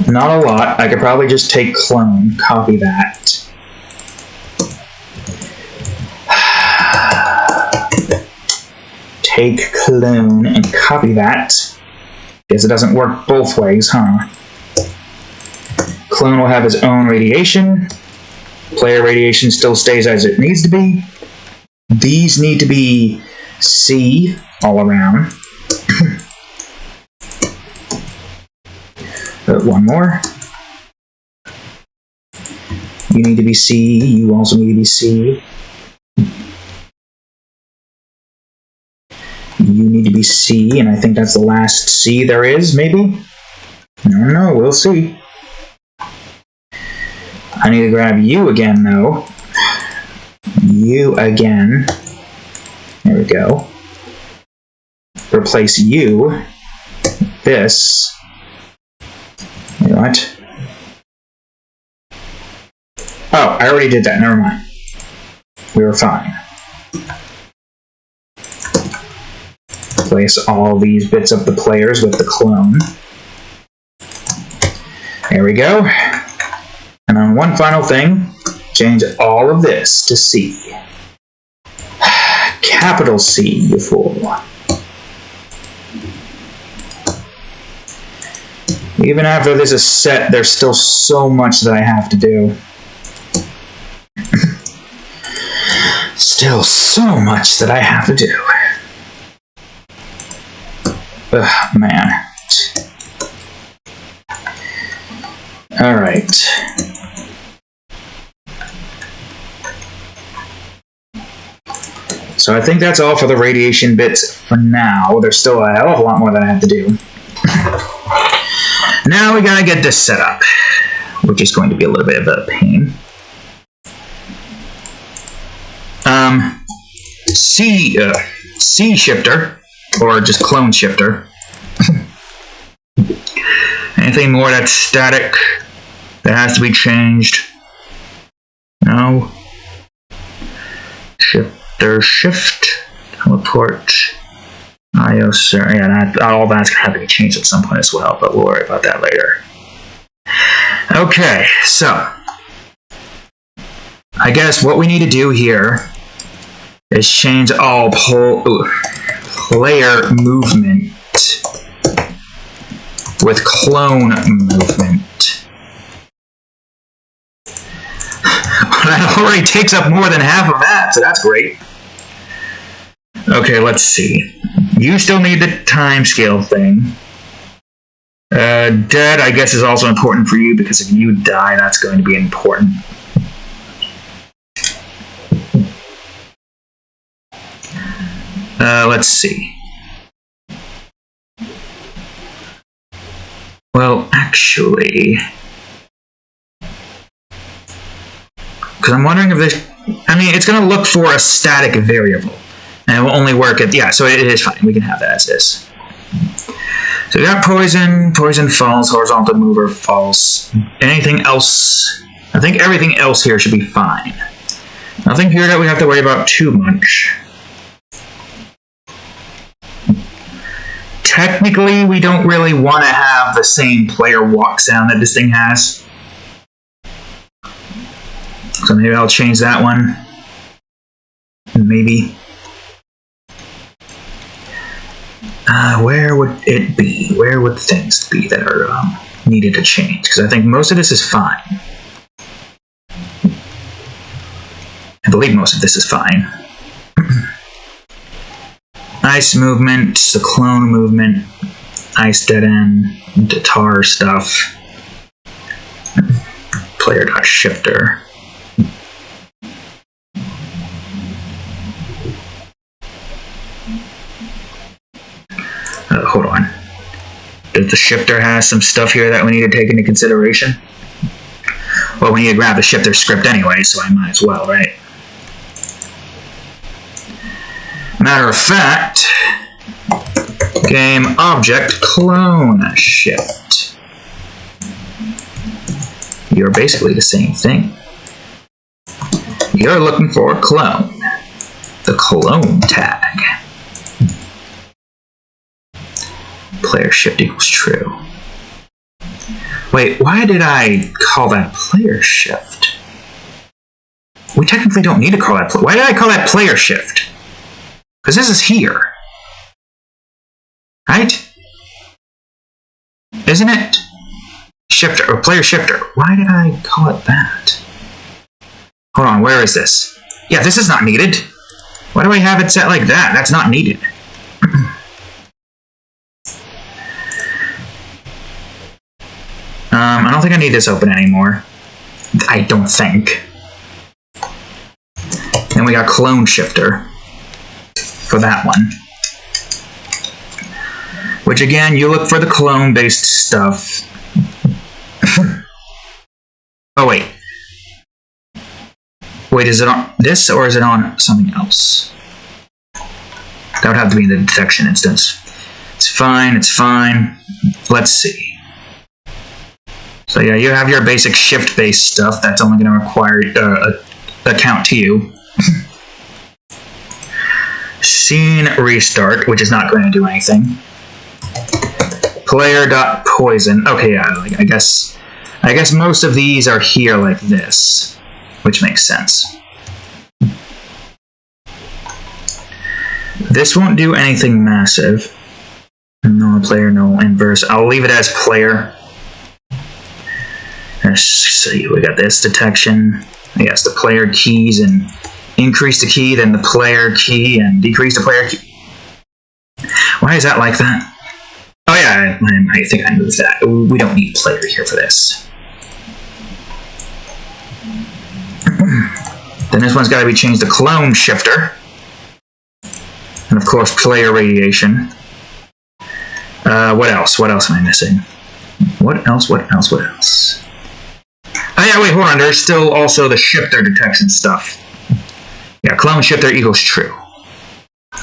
Not a lot. I could probably just take clone, copy that. Take clone and copy that. Guess it doesn't work both ways, huh? Clone will have his own radiation. Player radiation still stays as it needs to be. These need to be C all around. One more. You need to be C. You also need to be C. You need to be C, and I think that's the last C there is, maybe? No, we'll see. I need to grab you again, though. You again. There we go. Replace you. This. You know what? Oh, I already did that. Never mind. We were fine. Replace all these bits of the players with the clone. There we go. And on one final thing, change all of this to C. Capital C, you fool. Even after this is set, there's still so much that I have to do. Still so much that I have to do. Ugh, man. Alright. So I think that's all for the radiation bits for now. There's still a hell of a lot more that I have to do. Now we gotta get this set up, which is going to be a little bit of a pain. C shifter, or just clone shifter. Anything more that's static that has to be changed? No. Shifter, shift, teleport, IO, yeah, all that's gonna have to be changed at some point as well, but we'll worry about that later. Okay, so I guess what we need to do here is change all player movement with clone movement. That already takes up more than half of that, so that's great. Okay, let's see. You still need the time scale thing. Dead, I guess, is also important for you, because if you die, that's going to be important. Let's see. Well, actually, because I'm wondering if this, I mean, it's going to look for a static variable, and it will only work at, yeah, so it is fine. We can have that as is. So we got poison, poison false, horizontal mover false. Anything else? I think everything else here should be fine. Nothing here that we have to worry about too much. Technically, we don't really want to have the same player walk sound that this thing has. So maybe I'll change that one. Maybe. Where would it be? Where would things be that are needed to change? Because I think most of this is fine. I believe most of this is fine. Ice movement, the clone movement, ice dead end, tar stuff, player.shifter. Hold on. Does the shifter have some stuff here that we need to take into consideration? Well, we need to grab the shifter script anyway, so I might as well, right? Matter of fact, game object clone shift. You're basically the same thing. You're looking for a clone. The clone tag. Player shift equals true. Wait, why did I call that player shift? We technically don't need to call that. Why did I call that player shift? Because this is here. Right? Isn't it? Shifter, or player shifter. Why did I call it that? Hold on, where is this? Yeah, this is not needed. Why do I have it set like that? That's not needed. I don't think I need this open anymore. I don't think. Then we got clone shifter for that one. Which again, you look for the clone-based stuff. Oh wait. Wait, is it on this or is it on something else? That would have to be in the detection instance. It's fine, it's fine. Let's see. So yeah, you have your basic shift-based stuff that's only going to require account to you. Scene restart, which is not going to do anything. Player.poison. Okay, yeah, I guess most of these are here like this, which makes sense. This won't do anything massive. No player, no inverse. I'll leave it as player. Let's see, we got this detection. Yes, the player keys and increase the key, then the player key and decrease the player key. Why is that like that? Oh yeah, I think I moved that. We don't need player here for this. Then this one's got to be changed to clone shifter. And of course, player radiation. What else? What else am I missing? What else? Oh yeah, wait, hold on. There's still also the shifter detection stuff. Yeah, clone shifter equals true.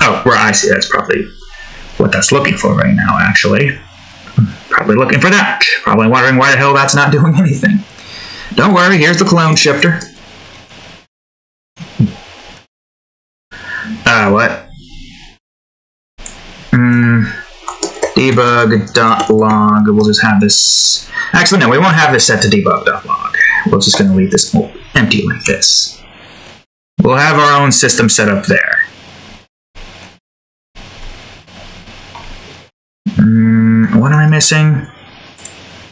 Oh, well, I see. That's probably what that's looking for right now, actually. Probably looking for that. Probably wondering why the hell that's not doing anything. Don't worry, here's the clone shifter. What? Debug.log. We'll just have this. Actually, no, we won't have this set to debug.log. We're just going to leave this empty like this. We'll have our own system set up there. What am I missing?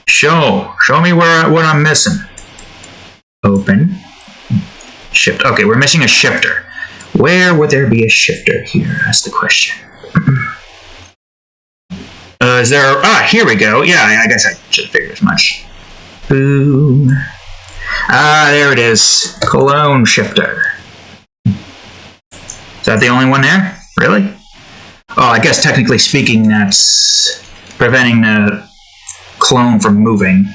Show me what I'm missing. Open. Shift. Okay, we're missing a shifter. Where would there be a shifter here? That's the question. Is there... Ah, here we go. Yeah, I guess I should have figured as much. Boom. Ah, there it is. Clone shifter. Is that the only one there? Really? Oh, I guess technically speaking, that's preventing the clone from moving.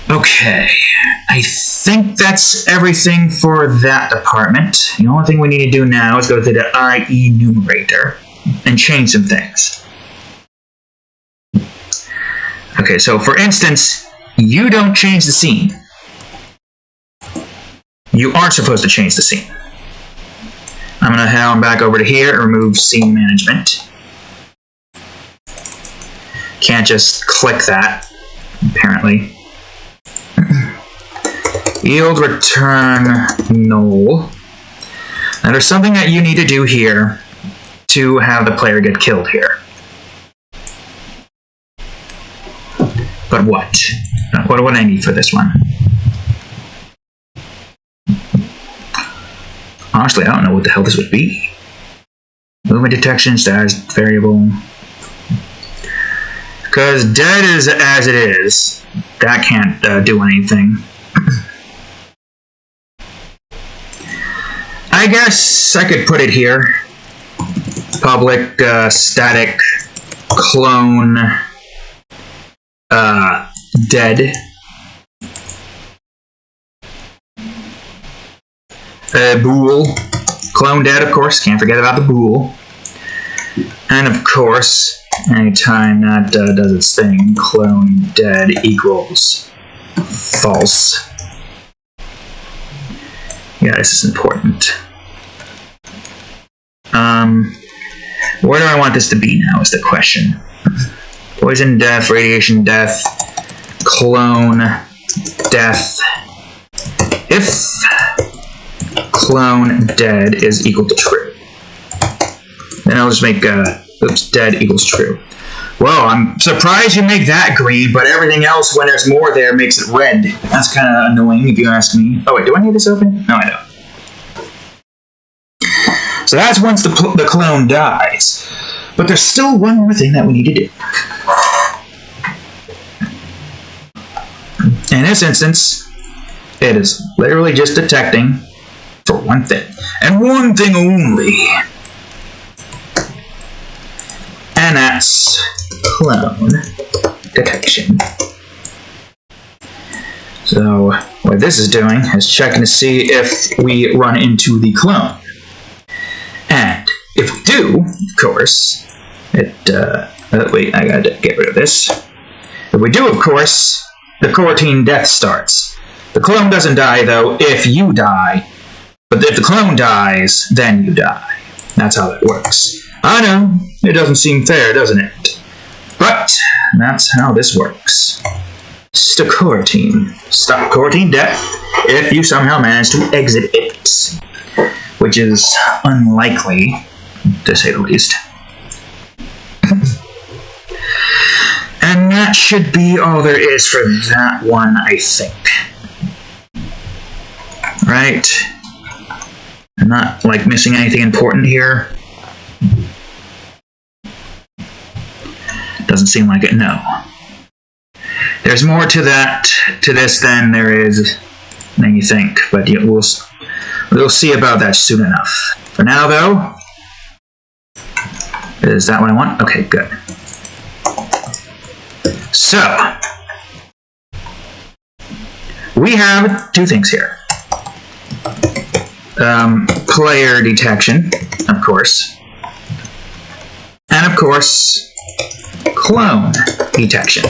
Okay. I think that's everything for that department. The only thing we need to do now is go to the IE numerator and change some things. Okay, so for instance, you don't change the scene. You aren't supposed to change the scene. I'm going to head on back over to here and remove scene management. Can't just click that, apparently. Yield return null. Now there's something that you need to do here to have the player get killed here. But what? What do I need for this one? Honestly, I don't know what the hell this would be. Movement detection, status variable. Because dead is as it is. That can't do anything. I guess I could put it here. Public static clone dead. Bool Clone dead, of course. Can't forget about the bool. And of course, anytime that does its thing, clone dead equals false. Yeah, this is important. Where do I want this to be now is the question. Poison death, radiation death, clone death. If clone dead is equal to true, then I'll just make dead equals true. Well, I'm surprised you make that green, but everything else, when there's more there, makes it red. That's kind of annoying if you ask me. Oh wait, do I need this open? No, I don't. So that's once the clone dies. But there's still one more thing that we need to do. In this instance, it is literally just detecting for one thing. And one thing only. And that's clone detection. So what this is doing is checking to see if we run into the clone. And if we do, of course, wait, I gotta get rid of this. If we do, of course, the coroutine death starts. The clone doesn't die, though, if you die. But if the clone dies, then you die. That's how that works. I know, it doesn't seem fair, doesn't it? But that's how this works. Stop coroutine death if you somehow manage to exit it. Which is unlikely, to say the least. And that should be all there is for that one, I think. Right? I'm not, like, missing anything important here. Doesn't seem like it, no. There's more to this than there is than you think, but we'll see about that soon enough. For now, though, is that what I want? Okay, good. So, we have two things here. Player detection, of course. And, of course, clone detection.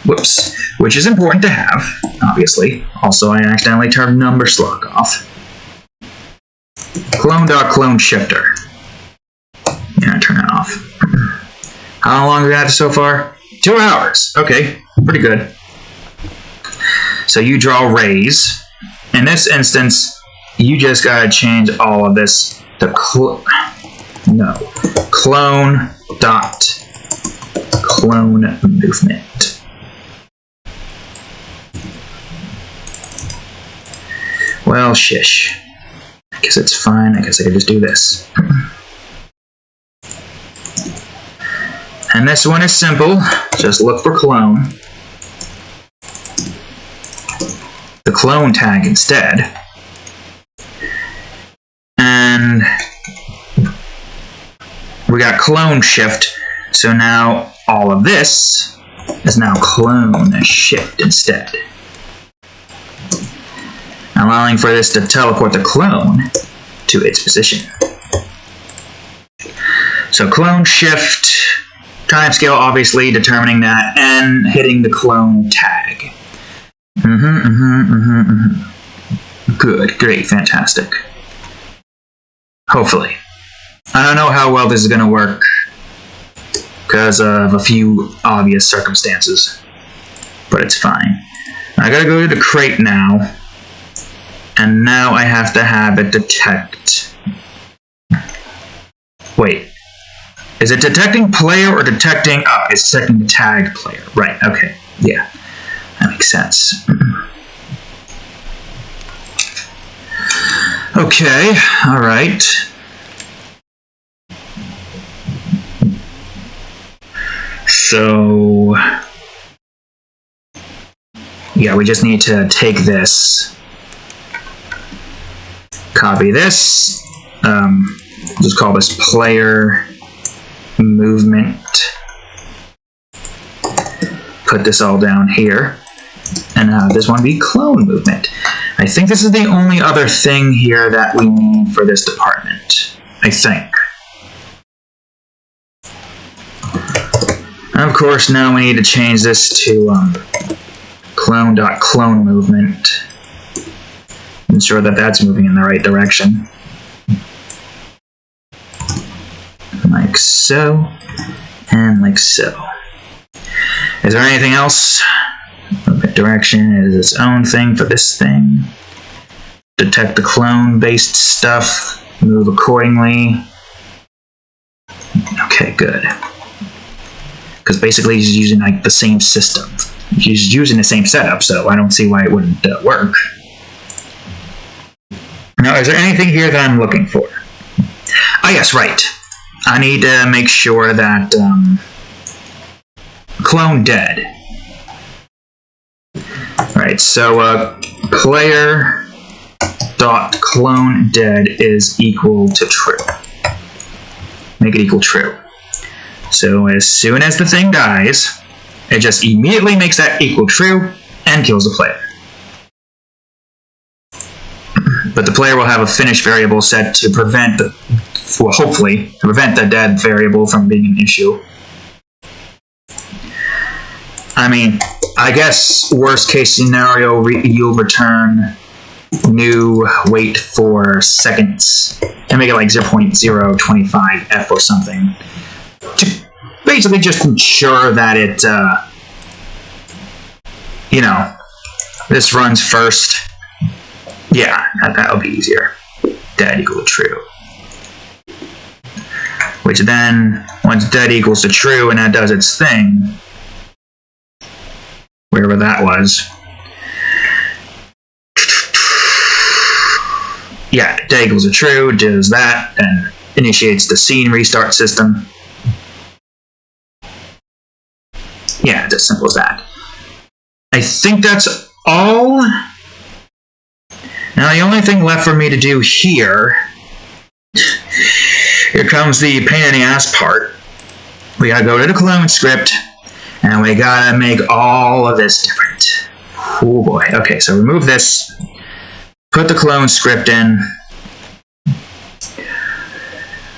Whoops. Which is important to have, obviously. Also, I accidentally turned number slug off. Clone.clone shifter. Yeah, turn that off. How long have we had so far? 2 hours. Okay, pretty good. So you draw rays. In this instance, you just gotta change all of this to clone dot clone movement. Well, shish. I guess it's fine. I guess I could just do this. And this one is simple. Just look for clone. The clone tag instead. And we got clone shift. So now all of this is now clone shift instead. Allowing for this to teleport the clone to its position. So clone shift, timescale obviously determining that, and hitting the clone tag. Good, great, fantastic. Hopefully. I don't know how well this is going to work because of a few obvious circumstances, but it's fine. I gotta go to the crate now. And now I have to have it detect. Wait. Is it detecting player or detecting... Oh, it's detecting the tag player. Right, okay. Yeah. That makes sense. Okay, alright. So... yeah, we just need to take this... copy this, just call this player movement, put this all down here, and have this one be clone movement. I think this is the only other thing here that we need for this department. I think. Of course, now we need to change this to clone.clone movement. Ensure that that's moving in the right direction. Like so, and like so. Is there anything else? Movement direction is its own thing for this thing. Detect the clone-based stuff. Move accordingly. Okay, good. Because basically he's using like the same system. He's using the same setup, so I don't see why it wouldn't work. Now, is there anything here that I'm looking for? Oh yes, right. I need to make sure that clone dead. Right, so player dot clone dead is equal to true. Make it equal true. So as soon as the thing dies, it just immediately makes that equal true and kills the player. But the player will have a finish variable set to prevent the, well, hopefully, to prevent the dead variable from being an issue. I mean, I guess worst case scenario, you'll return new wait for seconds and make it like 0.025f or something. To basically just ensure that it, you know, this runs first. Yeah, that'll be easier. Dead equal true. Which then, once dead equals to true and that does its thing, wherever that was. Yeah, dead equals to true, does that, and initiates the scene restart system. Yeah, it's as simple as that. I think that's all. Now the only thing left for me to do here, here comes the pain in the ass part. We gotta go to the clone script, and we gotta make all of this different. Oh boy. Okay, so remove this, put the clone script in.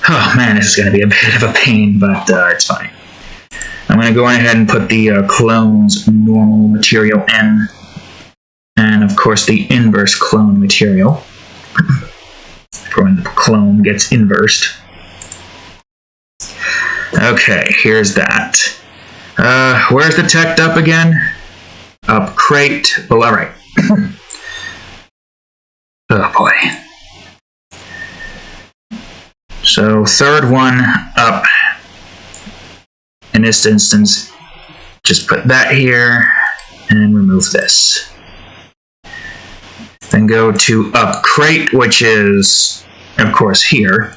Oh man, this is gonna be a bit of a pain, but it's fine. I'm gonna go ahead and put the clone's normal material in. And of course the inverse clone material for when the clone gets inversed. Okay, here's that. Where's the tech up again? Up crate. Oh, alright. Oh boy. So third one up. In this instance, just put that here and remove this. Then go to up crate, which is, of course, here.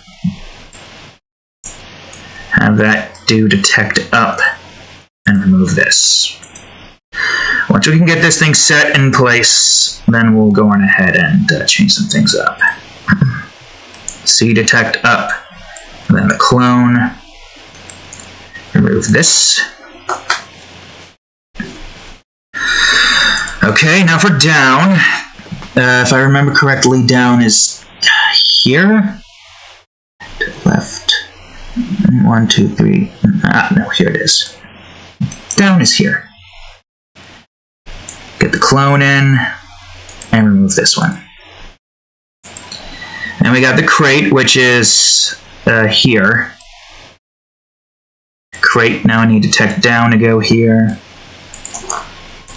Have that do detect up and remove this. Once we can get this thing set in place, then we'll go on ahead and change some things up. See detect up, and then the clone. Remove this. Okay, now for down. If I remember correctly, down is here. To the left. 1, 2, 3. No, here it is. Down is here. Get the clone in and remove this one. And we got the crate, which is here. Crate, now I need to detect down to go here.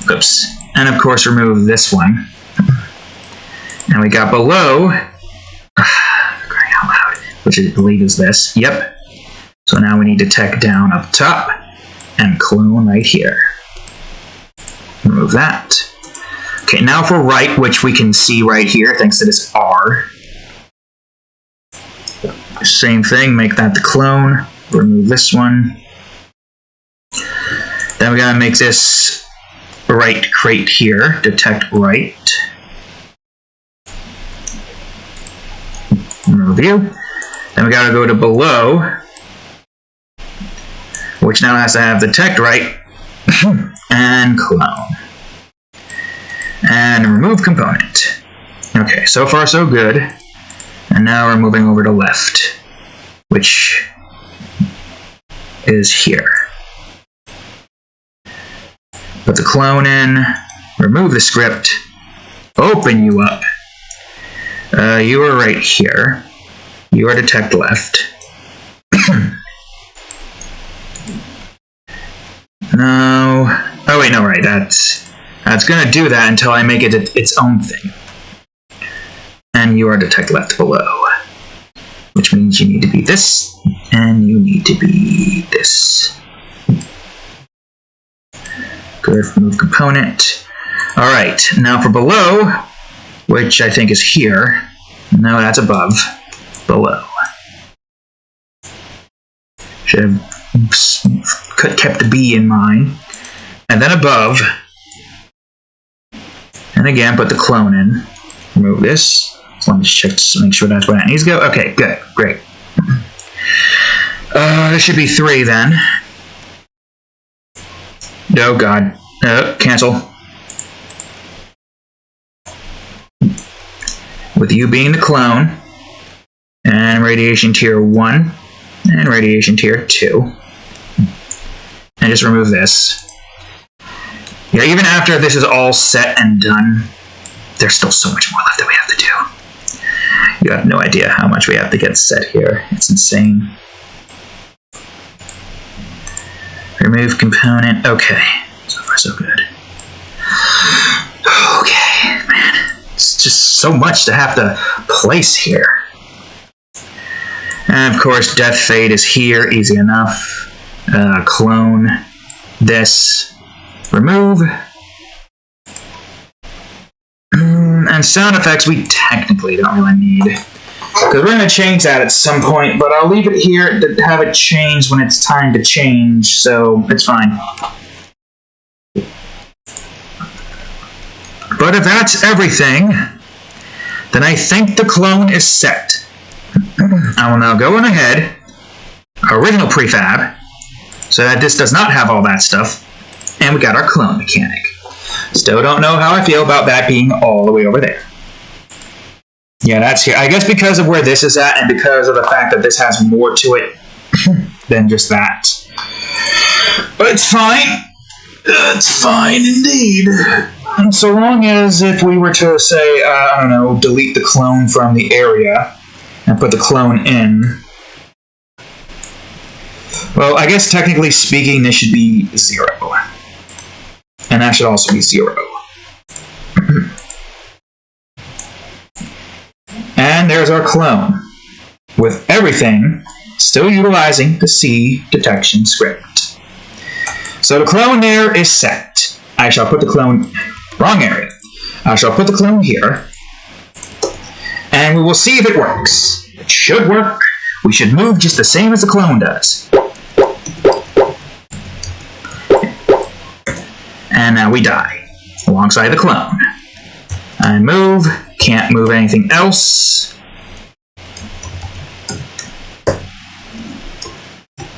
Oops. And of course remove this one. And we got below, crying out loud, which I believe is this. Yep. So now we need to tech down up top and clone right here. Remove that. Okay, now for right, which we can see right here thanks to this R. Same thing, make that the clone. Remove this one. Then we gotta make this right crate here, detect right. Remove you. Then we gotta go to below, which now has to have detect right and clone. And remove component. Okay, so far so good. And now we're moving over to left, which is here. Put the clone in, remove the script, open you up. You are right here. You are detect left. No. Oh wait, no, right. That's gonna do that until I make it its own thing. And you are detect left below, which means you need to be this, and you need to be this. Good. Remove component. All right. Now for below, which I think is here. No, that's above. Below. Should have kept the B in mind. And then above. And again, put the clone in. Remove this. Let me just check to make sure that's where that needs to go. Okay, good. Great. This should be 3 then. Oh, God. Cancel. With you being the clone. And radiation tier 1. And radiation tier 2. And just remove this. Yeah, even after this is all set and done, there's still so much more left that we have to do. You have no idea how much we have to get set here. It's insane. Remove component. Okay. So far, so good. Okay, man. It's just so much to have to place here. And of course, Death Fade is here. Easy enough. Clone. This. Remove. And sound effects we technically don't really need. Because we're going to change that at some point, but I'll leave it here to have it change when it's time to change, so it's fine. But if that's everything, then I think the clone is set. I will now go on ahead, original prefab, so that this does not have all that stuff, and we got our clone mechanic. Still don't know how I feel about that being all the way over there. Yeah, that's here. I guess because of where this is at, and because of the fact that this has more to it than just that. But it's fine. It's fine indeed. And so long as if we were to say, I don't know, delete the clone from the area and put the clone in. Well, I guess technically speaking, this should be 0. And that should also be 0. And there's our clone, with everything still utilizing the C detection script. So the clone there is set. I shall put the clone, wrong area. I shall put the clone here, and we will see if it works. It should work. We should move just the same as the clone does. And now we die, alongside the clone. I move, can't move anything else.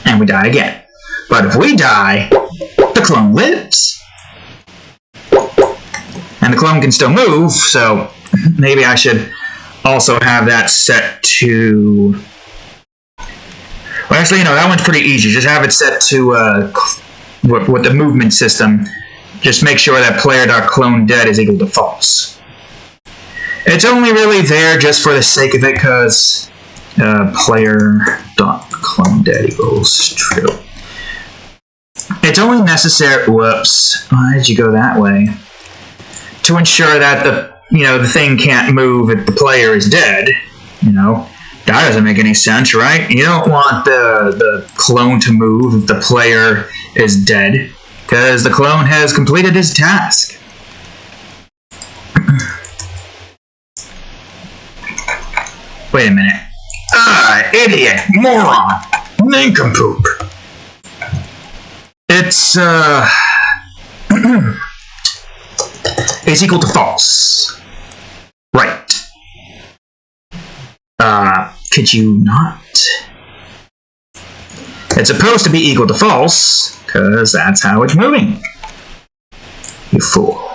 And we die again. But if we die, the clone lives. And the clone can still move, so maybe I should also have that set to... Well, actually, that one's pretty easy. Just have it set to with the movement system. Just make sure that player.cloneDead is equal to false. It's only really there just for the sake of it, because player.cloneDead equals true. It's only necessary. Whoops! Why did you go that way? To ensure that the thing can't move if the player is dead. That doesn't make any sense, right? You don't want the clone to move if the player is dead, because the clone has completed his task. Wait a minute. Idiot, moron, nincompoop. It's is equal to false. Right. Could you not? It's supposed to be equal to false, because that's how it's moving. You fool.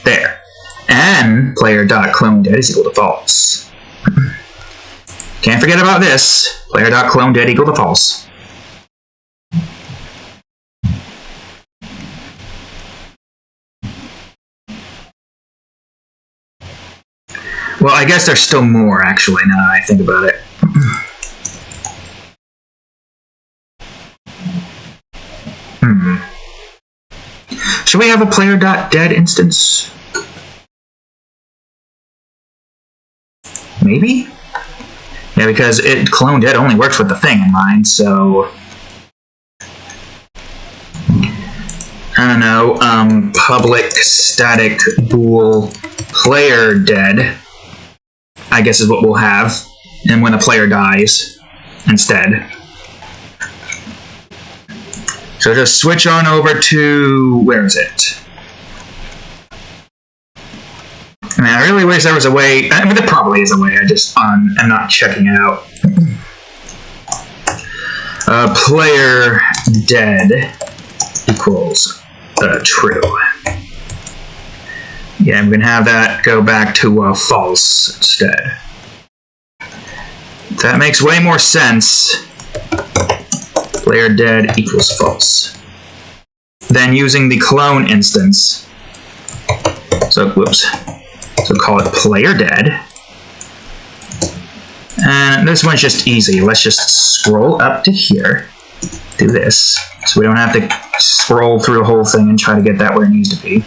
There. And and player.cloneDead is equal to false. Can't forget about this. Player.cloneDead equal to false. Well, I guess there's still more, actually, now that I think about it. Should we have a player.dead instance? Maybe? Yeah, because cloneDead only works with the thing in mind, so... I don't know, public static bool player dead, I guess is what we'll have, and when the player dies instead. So just switch on over to, where is it? I mean, I really wish there was a way, I mean, there probably is a way, I'm not checking it out. Player dead equals true. Yeah, I'm gonna have that go back to false instead. That makes way more sense. Player dead equals false. Then using the clone instance. So, whoops. So call it player dead. And this one's just easy. Let's just scroll up to here. Do this. So we don't have to scroll through the whole thing and try to get that where it needs to be.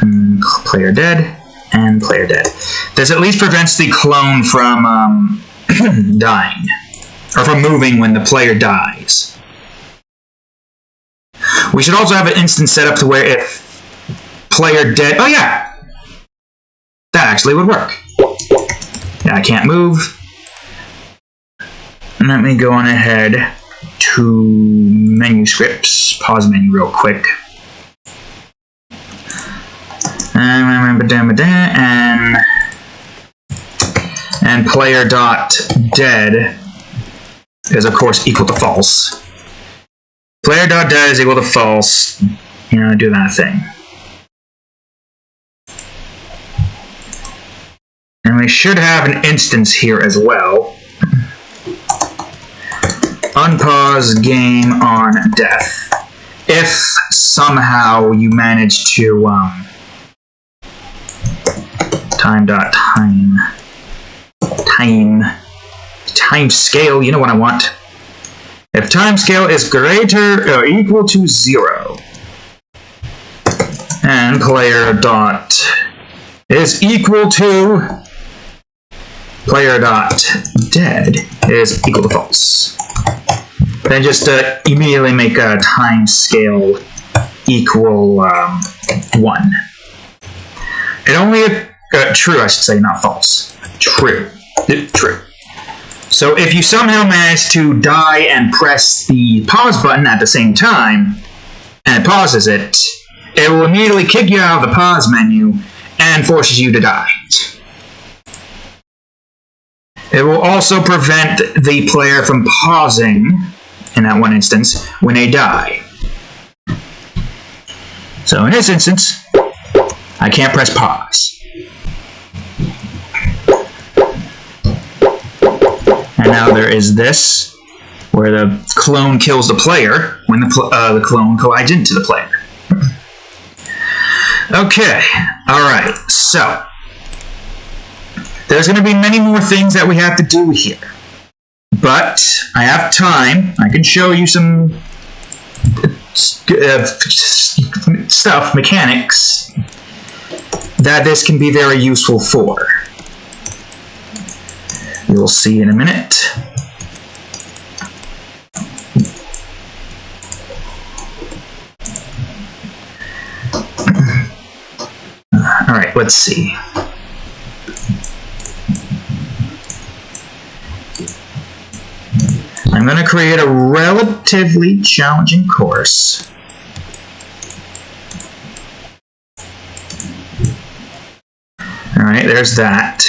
And player dead and player dead. This at least prevents the clone from dying. Or from moving when the player dies. We should also have an instance set up to where if player dead... Oh yeah! That actually would work. Yeah, I can't move. Let me go on ahead to menu scripts. Pause menu real quick. And player.dead is of course equal to false. Player.dead is equal to false. You know, do that thing. And we should have an instance here as well. Unpause game on death. If somehow you manage to time scale, you know what I want. If time scale is greater or equal to 0, and player dot is equal to player dot dead is equal to false. Then just immediately make a time scale equal 1. It only true, I should say, not false. True. True. So if you somehow manage to die and press the pause button at the same time, and it pauses it, it will immediately kick you out of the pause menu and forces you to die. It will also prevent the player from pausing, in that one instance, when they die. So in this instance, I can't press pause. And now there is this, where the clone kills the player when the clone collides into the player. Okay, alright, so there's going to be many more things that we have to do here. But I have time. I can show you some stuff, mechanics, that this can be very useful for. You'll see in a minute. Alright, let's see. I'm going to create a relatively challenging course. Alright, there's that.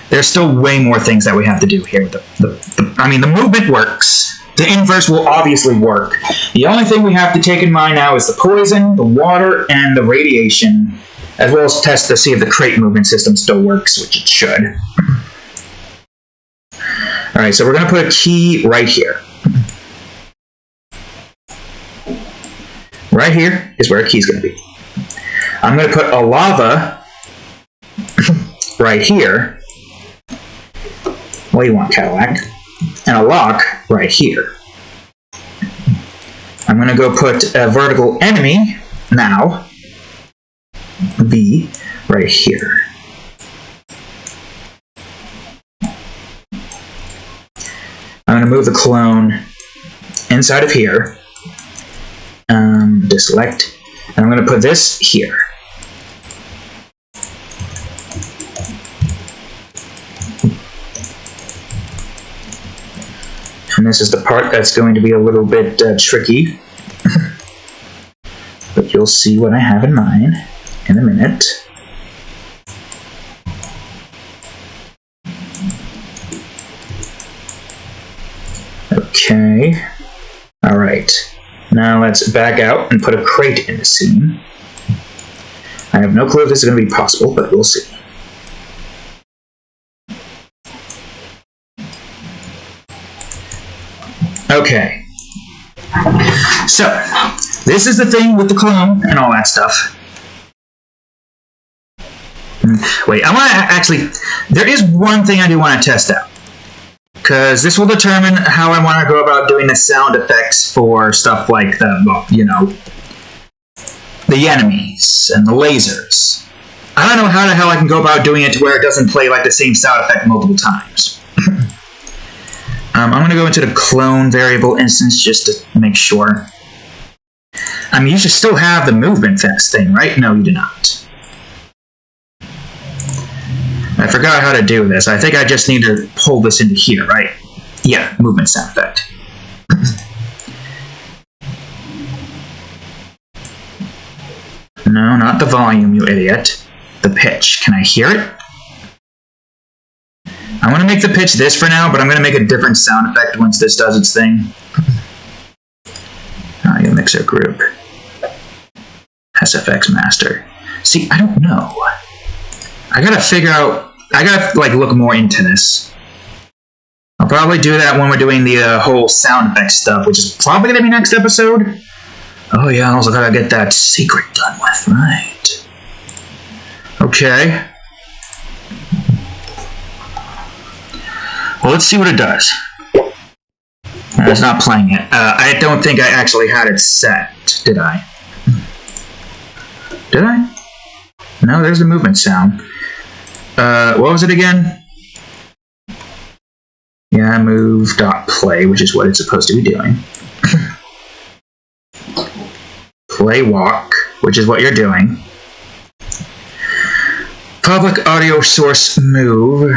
There's still way more things that we have to do here. The movement works. The inverse will obviously work. The only thing we have to take in mind now is the poison, the water, and the radiation as well as test to see if the crate movement system still works, which it should. Alright, so we're going to put a key right here. Right here is where a key is going to be. I'm going to put a lava right here. What do you want, Cadillac? And a lock right here. I'm going to go put a vertical enemy now. B right here. I'm going to move the clone inside of here. Deselect. And I'm going to put this here. And this is the part that's going to be a little bit tricky. But you'll see what I have in mind in a minute. Okay. Alright. Now let's back out and put a crate in the scene. I have no clue if this is going to be possible, but we'll see. Okay. So, this is the thing with the clone and all that stuff. Wait, I want to actually... There is one thing I do want to test out. Because this will determine how I want to go about doing the sound effects for stuff like the, well, you know, the enemies and the lasers. I don't know how the hell I can go about doing it to where it doesn't play like the same sound effect multiple times. I'm going to go into the clone variable instance just to make sure. I mean, you should still have the movement fast thing, right? No, you do not. I forgot how to do this. I think I just need to pull this into here, right? Yeah, movement sound effect. No, not the volume, you idiot. The pitch. Can I hear it? I'm going to make the pitch this for now, but I'm going to make a different sound effect once this does its thing. Audio mixer group. SFX master. See, I don't know. I gotta figure out... I gotta, like, look more into this. I'll probably do that when we're doing the whole sound effects stuff, which is probably gonna be next episode. Oh yeah, I also gotta get that secret done with, right? Okay. Well, let's see what it does. It's not playing it. I don't think I actually had it set, did I? Did I? No, there's the movement sound. What was it again? Yeah, move.play, which is what it's supposed to be doing. Play walk, which is what you're doing. Public audio source move.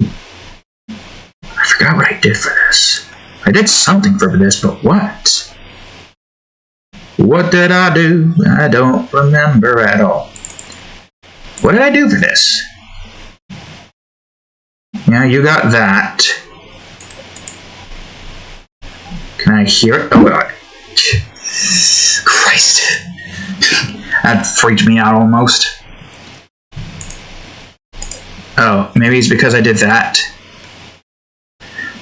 I forgot what I did for this. I did something for this, but what? What did I do? I don't remember at all. What did I do for this? Yeah, you got that. Can I hear it? Oh god. Christ. That freaked me out almost. Oh, maybe it's because I did that.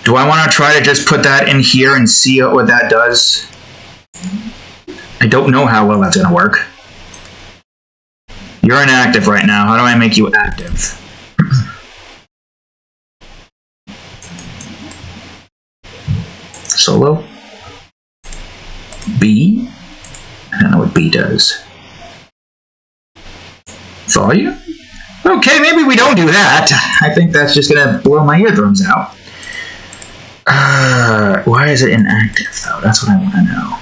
Do I want to try to just put that in here and see what that does? I don't know how well that's going to work. You're inactive right now. How do I make you active? Solo? B? I don't know what B does. Volume? Okay, maybe we don't do that. I think that's just gonna blow my eardrums out. Why is it inactive, though? That's what I want to know.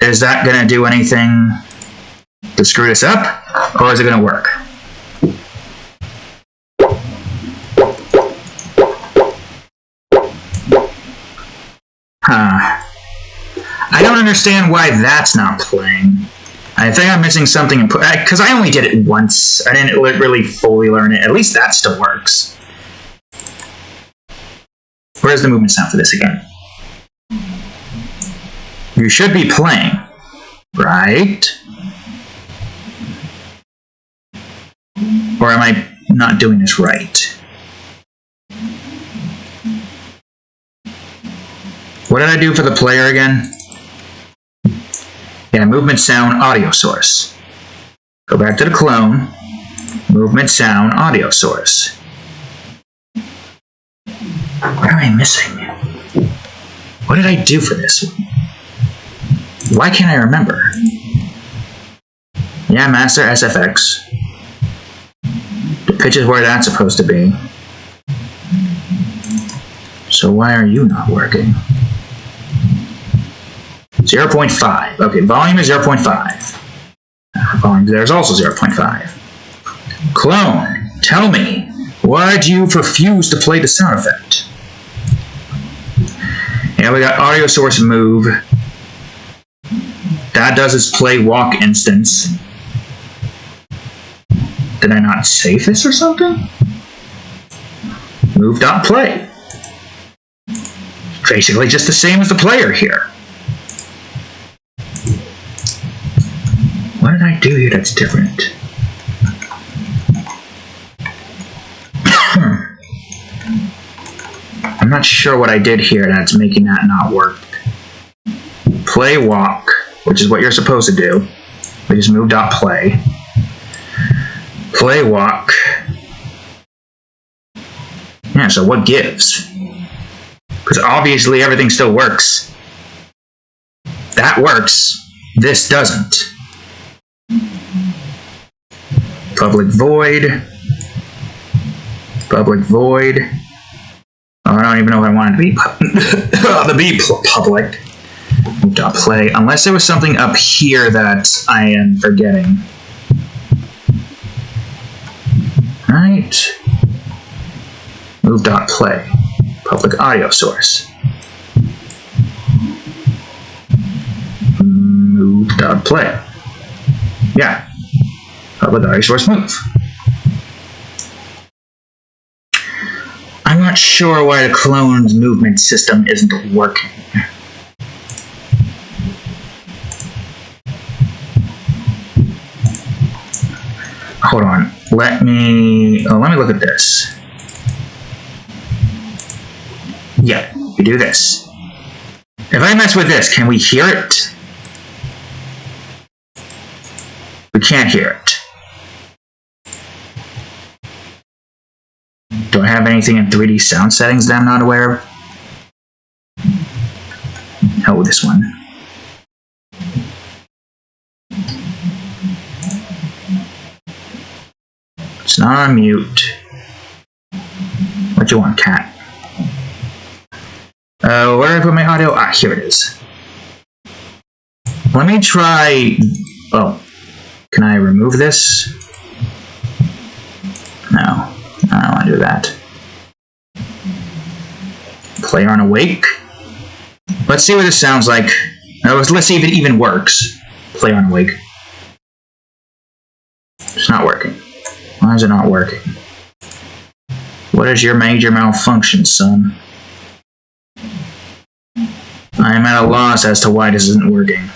Is that gonna do anything to screw this up? Or is it gonna work? Huh. I don't understand why that's not playing. I think I'm missing something, because I only did it once. I didn't really fully learn it. At least that still works. Where's the movement sound for this again? You should be playing, right? Or am I not doing this right? What did I do for the player again? Yeah, movement, sound, audio source. Go back to the clone. Movement, sound, audio source. What am I missing? What did I do for this one? Why can't I remember? Yeah, master SFX. The pitch is where that's supposed to be. So why are you not working? 0.5. Okay, volume is 0.5. Volume there's also 0.5. Clone, tell me, why do you refuse to play the sound effect? Yeah, we got audio source move. That does its play walk instance. Did I not save this or something? Move.play. Basically just the same as the player here. What did I do here that's different? I'm not sure what I did here that's making that not work. Play walk, which is what you're supposed to do. We just move.play. Play walk. Yeah, so what gives? Because obviously everything still works. That works. This doesn't. Public void. Public void. Oh, I don't even know if I want it to be public. Move.play. Unless there was something up here that I am forgetting. Right. Move.play. Public audio source. Move.play. Yeah. Public audio source move. I'm not sure why the clone's movement system isn't working. Hold on. Let me look at this. Yeah, we do this. If I mess with this, can we hear it? We can't hear it. Do I have anything in 3D sound settings that I'm not aware of? Oh, this one. It's not on mute. What do you want, cat? Where did I put my audio? Ah, here it is. Let me try... Oh. Can I remove this? No. I don't want to do that. Player on awake. Let's see what this sounds like. Let's see if it even works. Player on awake. It's not working. Why is it not working? What is your major malfunction, son? I am at a loss as to why this isn't working.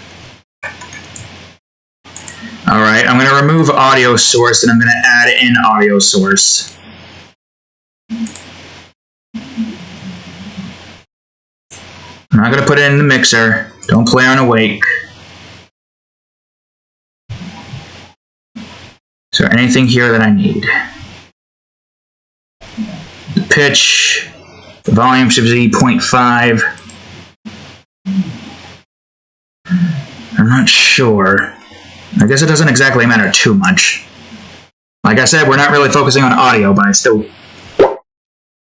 Alright, I'm going to remove audio source and I'm going to add in audio source. I'm not going to put it in the mixer. Don't play on awake. Is there anything here that I need? The pitch, the volume should be 0.5. I'm not sure. I guess it doesn't exactly matter too much. Like I said, we're not really focusing on audio, but I still...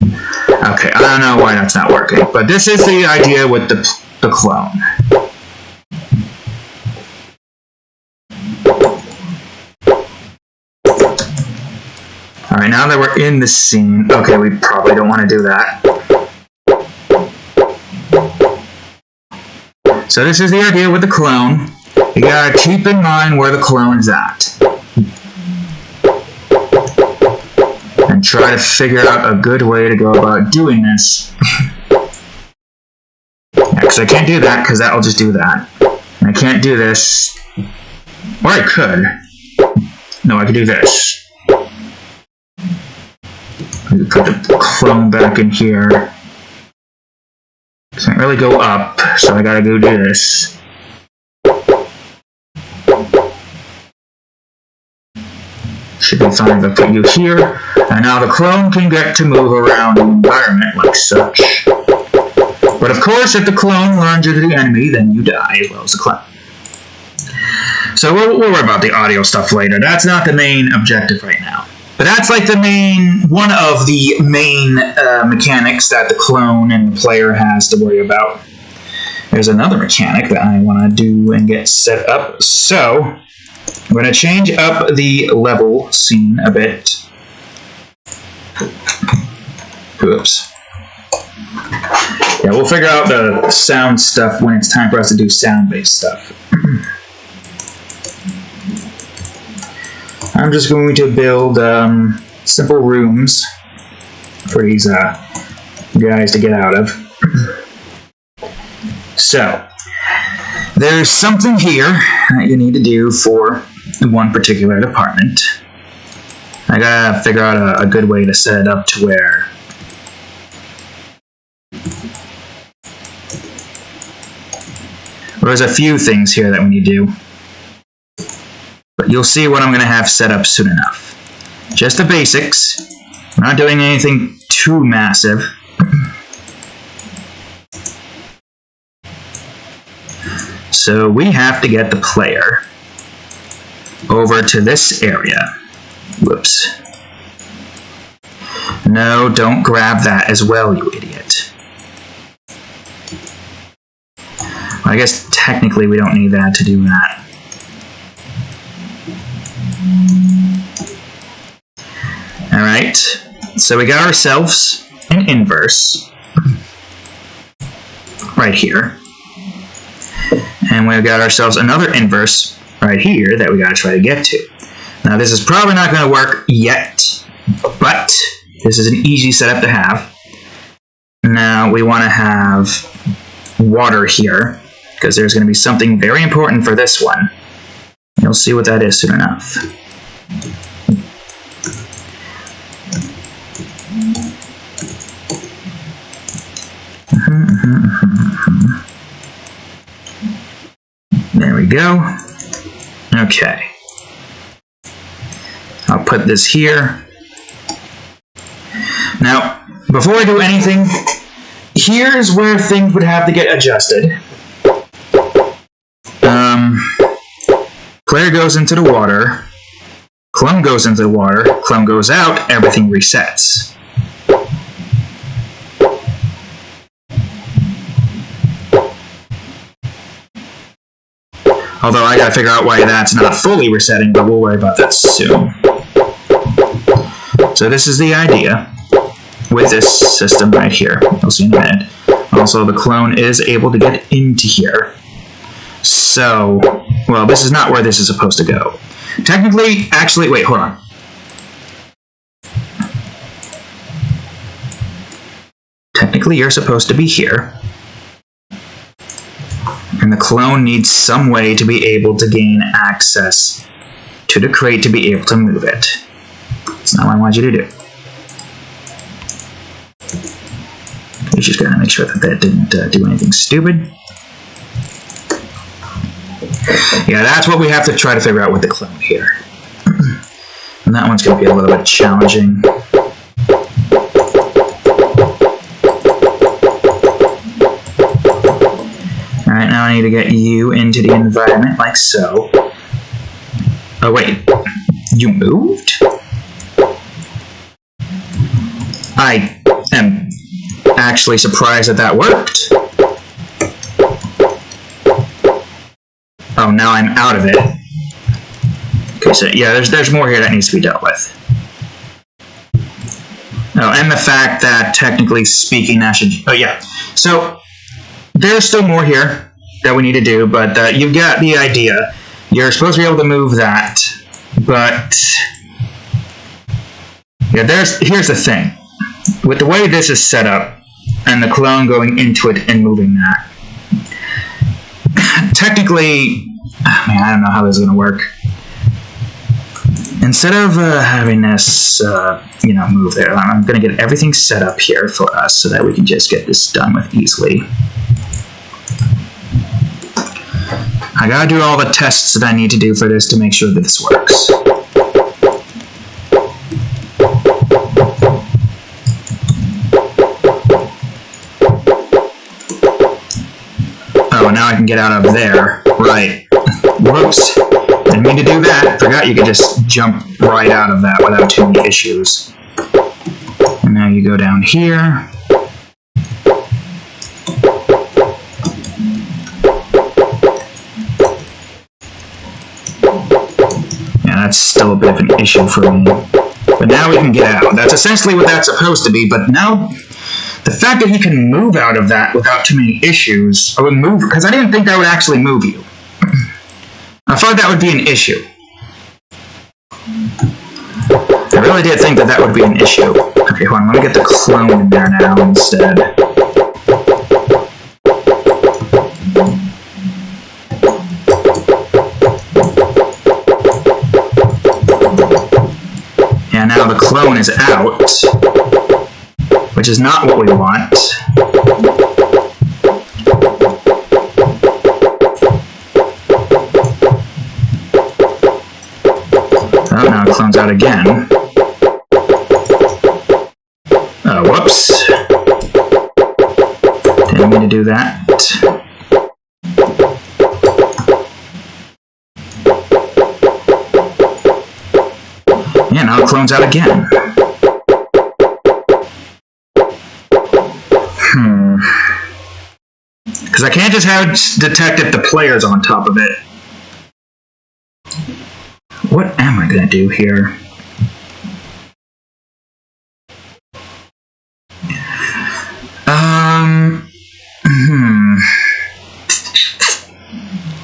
Okay, I don't know why that's not working, but this is the idea with the clone. Alright, now that we're in the scene... Okay, we probably don't want to do that. So this is the idea with the clone. You gotta keep in mind where the clone is at. And try to figure out a good way to go about doing this. Yeah, because I can't do that, because that'll just do that. And I can't do this. Or I could. No, I could do this. We put the clone back in here. Can't really go up, so I gotta go do this. Should be fine if I put you here. And now the clone can get to move around the environment like such. But of course, if the clone runs into the enemy, then you die as well as the clone. So we'll worry about the audio stuff later. That's not the main objective right now. But that's like one of the main mechanics that the clone and the player has to worry about. There's another mechanic that I want to do and get set up. So I'm going to change up the level scene a bit. Oops. Yeah, we'll figure out the sound stuff when it's time for us to do sound-based stuff. I'm just going to build simple rooms for these guys to get out of. So, there's something here that you need to do for one particular department. I gotta figure out a good way to set it up to where there's a few things here that we need to do. But you'll see what I'm going to have set up soon enough. Just the basics. We're not doing anything too massive. So we have to get the player over to this area. Whoops. No, don't grab that as well, you idiot. I guess technically we don't need that to do that. Alright, so we got ourselves an inverse right here. And we've got ourselves another inverse right here that we gotta try to get to. Now this is probably not gonna work yet, but this is an easy setup to have. Now we wanna have water here, because there's gonna be something very important for this one. You'll see what that is soon enough. There we go. Okay. I'll put this here. Now, before I do anything, here's where things would have to get adjusted. Player goes into the water, clone goes into the water, clone goes out, everything resets. Although I gotta figure out why that's not fully resetting, but we'll worry about that soon. So this is the idea with this system right here. You'll see in a minute. Also, the clone is able to get into here. So, well, this is not where this is supposed to go. Technically, actually, wait, hold on. Technically, you're supposed to be here. And the clone needs some way to be able to gain access to the crate to be able to move it. That's not what I want you to do. You just gotta make sure that that didn't do anything stupid. Yeah, that's what we have to try to figure out with the clone here. And that one's gonna be a little bit challenging. Alright, now I need to get you into the environment like so. Oh wait, you moved? I am actually surprised that that worked. Oh, now I'm out of it. Okay, so yeah, there's more here that needs to be dealt with. Oh, and the fact that technically speaking, that should... Oh yeah, so there's still more here that we need to do, but you've got the idea. You're supposed to be able to move that, but yeah, here's the thing. With the way this is set up, and the clone going into it and moving that, technically, man, I don't know how this is going to work. Instead of having this, move there, I'm going to get everything set up here for us so that we can just get this done with easily. I got to do all the tests that I need to do for this to make sure that this works. Oh, now I can get out of there. Right. Whoops. Didn't mean to do that. Forgot you could just jump right out of that without too many issues. And now you go down here. Yeah, that's still a bit of an issue for me. But now we can get out. That's essentially what that's supposed to be, but now the fact that he can move out of that without too many issues, or move, because I didn't think that would actually move you. I thought that would be an issue. I really did think that that would be an issue. Okay, hold on, let me get the clone in there now instead. Yeah, now the clone is out, which is not what we want. Oh, now it clones out again. Oh, whoops. Didn't mean to do that. Yeah, now it clones out again. Because I can't just have it detect if the player's on top of it. What am I going to do here?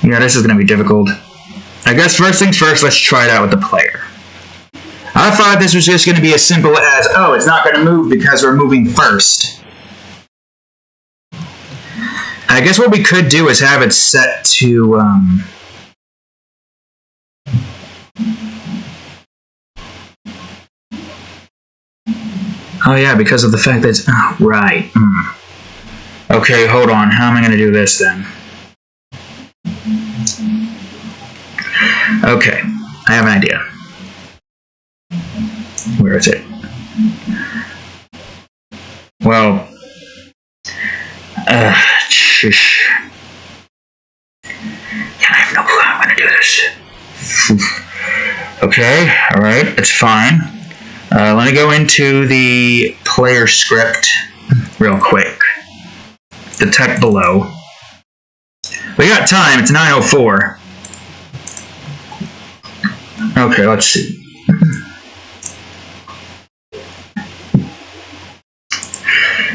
Yeah, this is going to be difficult. I guess first things first, let's try it out with the player. I thought this was just going to be as simple as, oh, it's not going to move because we're moving first. I guess what we could do is have it set to, oh yeah, because of the fact that it's, oh, right. Okay, hold on, how am I going to do this then? Okay, I have an idea. Where is it? Well, shush. I have no clue how I'm going to do this. Okay, alright, it's fine. Let me go into the player script real quick. Detect below. We got time, it's 9:04. Okay, let's see.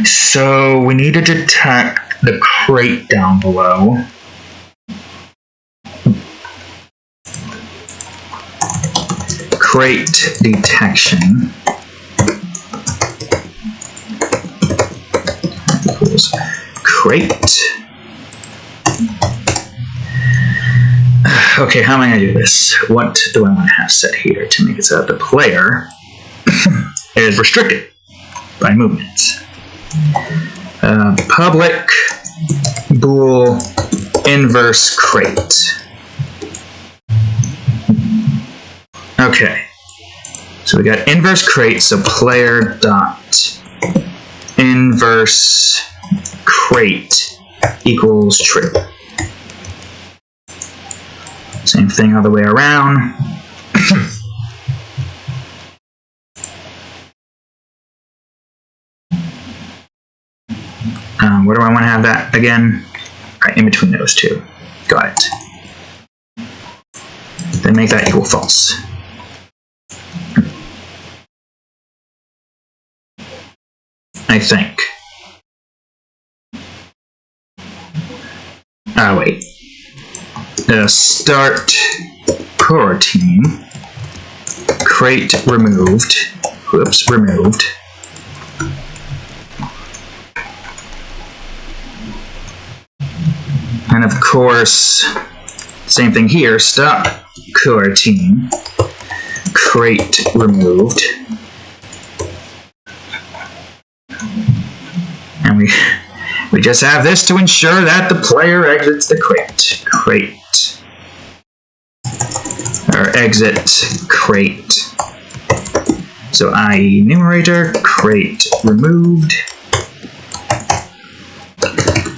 So we need to detect the crate down below. Crate detection equals crate. Okay, how am I going to do this? What do I want to have set here to make it so that the player is restricted by movement? Public bool inverse crate. Okay, so we got inverse crate, so player dot inverse crate equals true. Same thing other way around. Where do I want to have that again? Right, in between those two. Got it. Then make that equal false. I think. Oh, wait. Start coroutine. Crate removed. Whoops, removed. And of course, same thing here, stop coroutine. crate removed. And we just have this to ensure that the player exits the crate. Crate. Or exit crate. So i.e. numerator, crate removed.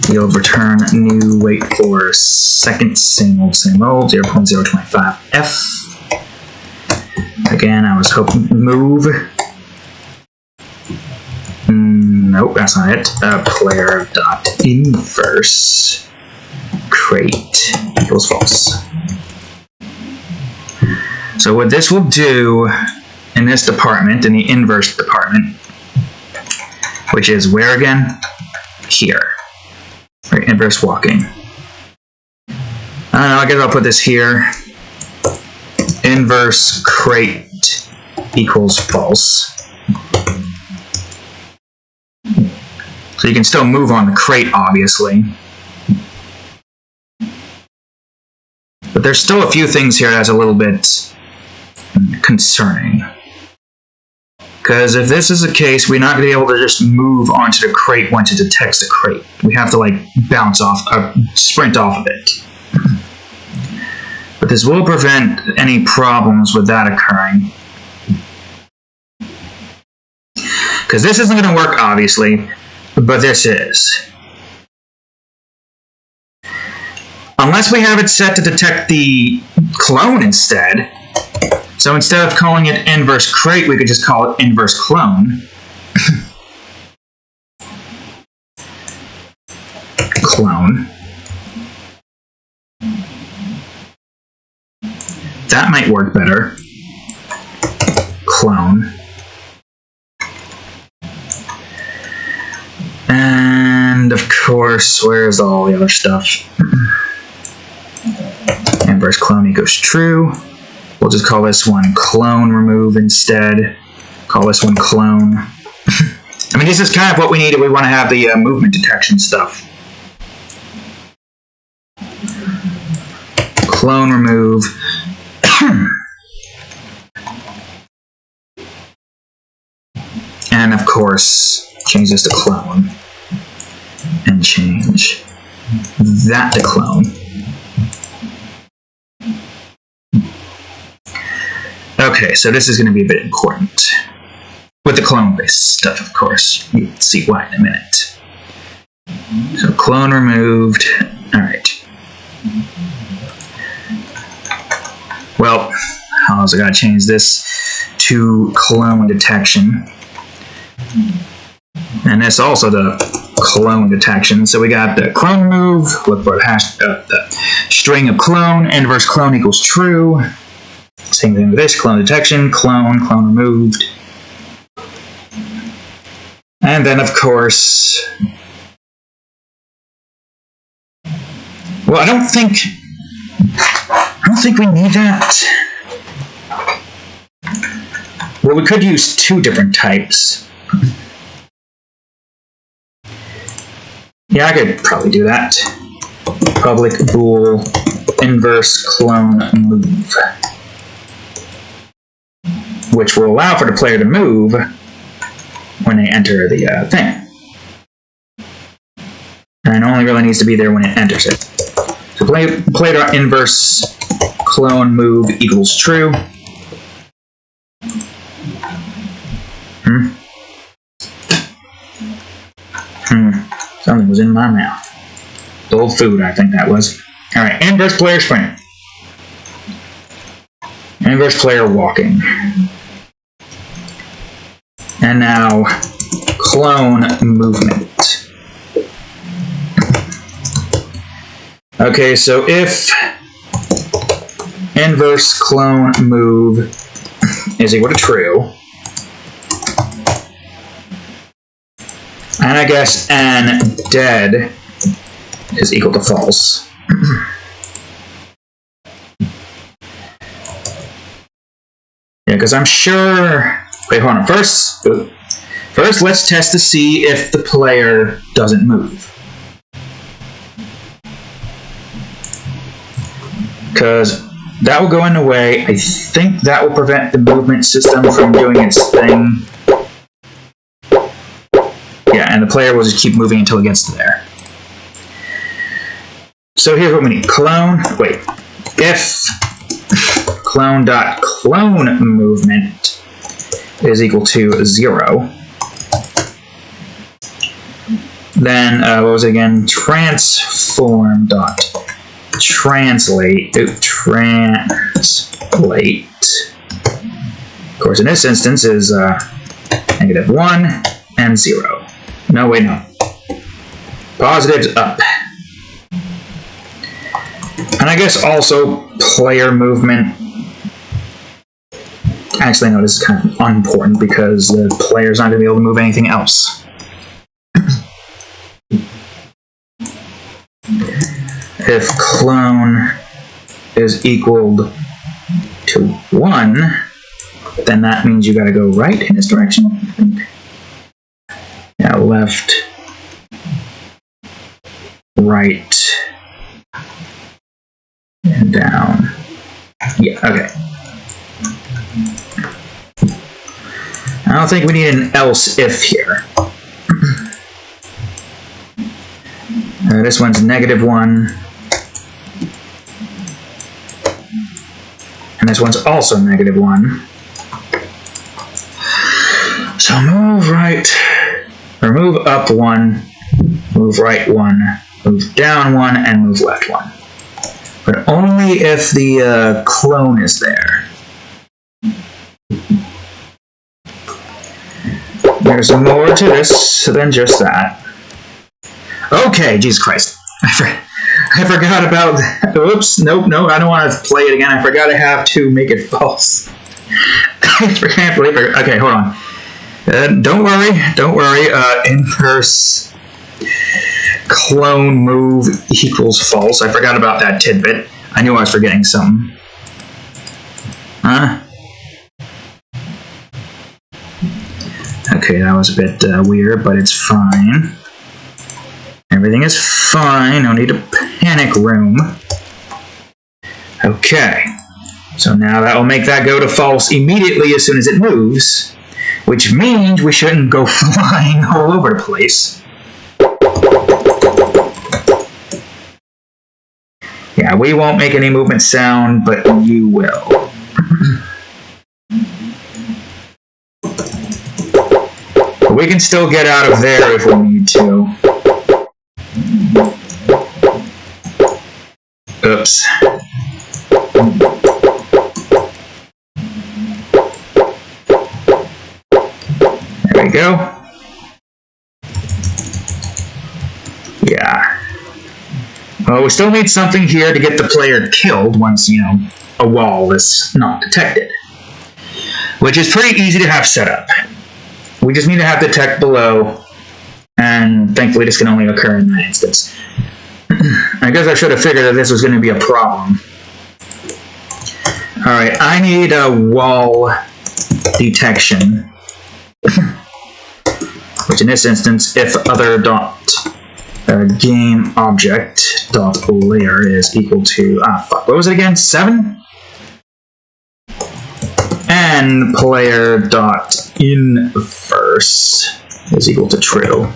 We'll return new wait for second, same old, 0.025f. Again, I was hoping move. Nope, that's not it. Player dot inverse crate equals false. So what this will do in this department, in the inverse department, which is where again? Here. Right, inverse walking. I guess I'll put this here. Inverse crate equals false. So you can still move on the crate, obviously. But there's still a few things here that's a little bit concerning. Because if this is the case, we're not going to be able to just move onto the crate once it detects the crate. We have to, like, bounce off, sprint off of it. But this will prevent any problems with that occurring. Because this isn't going to work, obviously, but this is. Unless we have it set to detect the clone instead. So instead of calling it inverse crate, we could just call it inverse clone. Clone. That might work better. Clone. And of course, where's all the other stuff? Inverse clone equals true. We'll just call this one clone remove instead. Call this one clone. I mean, this is kind of what we need if we want to have the movement detection stuff. Clone remove. And of course, change this to clone. And change that to clone. Okay, so this is going to be a bit important. With the clone-based stuff, of course. You'll see why in a minute. So clone removed. Alright. Well, I also got to change this to clone detection. And this also the clone detection. So we got the clone remove, look for the string of clone, inverse clone equals true. Same thing with this, clone detection, clone removed. And then of course, well, I don't think we need that. Well, we could use two different types. Yeah, I could probably do that. Public bool inverse clone move, which will allow for the player to move when they enter the thing. And it only really needs to be there when it enters it. So player inverse clone move equals true. Something was in my mouth. Old food, I think that was. Alright, inverse player sprint. Inverse player walking. And now, clone movement. Okay, so if inverse clone move is equal to true, and I guess n dead is equal to false. Yeah, because I'm sure... Wait, hold on. First, let's test to see if the player doesn't move. Because that will go in the way. I think that will prevent the movement system from doing its thing. Yeah, and the player will just keep moving until it gets to there. So here's what we need. Clone, wait. If clone.clone movement is equal to 0, then, what was it again? Transform.translate. Of course, in this instance is -1 and 0. No, wait, no. Positives up. And I guess also player movement. Actually, no, this is kind of unimportant because the player's not going to be able to move anything else. If clone is equal to 1, then that means you got to go right in this direction, I think. Yeah, left, right, and down. Yeah, okay. I don't think we need an else if here. This one's -1. And this one's also -1. So move right, or move up 1, move right 1, move down 1, and move left 1. But only if the clone is there. There's more to this than just that. Okay, Jesus Christ. I forgot about that. Oops, nope, no, I don't want to play it again. I forgot I have to make it false. Okay, hold on. Don't worry. Inverse clone move equals false. I forgot about that tidbit. I knew I was forgetting something. Huh? Okay, that was a bit weird, but it's fine. Everything is fine. No need to panic room. Okay. So now that will make that go to false immediately as soon as it moves, which means we shouldn't go flying all over the place. Yeah, we won't make any movement sound, but you will. But we can still get out of there if we need to. Oops. There we go. Yeah. Well, we still need something here to get the player killed once, you know, a wall is not detected. Which is pretty easy to have set up. We just need to have detect below, and thankfully this can only occur in that instance. I guess I should have figured that this was going to be a problem. Alright, I need a wall detection. Which in this instance, if other dot game object dot layer is equal to, what was it again? 7? And player dot inverse is equal to true.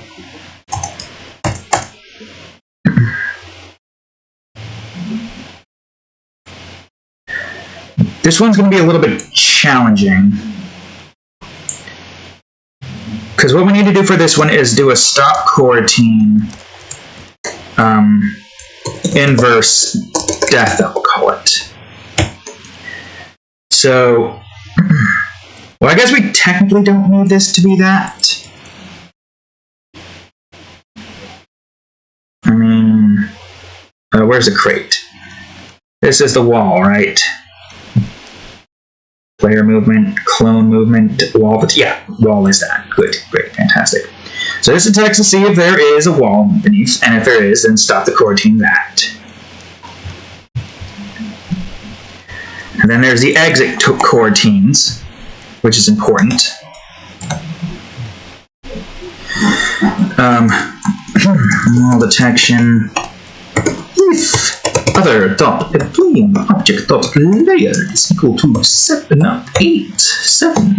This one's going to be a little bit challenging. Because what we need to do for this one is do a stop coroutine inverse death, I'll call it. So, well, I guess we technically don't need this to be that. I mean, where's the crate? This is the wall, right? Player movement, clone movement, wall, but yeah, wall is that. Good, great, fantastic. So this detects to see if there is a wall beneath, and if there is, then stop the coroutine that. And then there's the exit coroutines, which is important. Wall detection. If other dot employing object dot layer is equal to 8, 7.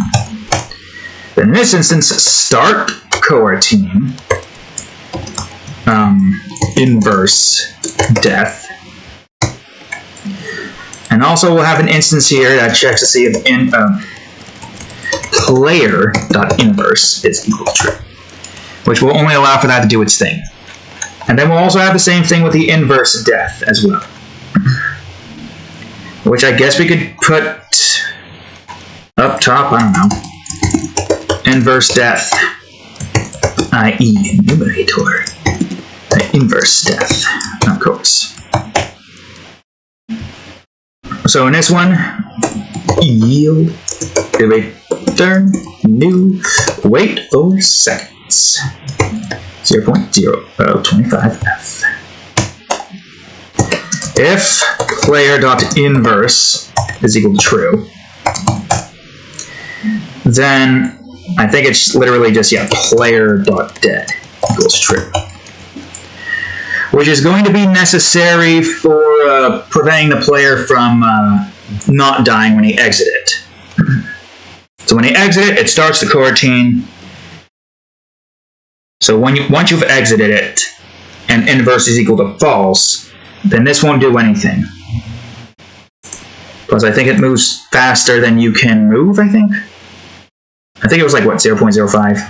Then in this instance, start coroutine inverse death. And also we'll have an instance here that checks to see if player.inverse is equal to true, which will only allow for that to do its thing. And then we'll also have the same thing with the inverse death as well, which I guess we could put up top, I don't know, inverse death, i.e. numerator, inverse death, of course. So in this one, yield, return, new, wait for seconds, 0.0025f. If player.inverse is equal to true, then I think it's literally just, player.dead equals true, which is going to be necessary for preventing the player from not dying when he exits it. So when he exits it, it starts the coroutine. So once you've exited it, and inverse is equal to false, then this won't do anything. Plus, I think it moves faster than you can move, I think it was like, what, 0.05?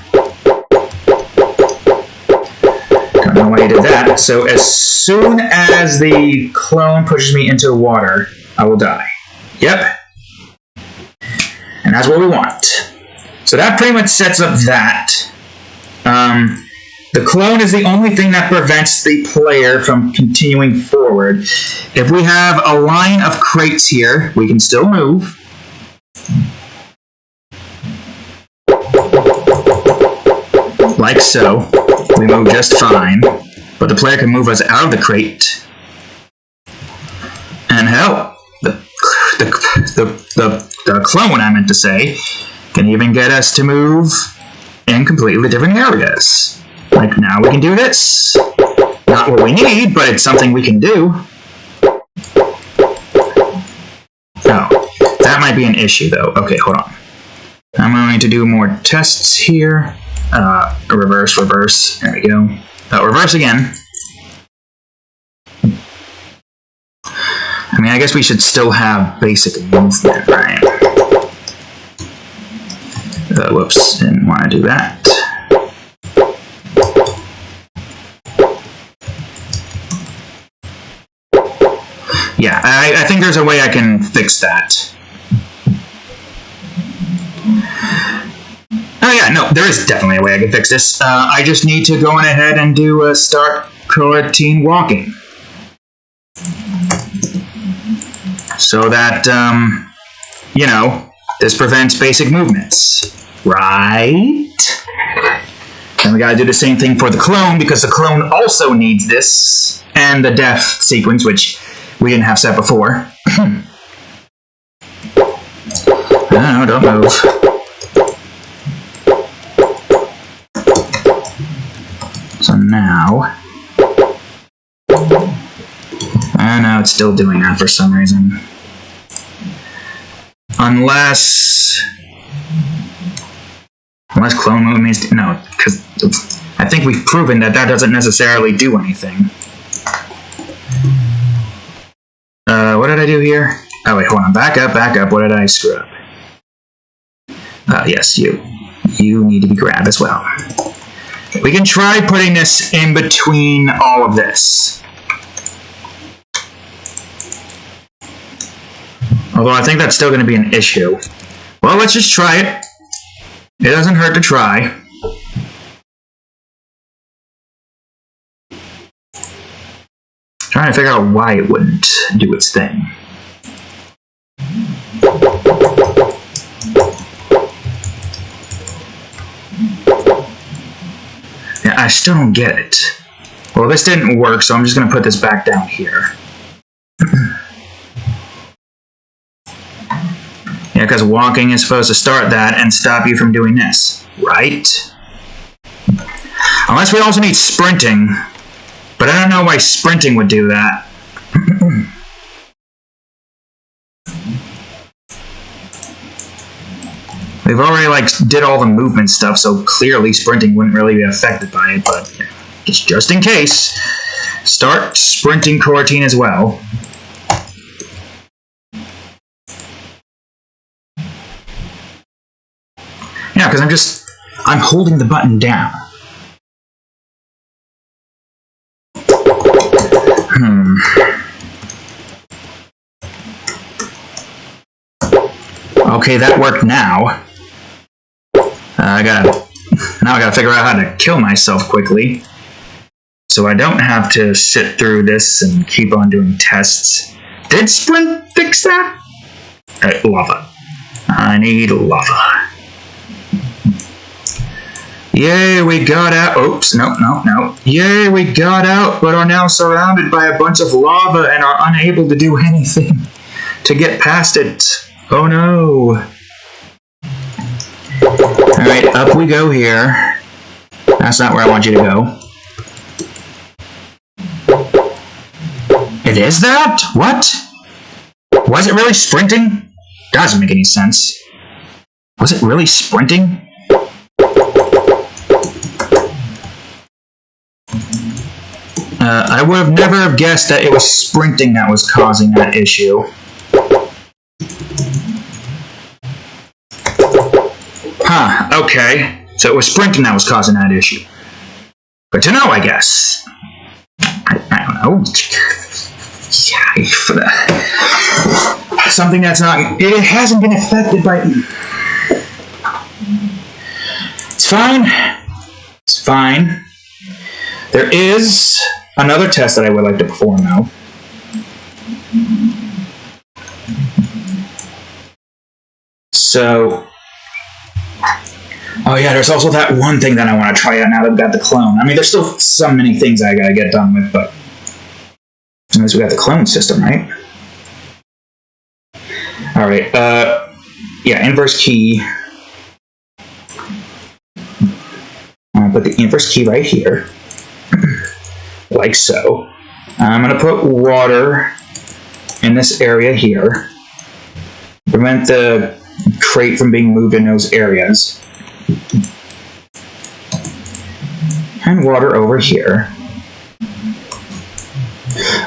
Don't know why he did that. So as soon as the clone pushes me into water, I will die. Yep. And that's what we want. So that pretty much sets up that. The clone is the only thing that prevents the player from continuing forward. If we have a line of crates here, we can still move. Like so. We move just fine. But the player can move us out of the crate. And hell, the clone, I meant to say, can even get us to move in completely different areas. Like, now we can do this. Not what we need, but it's something we can do. Oh, that might be an issue, though. Okay, hold on. I'm going to do more tests here. Reverse. There we go. Reverse again. I mean, I guess we should still have basic movement, right? Whoops, didn't want to do that. Yeah, I think there's a way I can fix that. Oh yeah, no, there is definitely a way I can fix this. I just need to go on ahead and do a start coroutine walking. So that, this prevents basic movements. Right? Then we gotta do the same thing for the clone, because the clone also needs this, and the death sequence, which we didn't have set before. No, don't move. So now... no, it's still doing that for some reason. Unless clone mode means... No, because I think we've proven that doesn't necessarily do anything. What did I do here? Oh, wait, hold on. Back up. What did I screw up? Yes, you. You need to be grabbed as well. We can try putting this in between all of this. Although I think that's still going to be an issue. Well, let's just try it. It doesn't hurt to try. Trying to figure out why it wouldn't do its thing. Yeah, I still don't get it. Well, this didn't work, so I'm just going to put this back down here. Yeah, because walking is supposed to start that and stop you from doing this, right? Unless we also need sprinting. But I don't know why sprinting would do that. We've already did all the movement stuff, so clearly sprinting wouldn't really be affected by it, but just in case, start sprinting Coroutine as well. Yeah, because I'm holding the button down. Okay, that worked now. I gotta figure out how to kill myself quickly, so I don't have to sit through this and keep on doing tests. Did sprint fix that? Lava. I need lava. Yay, we got out. Oops, no. Yay, we got out, but are now surrounded by a bunch of lava and are unable to do anything to get past it. Oh no. Alright, up we go here. That's not where I want you to go. It is that? What? Was it really sprinting? Doesn't make any sense. Was it really sprinting? I would have never guessed that it was sprinting that was causing that issue. Huh, okay. So it was sprinting that was causing that issue. Good to know, I guess. I don't know. Something that's not... It hasn't been affected by... It's fine. It's fine. There is another test that I would like to perform, though. So... Oh yeah, there's also that one thing that I want to try out now that we've got the clone. I mean, there's still so many things I gotta get done with, but... As long as we got the clone system, right? Alright, yeah, inverse key. I'm gonna put the inverse key right here. Like so. I'm gonna put water in this area here. Prevent the crate from being moved in those areas. And water over here.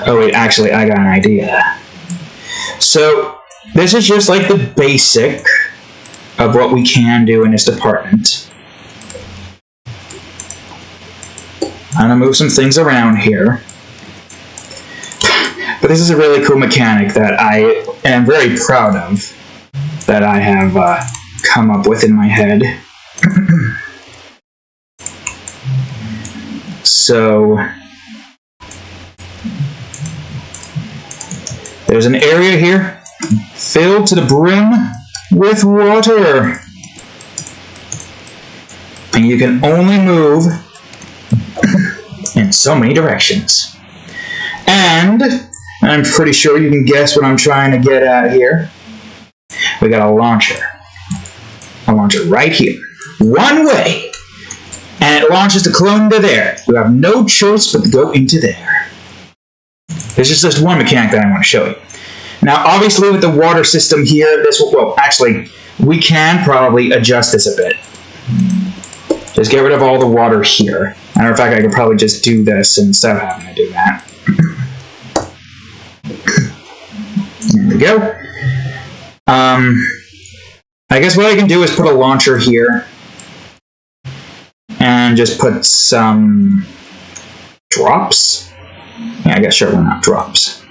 Oh wait, actually, I got an idea. So, this is just like the basic of what we can do in this department. I'm gonna move some things around here. But this is a really cool mechanic that I am very proud of, that I have come up with in my head. So, there's an area here filled to the brim with water. And you can only move in so many directions. And I'm pretty sure you can guess what I'm trying to get at here. We got a launcher. A launcher right here. One way. And it launches the clone to there. You have no choice but to go into there. There's just one mechanic that I want to show you. Now, obviously, with the water system here, this will, well, actually, we can probably adjust this a bit. Just get rid of all the water here. Matter of fact, I could probably just do this instead of having to do that. There we go. I guess what I can do is put a launcher here. And just put some drops. Yeah, I guess sure, why not drops.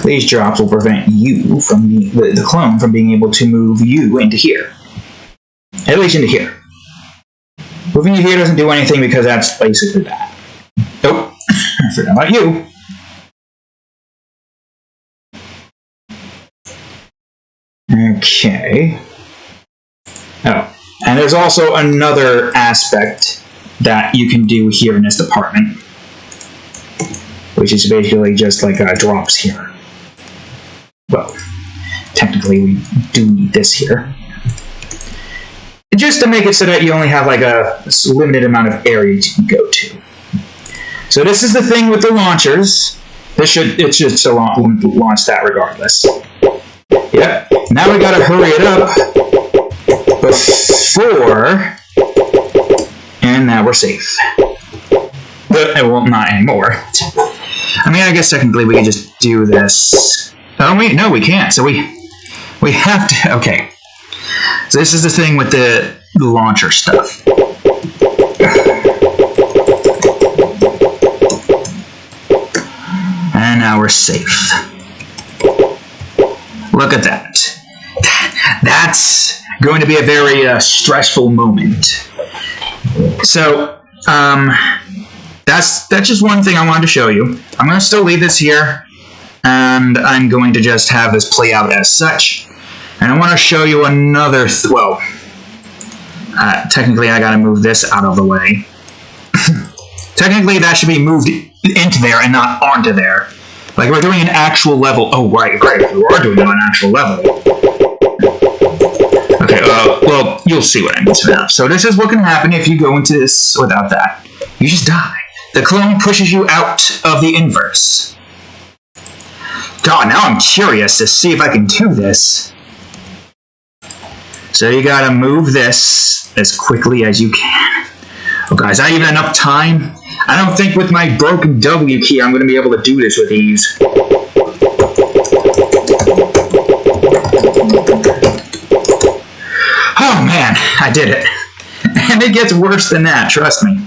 These drops will prevent you from the clone from being able to move you into here. At least into here. Moving you here doesn't do anything because that's basically that. Nope. I forgot about you. Okay. Oh, and there's also another aspect that you can do here in this department, which is basically just like drops here. Well, technically we do need this here. Just to make it so that you only have like a limited amount of areas you can go to. So this is the thing with the launchers. It should still launch that regardless. Yep. Now we gotta hurry it up before, and now we're safe. But, well, not anymore. I mean, I guess technically we could just do this. Oh wait, no, we can't. So we have to. Okay. So this is the thing with the launcher stuff. And now we're safe. Look at that. That's going to be a very stressful moment. So, that's just one thing I wanted to show you. I'm going to still leave this here, and I'm going to just have this play out as such. And I want to show you another, technically I got to move this out of the way. Technically that should be moved into there and not onto there. Like we're doing an actual level. Oh, right, we are doing an actual level. Okay, well, you'll see what I mean now. So this is what can happen if you go into this without that. You just die. The clone pushes you out of the inverse. God, now I'm curious to see if I can do this. So you gotta move this as quickly as you can. Oh, guys, I even enough time? I don't think with my broken W key I'm gonna be able to do this with ease. Oh man, I did it. And it gets worse than that, trust me.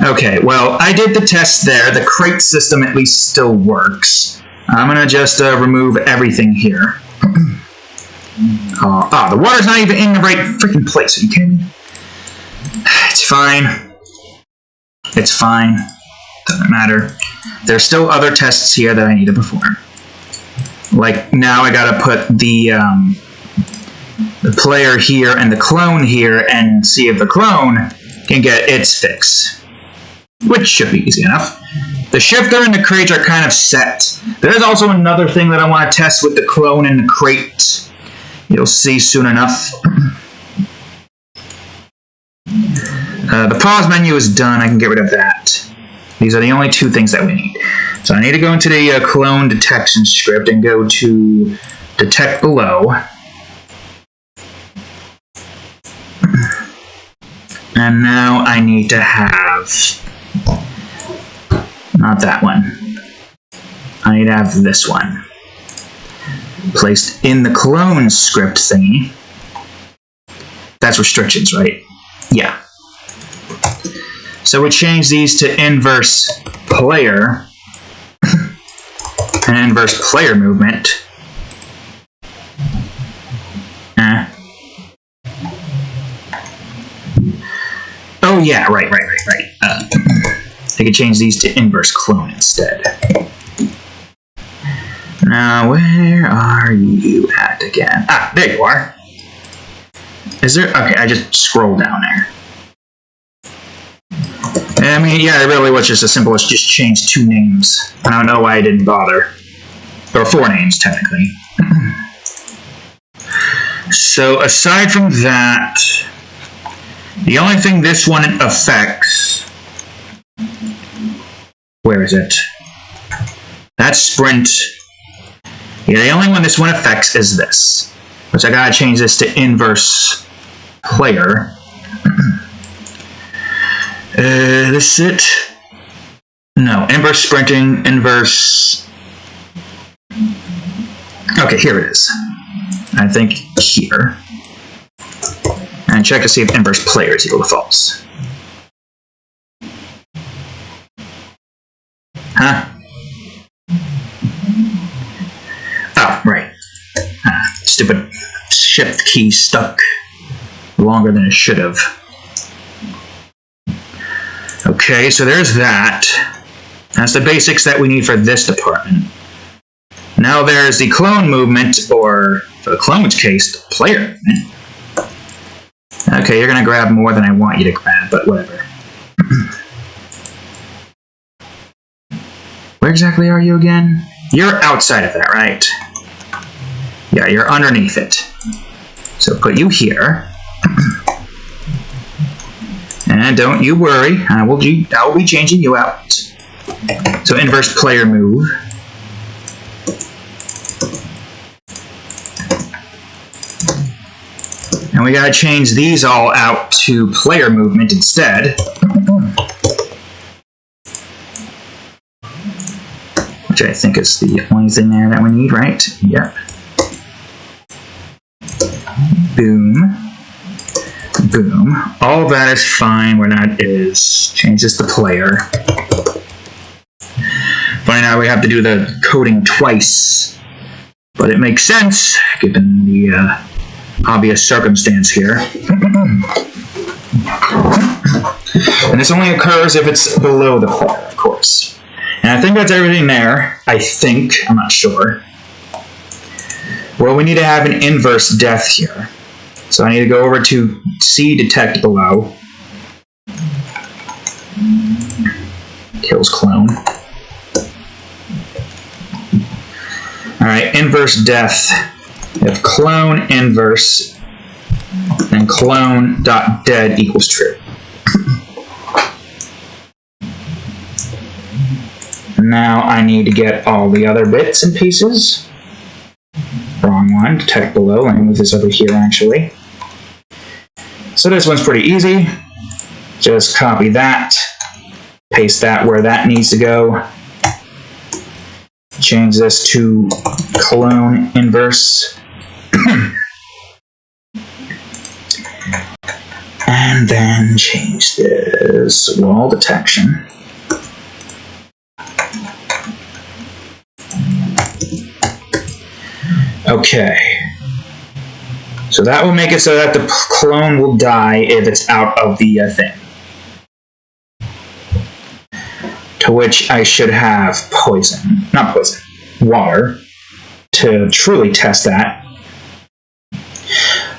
Okay, well, I did the test there. The crate system at least still works. I'm gonna just remove everything here. The water's not even in the right freaking place. Are you kidding me? It's fine. It's fine. Doesn't matter. There's still other tests here that I need to perform. Like, now I gotta put the player here and the clone here and see if the clone can get its fix. Which should be easy enough. The shifter and the crate are kind of set. There's also another thing that I want to test with the clone and the crate. You'll see soon enough. The pause menu is done. I can get rid of that. These are the only two things that we need. So I need to go into the clone detection script and go to detect below. And now I need to have... not that one. I need to have this one. Placed in the clone script thingy. That's restrictions, right? Yeah. So we change these to inverse player and inverse player movement. Oh yeah, right. I could change these to inverse clone instead. Now, where are you at again? Ah, there you are. Is there? Okay, I just scrolled down there. I mean, yeah, it really was just as simple as just change 2 names. I don't know why I didn't bother. Or 4 names, technically. So, aside from that, the only thing this one affects... where is it? That's sprint. Yeah, the only one this one affects is this. Which I gotta change this to inverse player. This is it? No, inverse sprinting, inverse... okay, here it is. I think here. And check to see if inverse player is equal to false. Huh? Oh, right. Stupid shift key stuck longer than it should have. Okay, so there's that. That's the basics that we need for this department. Now there's the clone movement, or for the clone's case, the player movement. Okay, you're gonna grab more than I want you to grab, but whatever. Where exactly are you again? You're outside of that, right? Yeah, you're underneath it. So put you here. And don't you worry, I will be changing you out. So inverse player move. And we gotta change these all out to player movement instead. Which I think is the only thing there that we need, right? Yep. Boom. Boom. All of that is fine where that is. Change this to player. Funny now we have to do the coding twice. But it makes sense given the obvious circumstance here. And this only occurs if it's below the player, of course. And I think that's everything there. I think. I'm not sure. Well, we need to have an inverse death here. So I need to go over to C detect below. Kills clone. Alright, inverse death. We have clone inverse, and clone.dead equals true. Now I need to get all the other bits and pieces. Wrong one, detect below. Let me move this over here actually. So this one's pretty easy. Just copy that, paste that where that needs to go. Change this to clone inverse. And then change this wall detection. Okay. So that will make it so that the clone will die if it's out of the thing. To which I should have poison. Not poison. Water. To truly test that.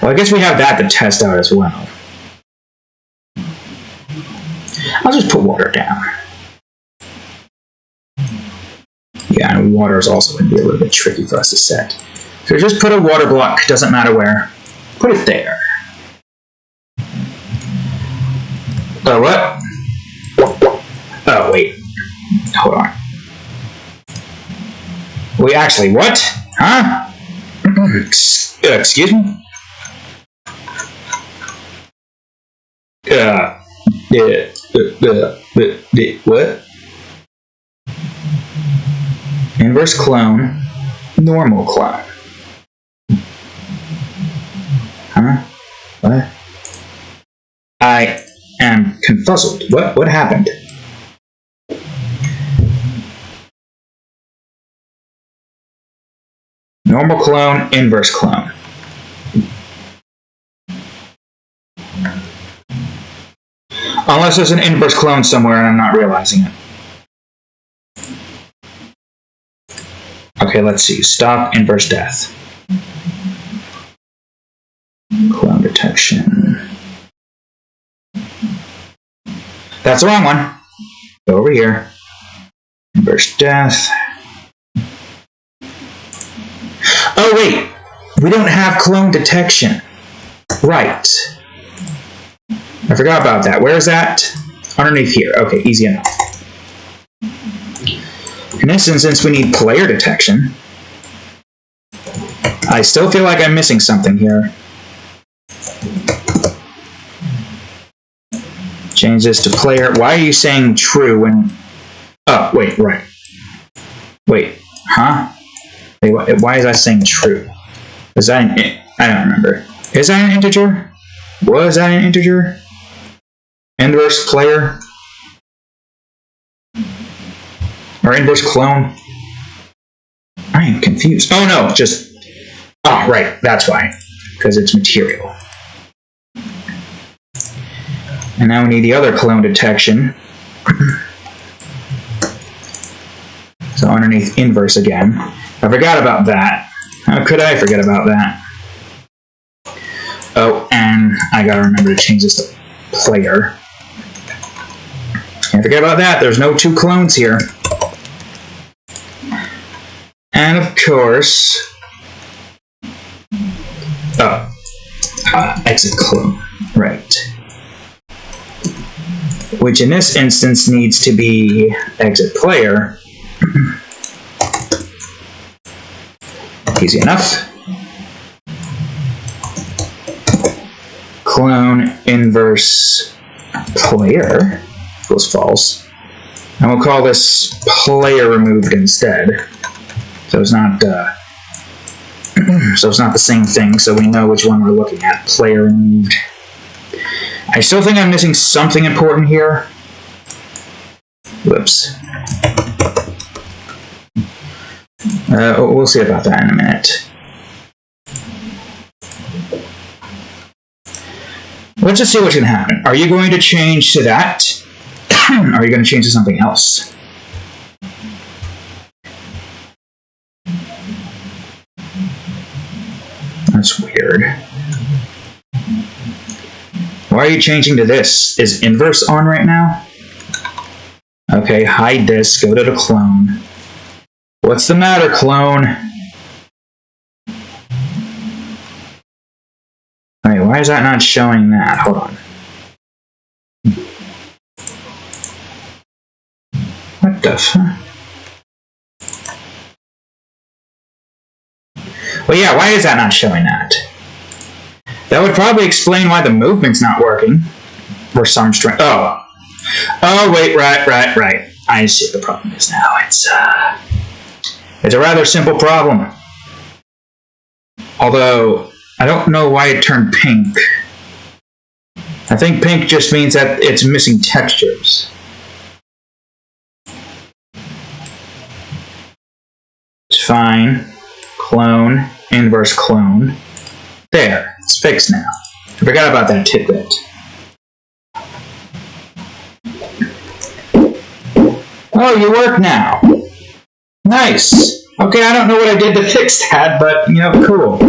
Well, I guess we have that to test out as well. I'll just put water down. Yeah, and water is also going to be a little bit tricky for us to set. So just put a water block, doesn't matter where. Put it there. Oh, what? Oh, wait. Hold on. Wait, actually, what? Huh? Excuse me? What? Inverse clone, normal clone. Huh? What? I am confuzzled. What happened? Normal clone, inverse clone. Unless there's an inverse clone somewhere and I'm not realizing it. Okay, let's see. Stop inverse death. Clone detection. That's the wrong one. Go over here. Inverse death. Oh, wait. We don't have clone detection. Right. I forgot about that. Where is that? Underneath here. Okay, easy enough. In this instance, we need player detection. I still feel like I'm missing something here. Change this to player. Why are you saying true when... Oh, wait, right. Wait, huh? Wait, why is that saying true? Is that an... I don't remember. Is that an integer? Was that an integer? Inverse player? Or inverse clone? I am confused. Oh no, just... Oh, right, that's why. Because it's material. And now we need the other clone detection. So underneath inverse again. I forgot about that. How could I forget about that? Oh, and I gotta remember to change this to player. Can't forget about that. There's no two clones here. And of course... Oh. Exit clone. Right. which in this instance needs to be exit player. Easy enough. Clone inverse player equals false. And we'll call this player removed instead. So it's not the same thing, so we know which one we're looking at. Player removed. I still think I'm missing something important here. Whoops. We'll see about that in a minute. Let's just see what's going to happen. Are you going to change to that? Or are you going to change to something else? That's weird. Why are you changing to this? Is inverse on right now? Okay, hide this. Go to the clone. What's the matter, clone? Wait, why is that not showing that? Hold on. What the fuck? Well, yeah, why is that not showing that? That would probably explain why the movement's not working. For some strength. Oh, wait, right. I see what the problem is now. It's a rather simple problem. Although, I don't know why it turned pink. I think pink just means that it's missing textures. It's fine. Clone, inverse clone. There, it's fixed now. I forgot about that tidbit. Oh, you work now. Nice. Okay, I don't know what I did to fix that, but, you know, cool.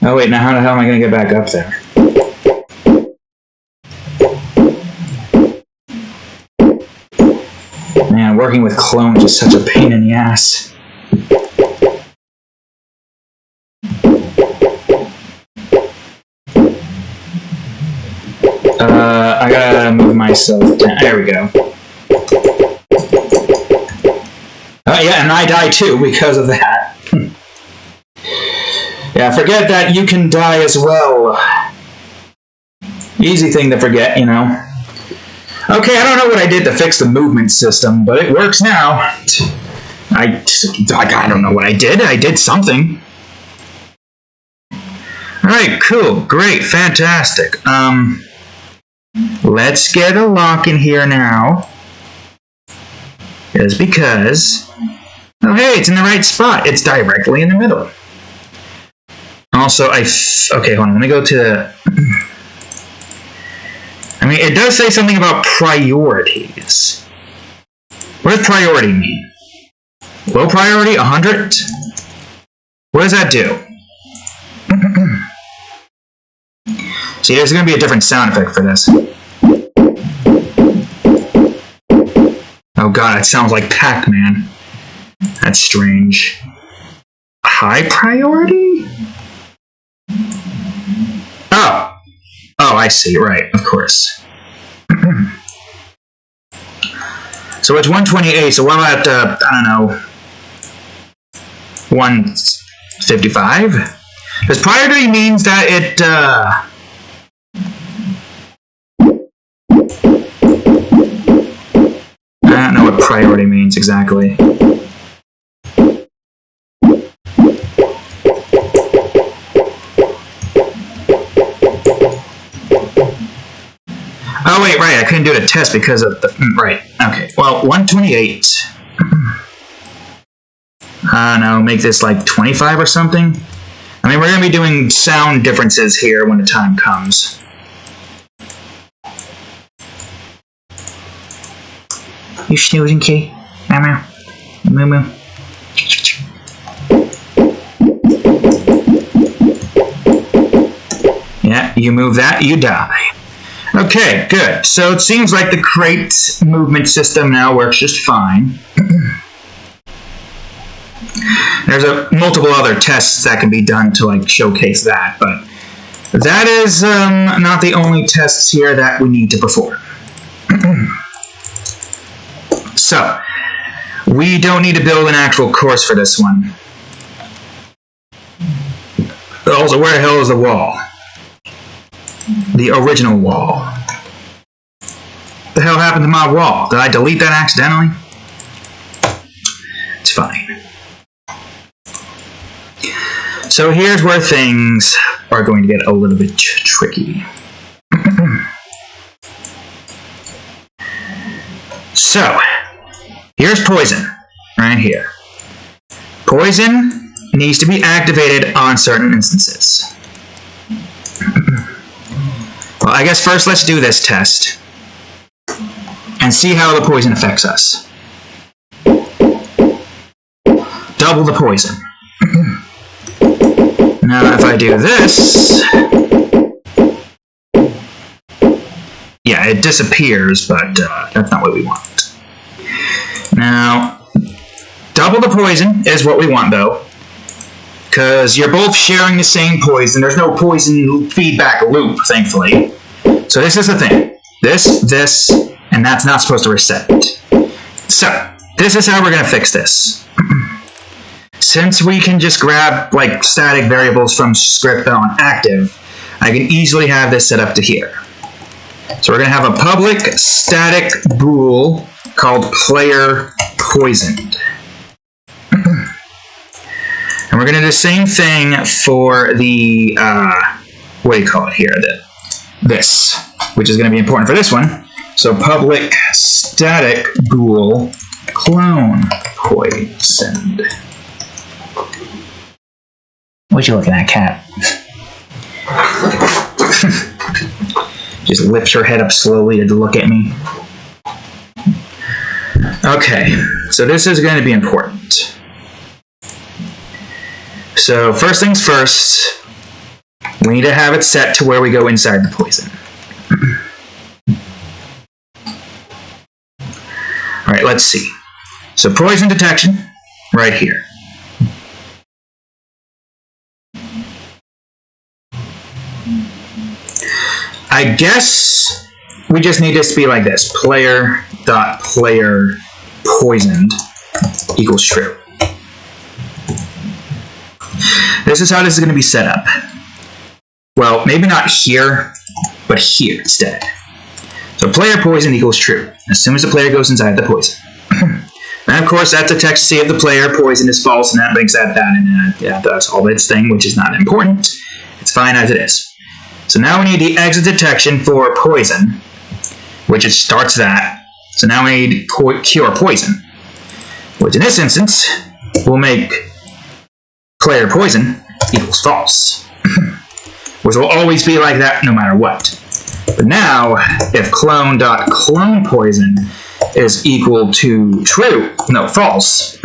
Oh wait, now how the hell am I going to get back up there? Man, working with clones is such a pain in the ass. I gotta move myself down. There we go. Oh yeah, and I die too because of that. Yeah, forget that you can die as well. Easy thing to forget, you know. Okay, I don't know what I did to fix the movement system, but it works now. I don't know what I did. I did something. Alright, cool, great, fantastic. Let's get a lock in here now. Just because... Oh hey, it's in the right spot. It's directly in the middle. Also, okay, hold on, let me go to... I mean, it does say something about priorities. What does priority mean? Low priority, 100? What does that do? See, there's going to be a different sound effect for this. Oh god, it sounds like Pac-Man. That's strange. High priority? Oh, I see, right, of course. So it's 128, so what about, I don't know, 155? Because priority means that it, I don't know what priority means exactly. Oh wait, right, I couldn't do it a test because of the... Right, okay. Well, 128. I don't know, make this like 25 or something? I mean, we're going to be doing sound differences here when the time comes. You snoozing, Key? Meow meow. Moo moo. Yeah, you move that, you die. Okay, good. So it seems like the crate movement system now works just fine. There's multiple other tests that can be done to like showcase that, but that is not the only tests here that we need to perform. So, we don't need to build an actual course for this one. Also, where the hell is the wall? The original wall. What the hell happened to my wall? Did I delete that accidentally? It's fine. So here's where things are going to get a little bit tricky. So, here's poison, right here. Poison needs to be activated on certain instances. Well, I guess first let's do this test and see how the poison affects us. Double the poison. Now, if I do this, yeah, it disappears, but that's not what we want. Now, double the poison is what we want, though, because you're both sharing the same poison. There's no poison feedback loop, thankfully. So this is the thing. This, and that's not supposed to reset. So, this is how we're going to fix this. Since we can just grab like static variables from script on active, I can easily have this set up to here. So we're going to have a public static bool called player poisoned. And we're going to do the same thing for the, what do you call it here? This, which is going to be important for this one. So public static bool clone poisoned. What you looking at, cat? Just lifts her head up slowly to look at me. Okay, so this is going to be important. So first things first, we need to have it set to where we go inside the poison. All right, let's see. So poison detection, right here. I guess we just need this to be like this. Player.player poisoned equals true. This is how this is going to be set up. Well, maybe not here, but here instead. So player poisoned equals true, as soon as the player goes inside the poison. And of course, that detects to see if the player poison is false, and that makes that, and yeah, that's all its thing, which is not important. It's fine as it is. So now we need the exit detection for poison, which it starts that. So now we need cure poison, which in this instance will make player poison equals false, which will always be like that no matter what. But now, if clone.clone poison is equal to true, no, false,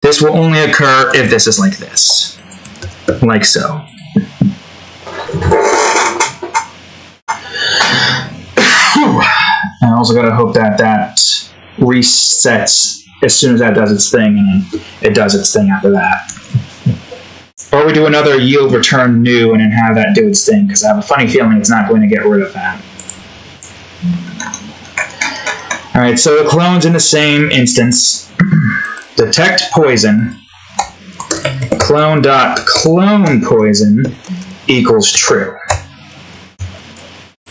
this will only occur if this is like this, like so. I also gotta hope that that resets as soon as that does its thing, and it does its thing after that. Or we do another yield return new and then have that do its thing, because I have a funny feeling it's not going to get rid of that. Alright, so the clone's in the same instance. Detect poison. Clone.clone poison equals true,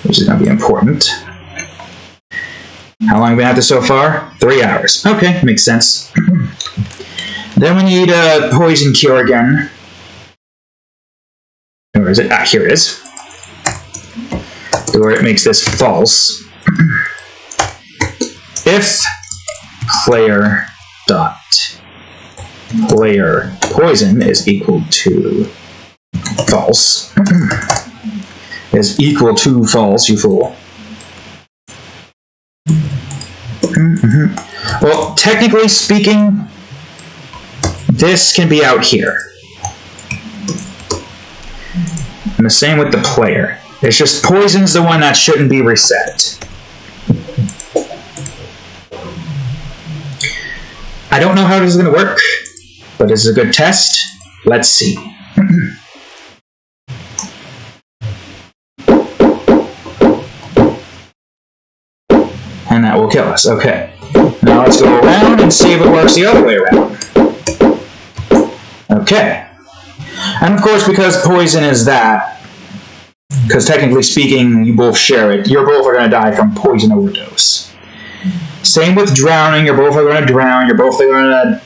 which is going to be important. How long have we been at this so far? 3 hours. Okay, makes sense. Then we need a poison cure again. Where is it? Ah, here it is. Where it makes this false. If player poison is equal to false, is equal to false, you fool. Well, technically speaking, this can be out here. And the same with the player. It's just poison's the one that shouldn't be reset. I don't know how this is going to work, but this is a good test. Let's see. And that will kill us. Okay. Now let's go around and see if it works the other way around. Okay. And of course, because poison is that, because technically speaking, you both share it, you both are going to die from poison overdose. Same with drowning, you're both are going to drown, you're both going to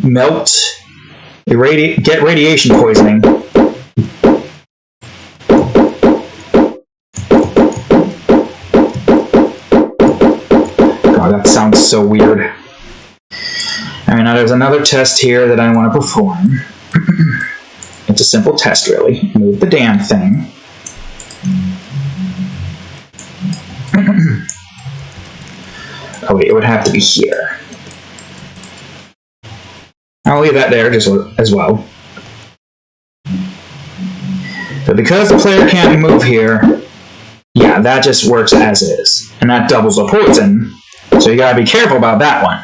melt, get radiation poisoning. God, that sounds so weird. Alright, now there's another test here that I want to perform. It's a simple test, really. Move the damn thing. Oh wait, it would have to be here. I'll leave that there just as well. But because the player can't move here, yeah, that just works as is. And that doubles the poison, so you gotta be careful about that one.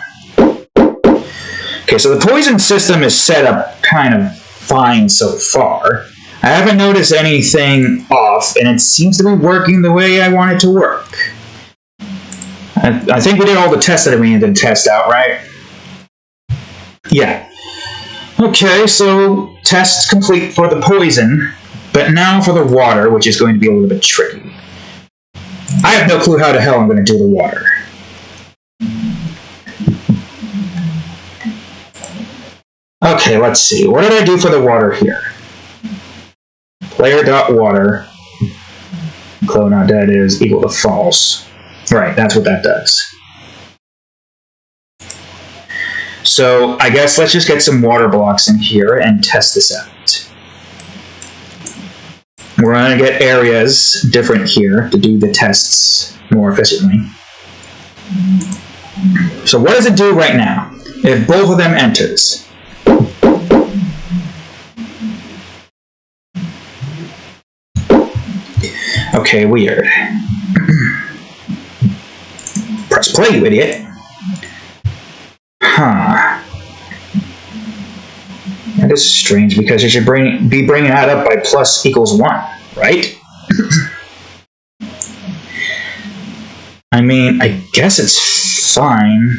Okay, so the poison system is set up kind of fine so far. I haven't noticed anything off, and it seems to be working the way I want it to work. I think we did all the tests that we needed to test out, right? Yeah. Okay, so tests complete for the poison, but now for the water, which is going to be a little bit tricky. I have no clue how the hell I'm going to do the water. Okay, let's see. What did I do for the water here? Player.water. Clone.dead is equal to false. Right, that's what that does. So I guess let's just get some water blocks in here and test this out. We're going to get areas different here to do the tests more efficiently. So what does it do right now if both of them enters? Okay, weird. Press play, you idiot. Huh. That is strange because it should be bringing that up by plus equals 1, right? I mean, I guess it's fine.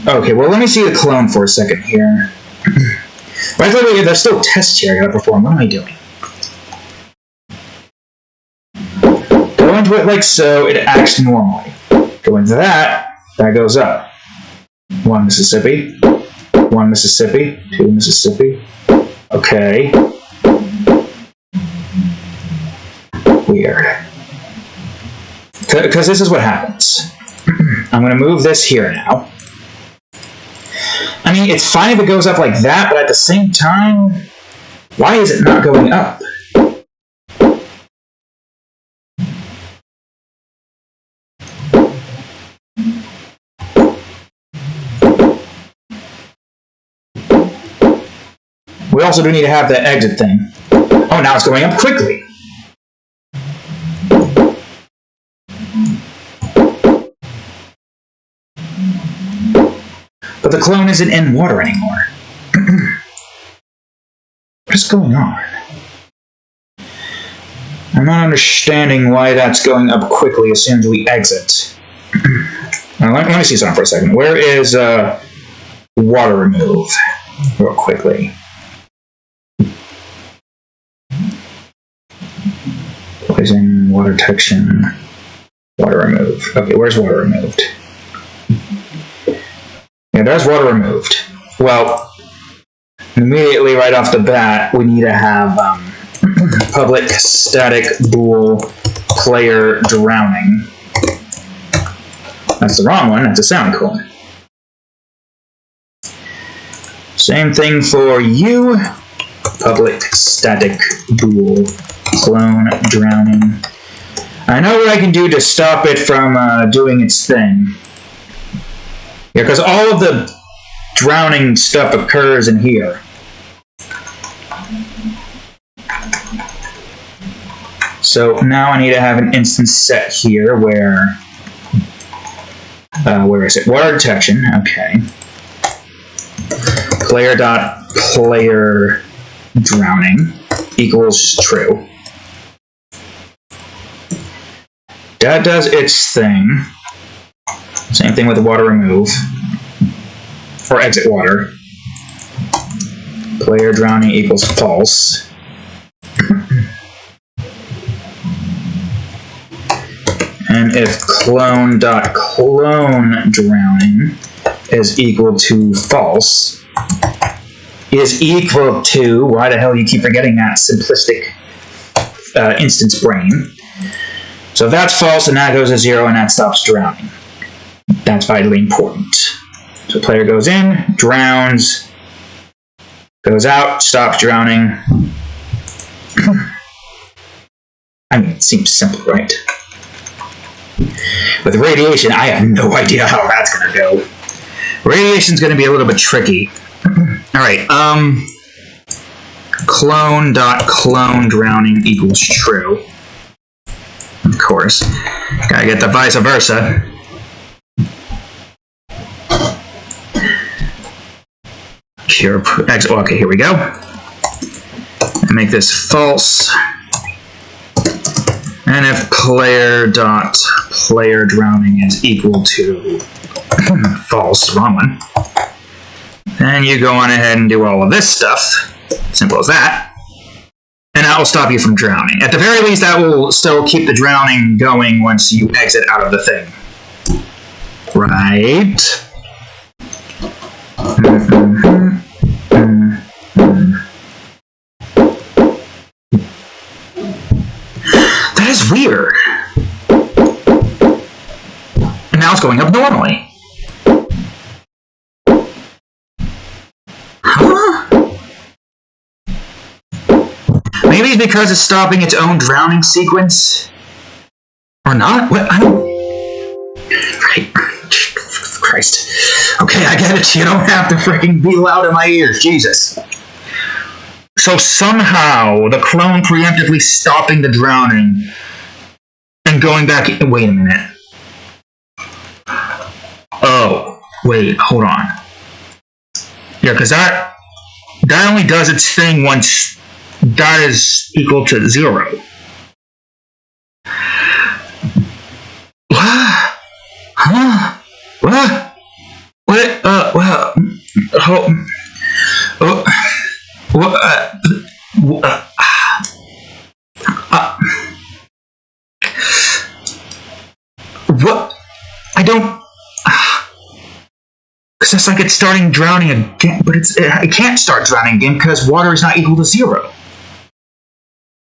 Okay, well, let me see the clone for a second here. By the way, there's still tests here I gotta perform. What am I doing? Go into it like so, it acts normally. Go into that, that goes up. 1 Mississippi, 1 Mississippi, 2 Mississippi. Okay. Weird. Because this is what happens. I'm gonna move this here now. I mean, it's fine if it goes up like that, but at the same time, why is it not going up? We also do need to have that exit thing. Oh, now it's going up quickly. But the clone isn't in water anymore. What is going on? I'm not understanding why that's going up quickly as soon as we exit. Now, let me see something for a second. Where is water remove? Real quickly. Poison, water detection, water remove. Okay, where's water removed? Yeah, there's water removed. Well, immediately right off the bat, we need to have public static bool player drowning. That's the wrong one, that's a sound clone. Same thing for you. Public static bool clone drowning. I know what I can do to stop it from doing its thing. Yeah, because all of the drowning stuff occurs in here. So now I need to have an instance set here where is it? Water detection, okay. Player.player drowning equals true. That does its thing. Same thing with the water remove. Or exit water. Player drowning equals false. And if clone.clone drowning is equal to false, is equal to, why the hell do you keep forgetting that simplistic instance brain? So if that's false, and that goes to 0, and that stops drowning. That's vitally important. So player goes in, drowns, goes out, stops drowning. I mean, it seems simple, right? With radiation, I have no idea how that's going to go. Radiation's going to be a little bit tricky. Alright, clone.clone drowning equals true. Of course. Gotta get the vice versa. Okay, here we go. And make this false. And if player.player drowning is equal to false, wrong one, then you go on ahead and do all of this stuff. Simple as that. And that will stop you from drowning. At the very least, that will still keep the drowning going once you exit out of the thing. Right? That is weird. And now it's going up normally. Huh? Maybe it's because it's stopping its own drowning sequence? Or not? What? I don't... Right. Christ. Okay, I get it. You don't have to freaking be loud in my ears. Jesus. So somehow, the clone preemptively stopping the drowning and going back... Wait a minute. Oh. Wait, hold on. Yeah, because that only does its thing once that is equal to 0. What? Huh? What? What? What? I don't... Because it's like it's starting drowning again, but it can't start drowning again because water is not equal to 0.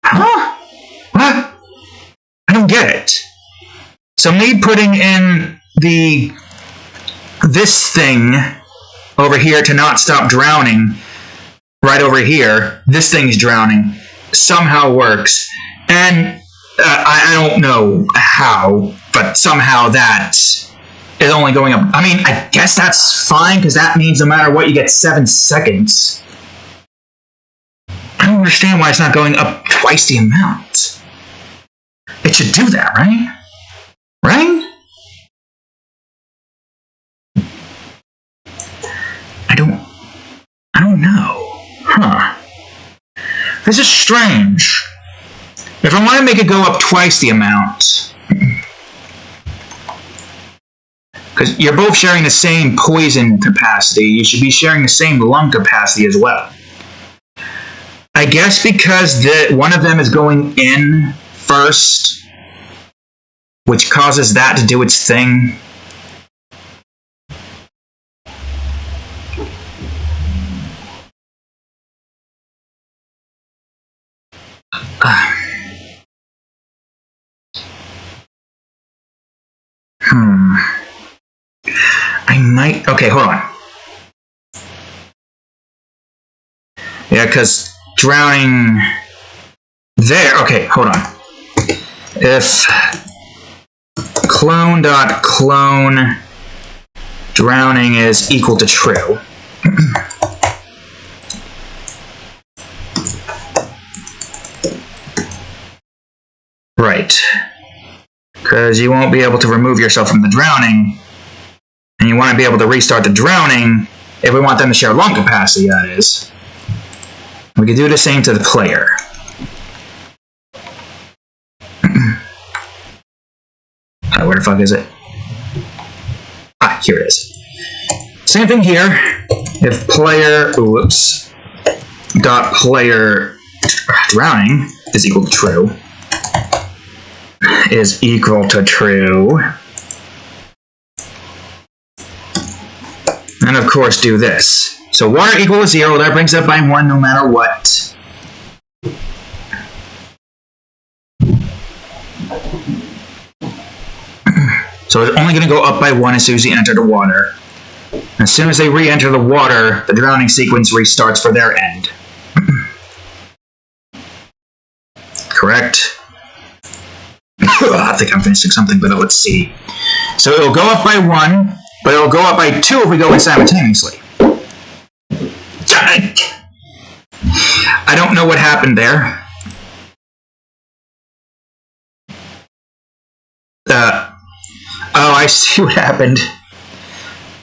Huh? What? I don't get it. So me putting in this thing over here to not stop drowning, right over here, this thing's drowning, somehow works. And I don't know how, but somehow that is only going up. I mean, I guess that's fine, because that means no matter what, you get 7 seconds. I don't understand why it's not going up twice the amount. It should do that, right? Right? I don't know. Huh. This is strange. If I want to make it go up twice the amount, because you're both sharing the same poison capacity, you should be sharing the same lung capacity as well. I guess because one of them is going in first, which causes that to do its thing. I might... Okay, hold on. Yeah, because drowning... There... Okay, hold on. If clone.clone drowning is equal to true, Right. Because you won't be able to remove yourself from the drowning, and you want to be able to restart the drowning if we want them to share lung capacity, that is. We can do the same to the player. Where the fuck is it? Ah, here it is. Same thing here. If player, whoops, dot player drowning is equal to true, is equal to true, and of course do this. So water equal to 0, that brings up by 1 no matter what. So it's only going to go up by 1 as soon as you enter the water. As soon as they re-enter the water, the drowning sequence restarts for their end. Correct? I think I'm finishing something, but let's see. So it'll go up by 1, but it'll go up by 2 if we go in simultaneously. I don't know what happened there. Oh, I see what happened.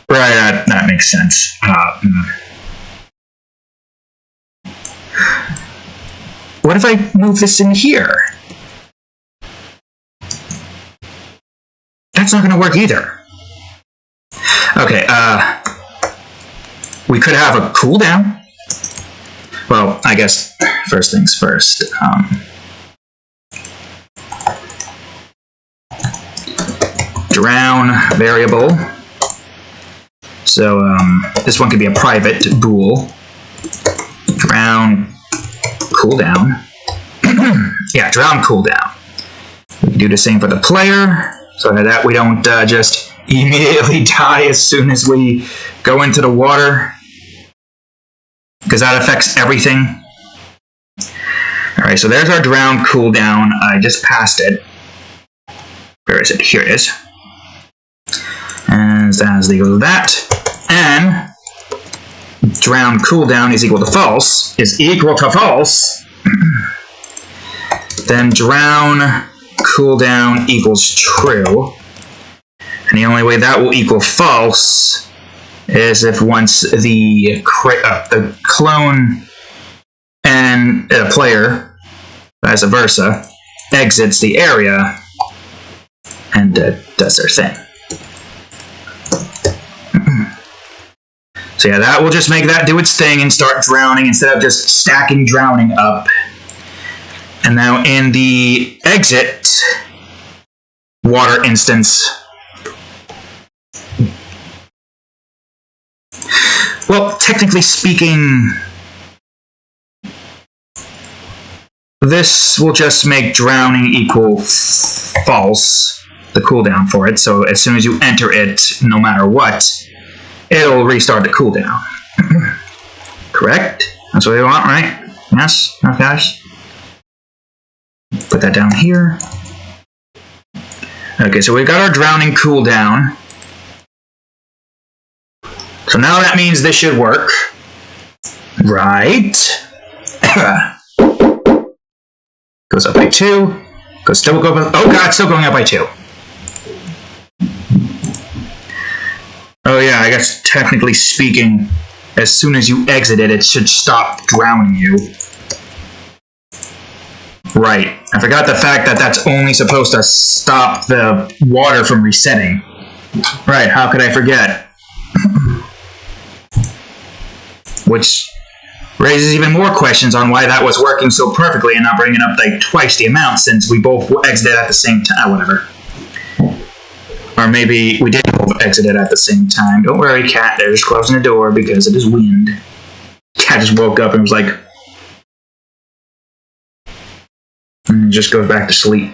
Right, that makes sense. What if I move this in here? That's not going to work either. Okay, we could have a cooldown. Well, I guess first things first. Drown variable. So this one could be a private bool. Drown cooldown. Yeah, drown cooldown. We can do the same for the player, so that we don't just immediately die as soon as we go into the water, because that affects everything. Alright, so there's our drown cooldown. I just passed it. Where is it? Here it is. And that's equal to that. And drown cooldown is equal to false. Then drown cooldown equals true. And the only way that will equal false is if once the clone and player, vice versa, exits the area and does their thing. So yeah, that will just make that do its thing and start drowning instead of just stacking drowning up. And now in the exit water instance, well, technically speaking, this will just make drowning equal false, the cooldown for it. So as soon as you enter it, no matter what, it'll restart the cooldown. Correct? That's what we want, right? Yes? Okay, guys? Put that down here. Okay, so we've got our drowning cooldown. So now that means this should work. Right. Goes up by 2. Still go up. Oh god, still going up by 2. Oh yeah, I guess technically speaking, as soon as you exit it, it should stop drowning you. Right. I forgot the fact that that's only supposed to stop the water from resetting. Right, how could I forget? Which raises even more questions on why that was working so perfectly and not bringing up like twice the amount, since we both exited at the same time. Whatever. Or maybe we didn't both exit at the same time. Don't worry, cat. They're just closing the door because it is wind. Cat just woke up and was like... And just goes back to sleep.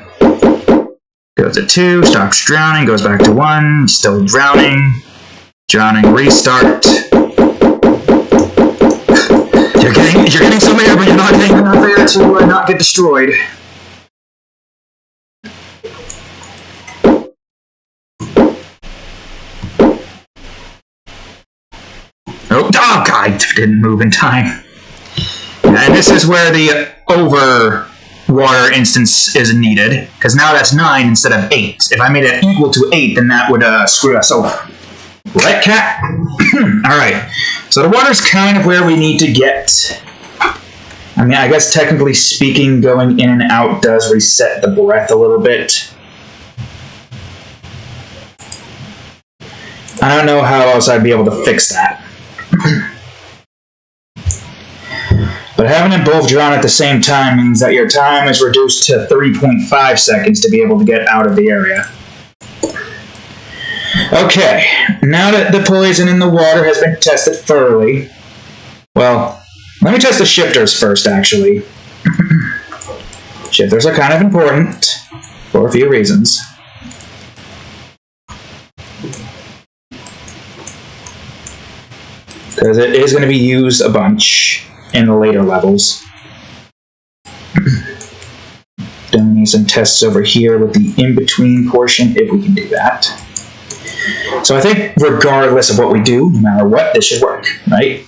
Goes to 2, stops drowning, goes back to 1, still drowning. Drowning, restart. You're getting some air, but you're not getting enough air to not get destroyed. Nope. Oh God, didn't move in time. And this is where the over water instance is needed, because now that's 9 instead of 8. If I made it equal to 8, then that would screw us over. Right, cat? Alright, so the water's kind of where we need to get. I mean, I guess technically speaking, going in and out does reset the breath a little bit. I don't know how else I'd be able to fix that. But having them both drawn at the same time means that your time is reduced to 3.5 seconds to be able to get out of the area. Okay, now that the poison in the water has been tested thoroughly, well, let me test the shifters first, actually. Shifters are kind of important for a few reasons. Because it is going to be used a bunch in the later levels. Then we need some tests over here with the in-between portion, if we can do that. So I think regardless of what we do, no matter what, this should work, right?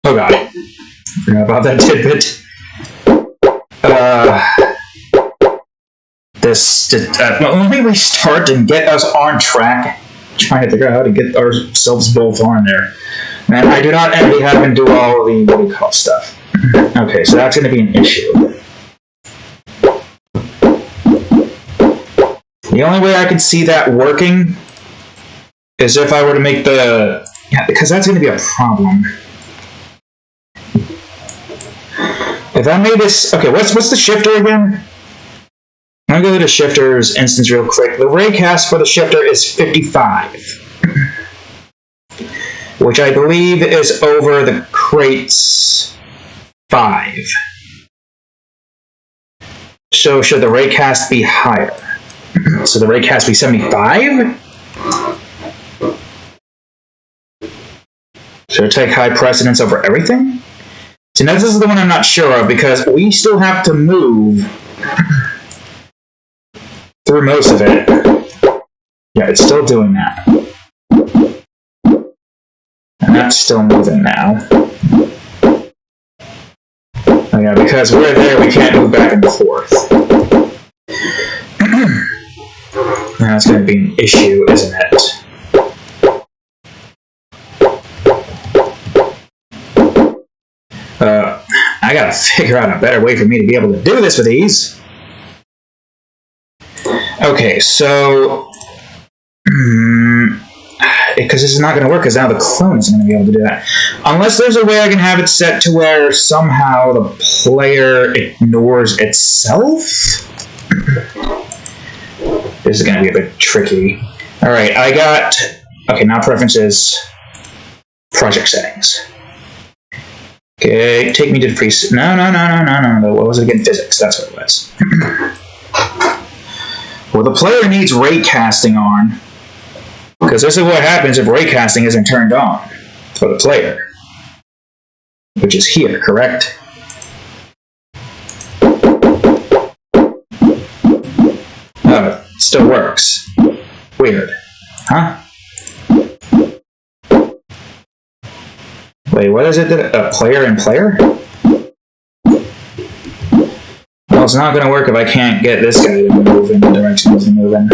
Oh god. Forgot about that tidbit. Let me restart and get us on track. Trying to figure out how to get ourselves both on there. Man, I do not envy having to do all the, what do you call stuff. Okay, so that's going to be an issue. The only way I can see that working is if I were to make the... Yeah, because that's going to be a problem. If I made this... Okay, what's the shifter again? I'm going to go to the shifter's instance real quick. The raycast for the shifter is 55. Which I believe is over the crates 5. So should the raycast be higher? So the raycast be 75? Should it take high precedence over everything? See, now this is the one I'm not sure of, because we still have to move through most of it. Yeah, it's still doing that. And that's still moving now. Oh yeah, because we're there, we can't move back and forth. That's going to be an issue, isn't it? I gotta figure out a better way for me to be able to do this with these. Okay, so... because this is not going to work, because now the clone isn't going to be able to do that. Unless there's a way I can have it set to where somehow the player ignores itself? This is going to be a bit tricky. Alright, I got... Okay, now preferences. Project settings. Okay, take me to the preset. No. What was it again? Physics, that's what it was. Well, the player needs raycasting on. Because this is what happens if raycasting isn't turned on for the player. Which is here, correct? Oh, it still works. Weird. Huh? Wait, what is it that a player and player? Well, it's not going to work if I can't get this guy to move in the direction he's moving.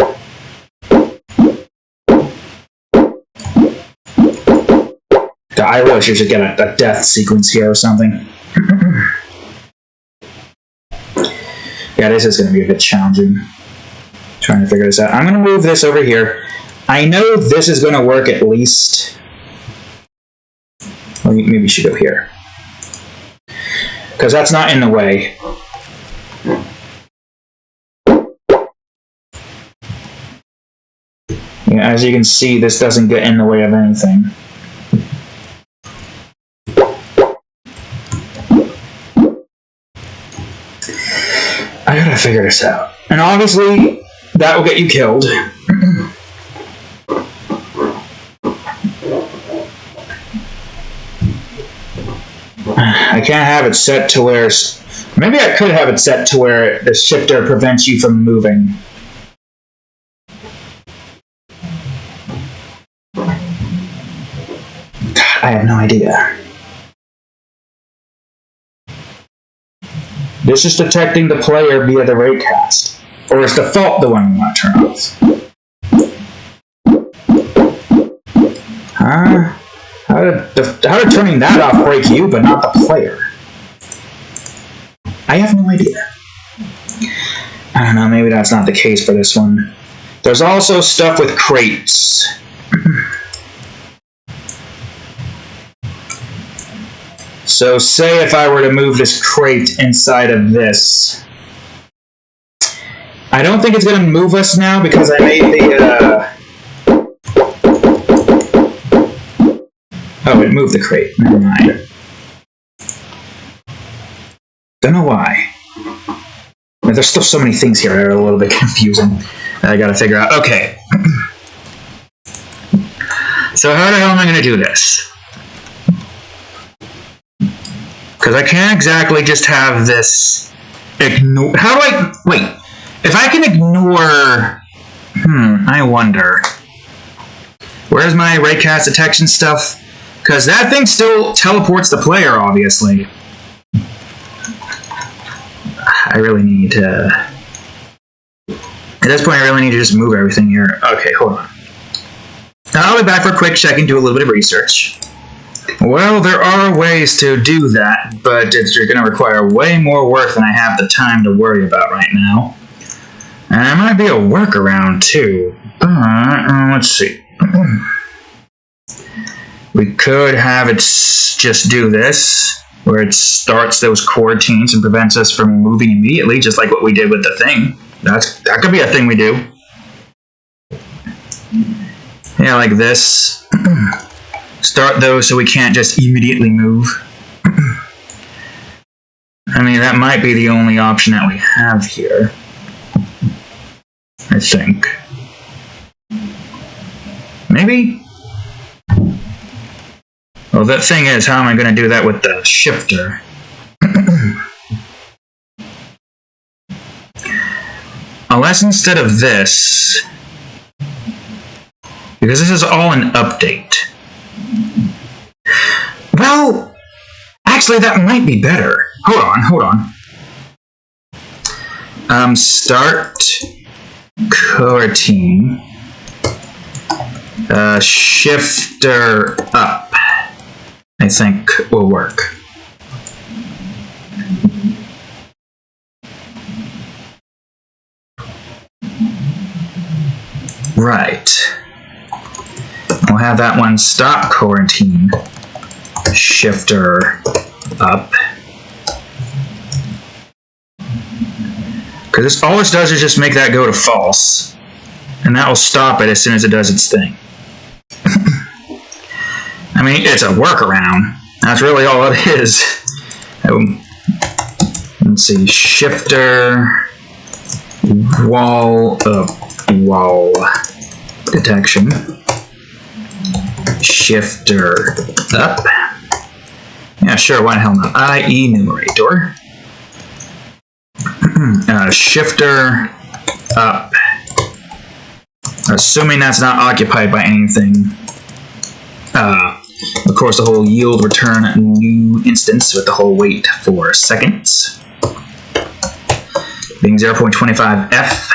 I really should get a death sequence here or something. Yeah, this is going to be a bit challenging. Trying to figure this out. I'm going to move this over here. I know this is going to work at least. Well, maybe you should go here. Because that's not in the way. Yeah, as you can see, this doesn't get in the way of anything. I gotta figure this out. And obviously, that will get you killed. I can't have it set to where Maybe I could have it set to where the shifter prevents you from moving. I have no idea. This is detecting the player via the raycast. Or is default the one we want to turn off? How did turning that off break you, but not the player? I have no idea. I don't know, maybe that's not the case for this one. There's also stuff with crates. So say if I were to move this crate inside of this. I don't think it's going to move us now because I made the... Oh, it moved the crate. Never mind. Don't know why. There's still so many things here that are a little bit confusing that I gotta figure out. Okay. So how the hell am I gonna do this? Because I can't exactly just have this ignore... How do I... Wait. If I can ignore... I wonder. Where's my raycast detection stuff? Because that thing still teleports the player, obviously. I really need to... At this point, I really need to just move everything here. Okay, hold on. I'll be back for a quick check and do a little bit of research. Well, there are ways to do that, but you're going to require way more work than I have the time to worry about right now. And there might be a workaround, too. Let's see. We could have it just do this, where it starts those quarantines and prevents us from moving immediately, just like what we did with the thing. That could be a thing we do. Yeah, like this. Start those so we can't just immediately move. I mean, that might be the only option that we have here. I think. Maybe? Well, the thing is, how am I going to do that with the shifter? Unless instead of this, because this is all an update. Well, actually that might be better. Hold on. Start coroutine. Shifter up, I think will work. Right. We'll have that one stop quarantine. Shifter up. Because all this does is just make that go to false. And that will stop it as soon as it does its thing. I mean, it's a workaround. That's really all it is. Let's see. Shifter wall up. Wall detection. Shifter up. Yeah, sure, why the hell not? IE numerator. Shifter up. Assuming that's not occupied by anything. Of course, the whole yield return new instance with the whole wait for seconds. Being 0.25f.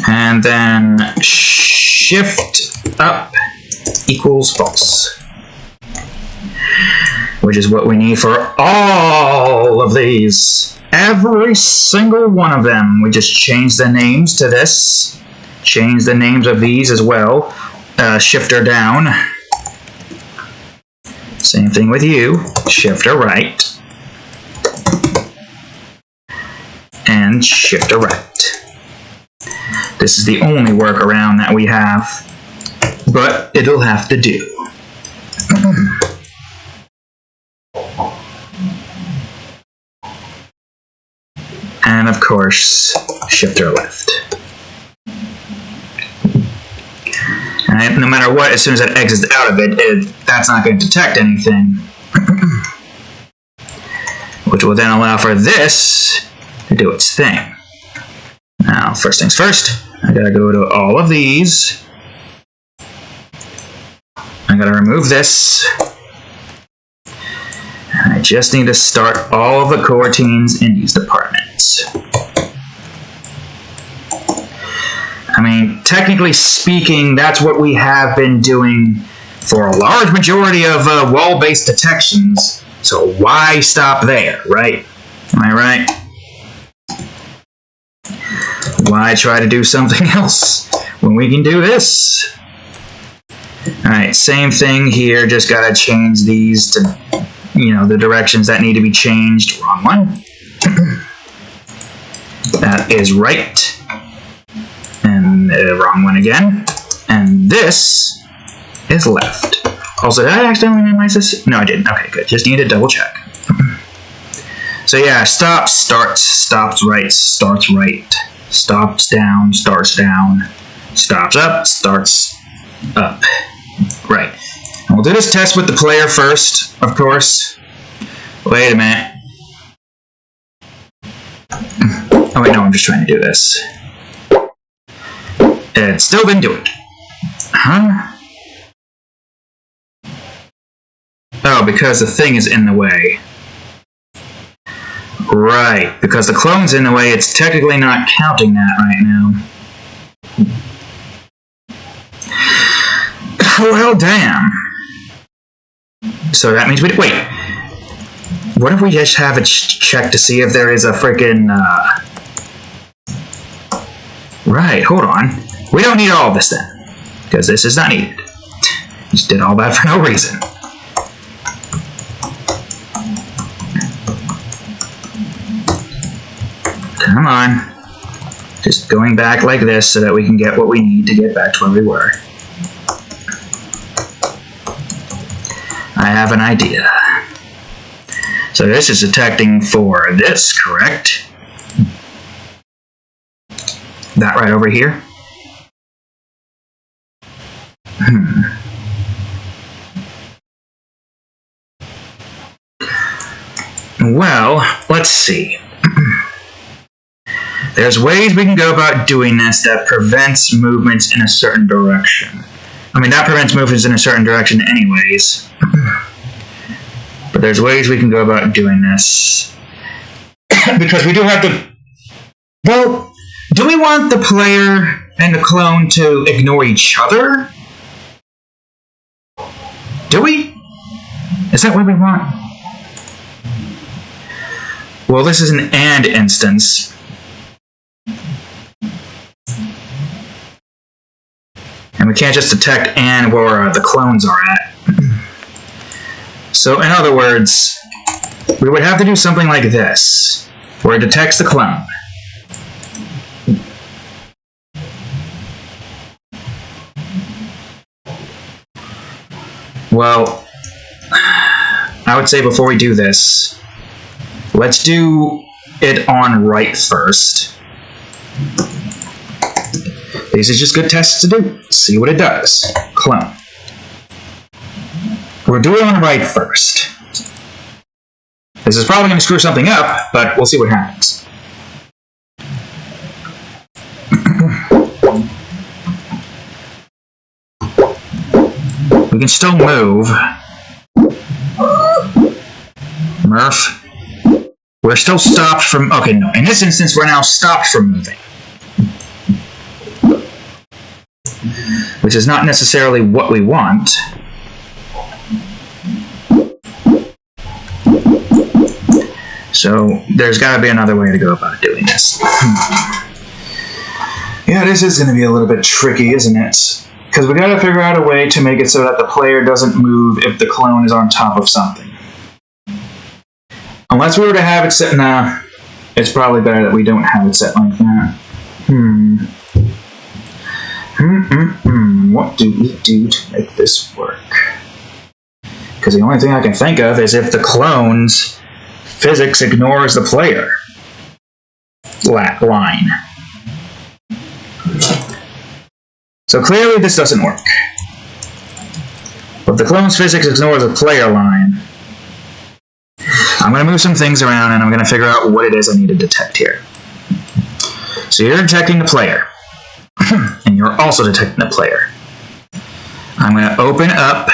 And then shift up equals false. Which is what we need for all of these. Every single one of them. We just change the names to this. Change the names of these as well. Shifter down. Same thing with you. Shifter right. And shifter right. This is the only workaround that we have, but it'll have to do. And of course, shifter left. And no matter what, as soon as it exits out of it, that's not going to detect anything. which will then allow for this to do its thing. Now, first things first, I gotta go to all of these. I gotta remove this. And I just need to start all of the coroutines in these departments. I mean, technically speaking, that's what we have been doing for a large majority of wall-based detections. So why stop there, right? Am I right? Why try to do something else when we can do this? Alright, same thing here, just gotta change these to, the directions that need to be changed. Wrong one. That is right. And wrong one again. And this is left. Also, did I accidentally minimize this? No, I didn't. Okay, good. Just need to double check. So yeah, stops, starts, stops right, starts right. Stops down, starts down. Stops up, starts up. Right. And we'll do this test with the player first, of course. Wait a minute. Oh wait, no, I'm just trying to do this. It still didn't do it. Huh? Oh, because the thing is in the way. Right, because the clone's in the way, it's technically not counting that right now. Well, damn. So that means we... Wait. What if we just have a check to see if there is a freaking... Right, hold on. We don't need all of this then. Because this is not needed. Just did all that for no reason. Come on. Just going back like this so that we can get what we need to get back to where we were. I have an idea. So this is detecting for this, correct? That right over here? Well, let's see. There's ways we can go about doing this that prevents movements in a certain direction. I mean, that prevents movements in a certain direction anyways. But there's ways we can go about doing this. Because we do have to... Well, do we want the player and the clone to ignore each other? Do we? Is that what we want? Well, this is an AND instance. And we can't just detect and where the clones are at. So, in other words, we would have to do something like this, where it detects the clone. Well, I would say before we do this, let's do it on right first. These are just good tests to do. See what it does. Clone. We'll do it on right first. This is probably going to screw something up, but we'll see what happens. We can still move. Murph. We're still stopped from... Okay, no. In this instance, we're now stopped from moving. Which is not necessarily what we want. So, there's got to be another way to go about doing this. Yeah, this is going to be a little bit tricky, isn't it? Because we got to figure out a way to make it so that the player doesn't move if the clone is on top of something. Unless we were to have it set... Nah, it's probably better that we don't have it set like that. What do we do to make this work? Because the only thing I can think of is if the clone's physics ignores the player line. So clearly this doesn't work. But if the clone's physics ignores the player line, I I'm going to move some things around, and I'm going to figure out what it is I need to detect here. So you're detecting the player, and you're also detecting the player. I'm going to open up,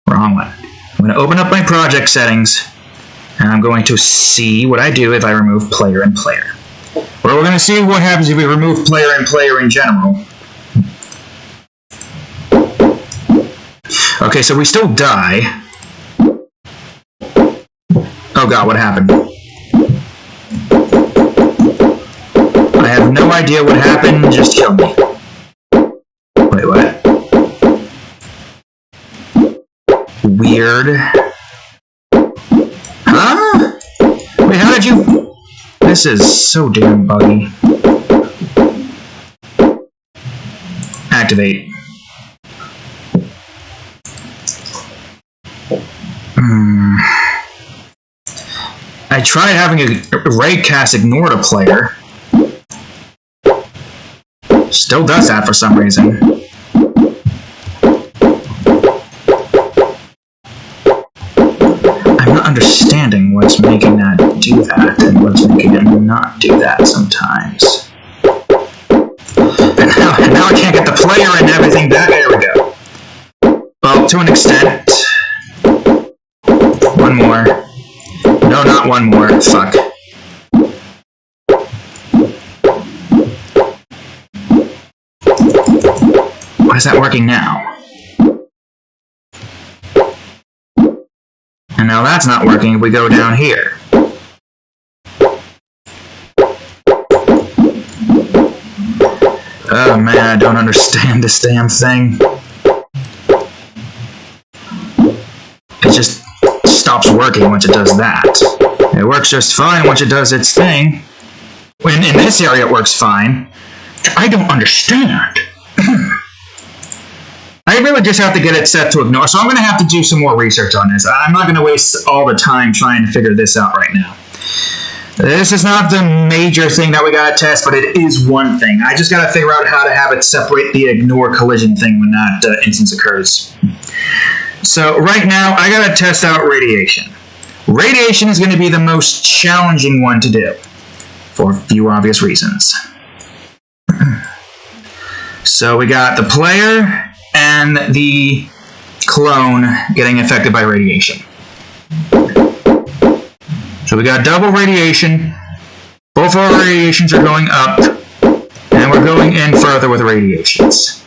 wrong one. I'm going to open up my project settings, and I'm going to see what I do if I remove player and player. Well, we're going to see what happens if we remove player and player in general. Okay, so we still die. Oh god, what happened? I have no idea what happened, just kill me. Wait, what? Weird. Huh? Wait, how did you... This is so damn buggy. Activate. I tried having a Raycast ignore the player. Still does that for some reason. I'm not understanding what's making that do that and what's making it not do that sometimes. And now I can't get the player and everything back. There we go. Well, to an extent. One more. No, not one more. Fuck. Why is that working now? And now that's not working if we go down here. Oh man, I don't understand this damn thing. It just stops working once it does that. It works just fine once it does its thing. When in this area it works fine. I don't understand. I really just have to get it set to ignore, so I'm going to have to do some more research on this. I'm not going to waste all the time trying to figure this out right now. This is not the major thing that we got to test, but it is one thing. I just got to figure out how to have it separate the ignore collision thing when that instance occurs. So right now, I got to test out radiation. Radiation is going to be the most challenging one to do, for a few obvious reasons. So we got the player and the clone getting affected by radiation. So we got double radiation. Both our radiations are going up, and we're going in further with radiations.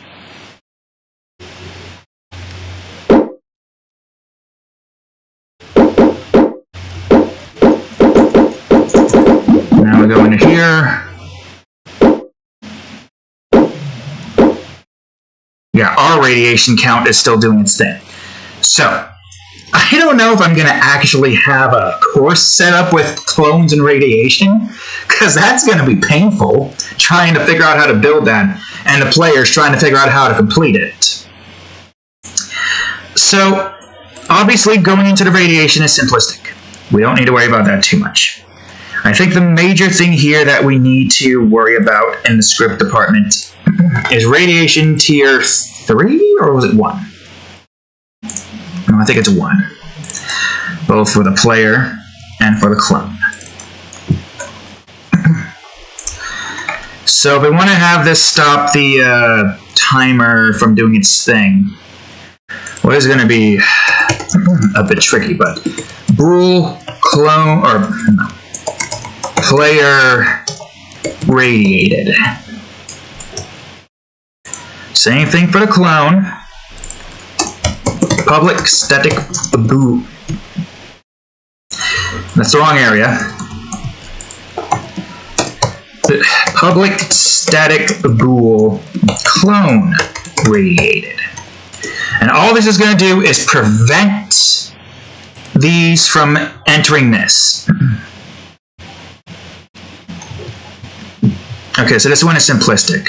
Now we go into here. Yeah, our radiation count is still doing its thing. So, I don't know if I'm going to actually have a course set up with clones and radiation, because that's going to be painful, trying to figure out how to build that, and the players trying to figure out how to complete it. So, obviously, going into the radiation is simplistic. We don't need to worry about that too much. I think the major thing here that we need to worry about in the script department is radiation tier 3, or was it 1? No, I think it's 1. Both for the player and for the clone. So if we want to have this stop the timer from doing its thing, what is going to be a bit tricky, but bool, clone, or no, player radiated. Same thing for the clone. Public static bool. That's the wrong area. The public static bool clone radiated. And all this is going to do is prevent these from entering this. Okay, so this one is simplistic.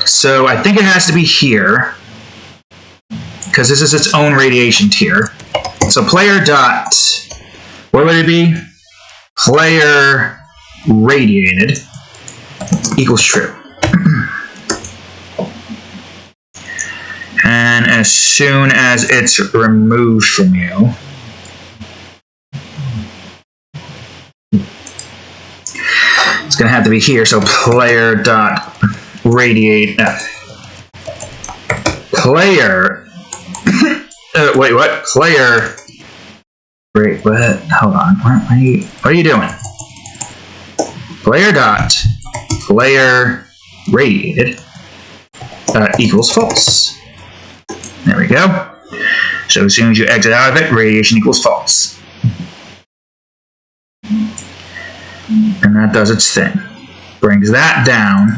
So I think it has to be here, because this is its own radiation tier. So player dot, what would it be? Player radiated equals true. And then as soon as it's removed from you, it's going to have to be here. So player dot radiate player. Wait, what? Player. Wait, what? Hold on. What are you doing? Player dot player radiated equals false. There we go. So as soon as you exit out of it, radiation equals false. And that does its thing. Brings that down,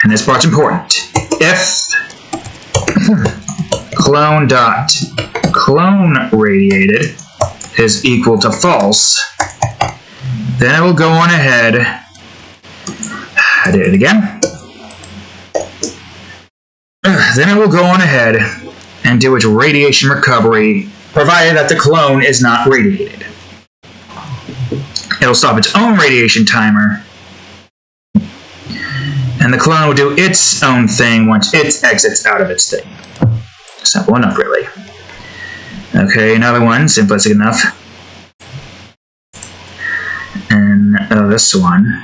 and this part's important. If clone dot clone radiated is equal to false, then it will go on ahead. I did it again. Then it will go on ahead and do its radiation recovery, provided that the clone is not radiated. It'll stop its own radiation timer, and the clone will do its own thing once it exits out of its thing. Simple enough, really. Okay, another one, simplistic enough. And this one.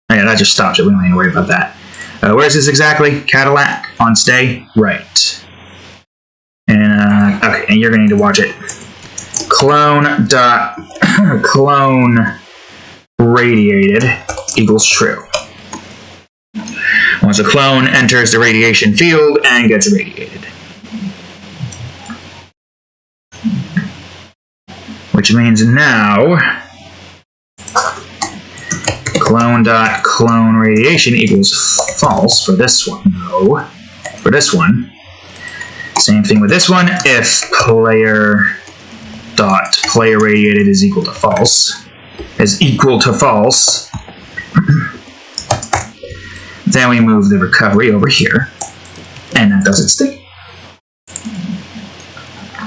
Oh yeah, that just stops it. We don't need to worry about that. Where is this exactly? Cadillac on stay? Right. And okay, and you're gonna need to watch it. Clone dot clone radiated equals true. Once a clone enters the radiation field and gets irradiated. Which means now clone dot clone radiation equals false for this one. No. For this one. Same thing with this one. If player dot player radiated is equal to false, then we move the recovery over here, and that does its thing.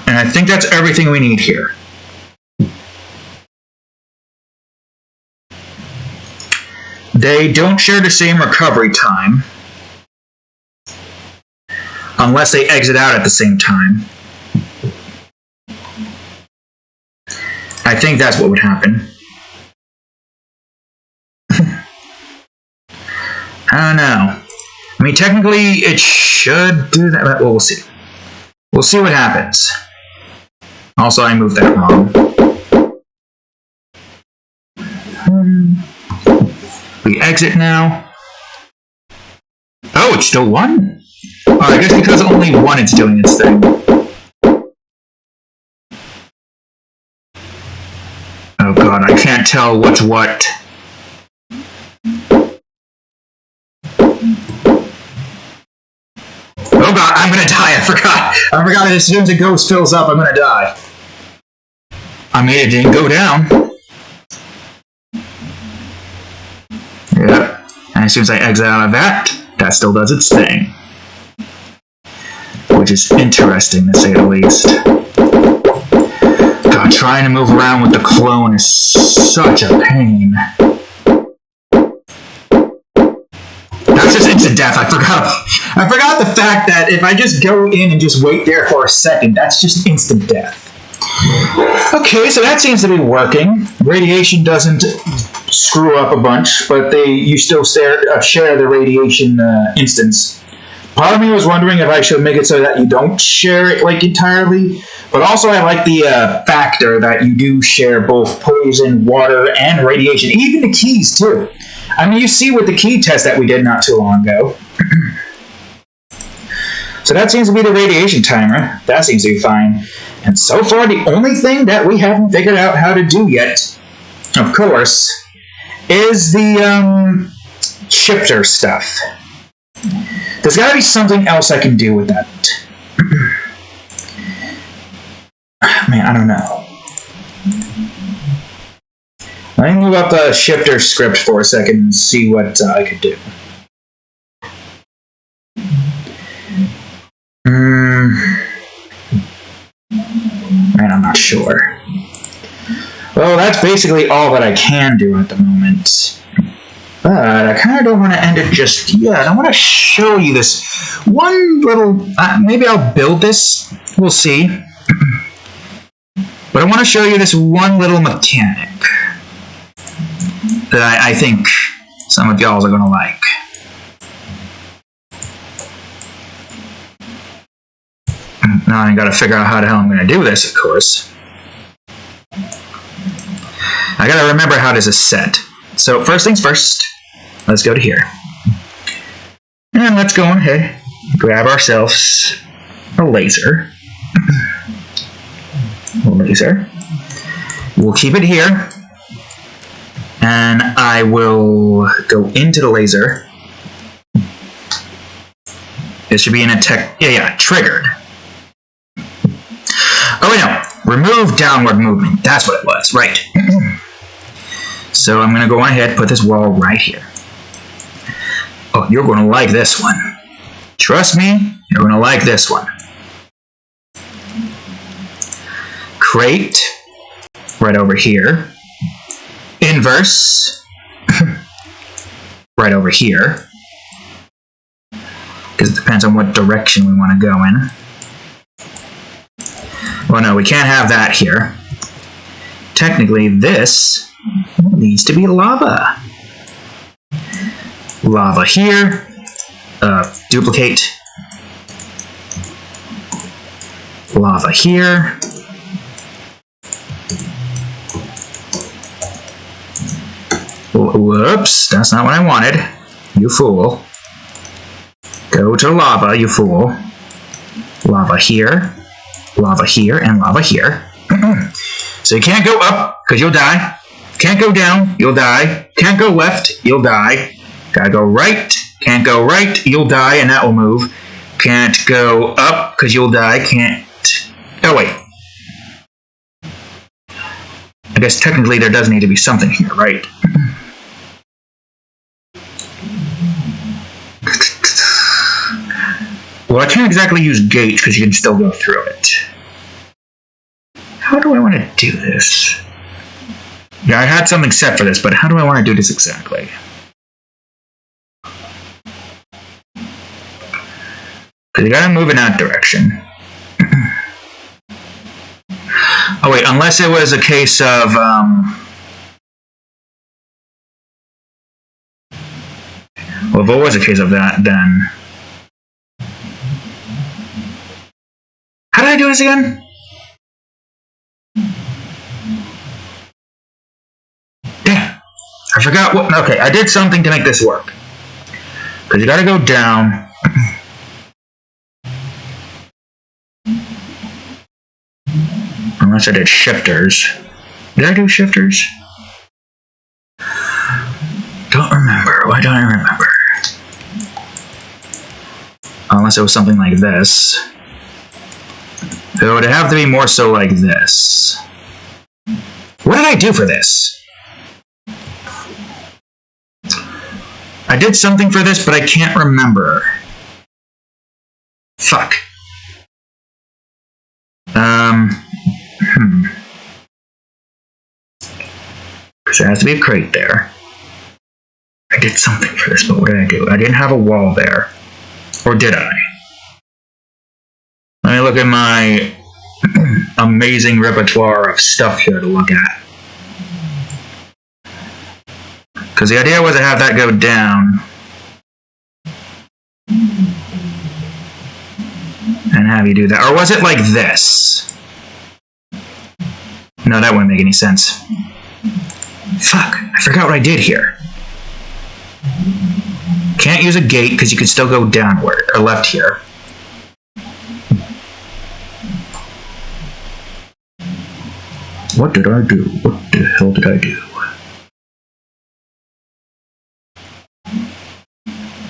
And I think that's everything we need here. They don't share the same recovery time unless they exit out at the same time. I think that's what would happen. I don't know. I mean, technically, it should do that, but we'll see. We'll see what happens. Also, I moved that wrong. We exit now. Oh, it's still one? Oh, I guess because only one it's doing its thing. Oh god, I can't tell what's what. Oh god, I'm gonna die, I forgot that as soon as the ghost fills up, I'm gonna die. I mean, it didn't go down. Yep. And as soon as I exit out of that, that still does its thing. Which is interesting, to say the least. God, trying to move around with the clone is such a pain. That's just instant death. I forgot the fact that if I just go in and just wait there for a second, that's just instant death. Okay, so that seems to be working. Radiation doesn't screw up a bunch, but you still share the radiation instance. Part of me was wondering if I should make it so that you don't share it like entirely, but also I like the factor that you do share both poison, water, and radiation, even the keys too. I mean, you see with the key test that we did not too long ago. So that seems to be the radiation timer. That seems to be fine. And so far, the only thing that we haven't figured out how to do yet, of course, is the shifter stuff. There's got to be something else I can do with that. Man, I don't know. Let me move up the shifter script for a second and see what I could do. Man, I'm not sure. Well, that's basically all that I can do at the moment. But I kind of don't want to end it just yet. I want to show you this one little... maybe I'll build this. We'll see. But I want to show you this one little mechanic that I think some of y'all are going to like. Now I got to figure out how the hell I'm going to do this, of course. I got to remember how this is set. So first things first, let's go to here. And let's go ahead, grab ourselves a laser. We'll keep it here. And I will go into the laser. It should be in a triggered. Oh wait, no. Remove downward movement. That's what it was, right. So I'm going to go ahead and put this wall right here. Oh, you're going to like this one. Trust me, you're going to like this one. Crate, right over here. Inverse, right over here. Because it depends on what direction we want to go in. Well, no, we can't have that here. Technically, this needs to be lava. Lava here. Duplicate. Lava here. Whoops, that's not what I wanted. You fool. Go to lava, you fool. Lava here, and lava here. So you can't go up, because you'll die. Can't go down, you'll die. Can't go left, you'll die. Gotta go right, can't go right, you'll die, and that will move. Can't go up, because you'll die. Can't... Oh, wait. I guess technically there does need to be something here, right? Well, I can't exactly use gate because you can still go through it. How do I want to do this? Yeah, I had something set for this, but how do I want to do this exactly? Because you gotta move in that direction. Oh wait, unless it was a case of, well, if it was a case of that, then... How did I do this again? Damn. I forgot what... Okay, I did something to make this work. Because you gotta go down... Unless I did shifters. Did I do shifters? Don't remember. Why don't I remember? Unless it was something like this. It would have to be more so like this. What did I do for this? I did something for this, but I can't remember. Fuck. There has to be a crate there. I did something for this, but what did I do? I didn't have a wall there. Or did I? Let me look at my amazing repertoire of stuff here to look at. Because the idea was to have that go down. And have you do that. Or was it like this? No, that wouldn't make any sense. Fuck, I forgot what I did here. Can't use a gate because you can still go downward, or left here. What did I do? What the hell did I do?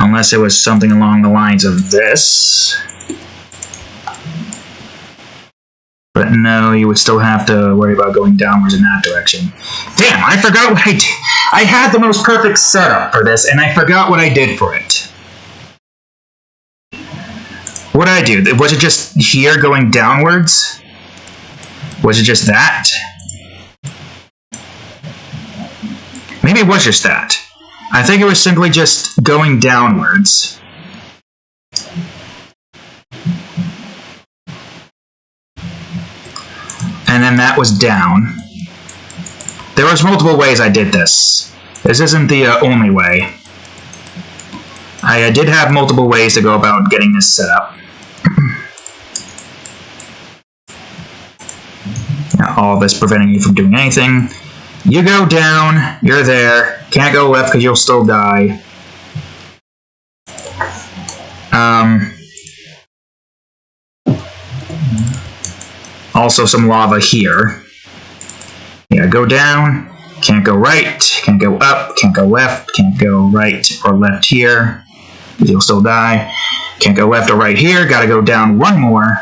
Unless it was something along the lines of this. But no, you would still have to worry about going downwards in that direction. Damn, I forgot what I did. I had the most perfect setup for this, and I forgot what I did for it. What did I do? Was it just here going downwards? Was it just that? Maybe it was just that. I think it was simply just going downwards. And then that was down. There was multiple ways I did this. This isn't the only way. I did have multiple ways to go about getting this set up. Now, all this preventing you from doing anything. You go down, you're there. Can't go left because you'll still die. Also some lava here. Yeah, go down. Can't go right. Can't go up. Can't go left. Can't go right or left here. You'll still die. Can't go left or right here. Gotta go down one more.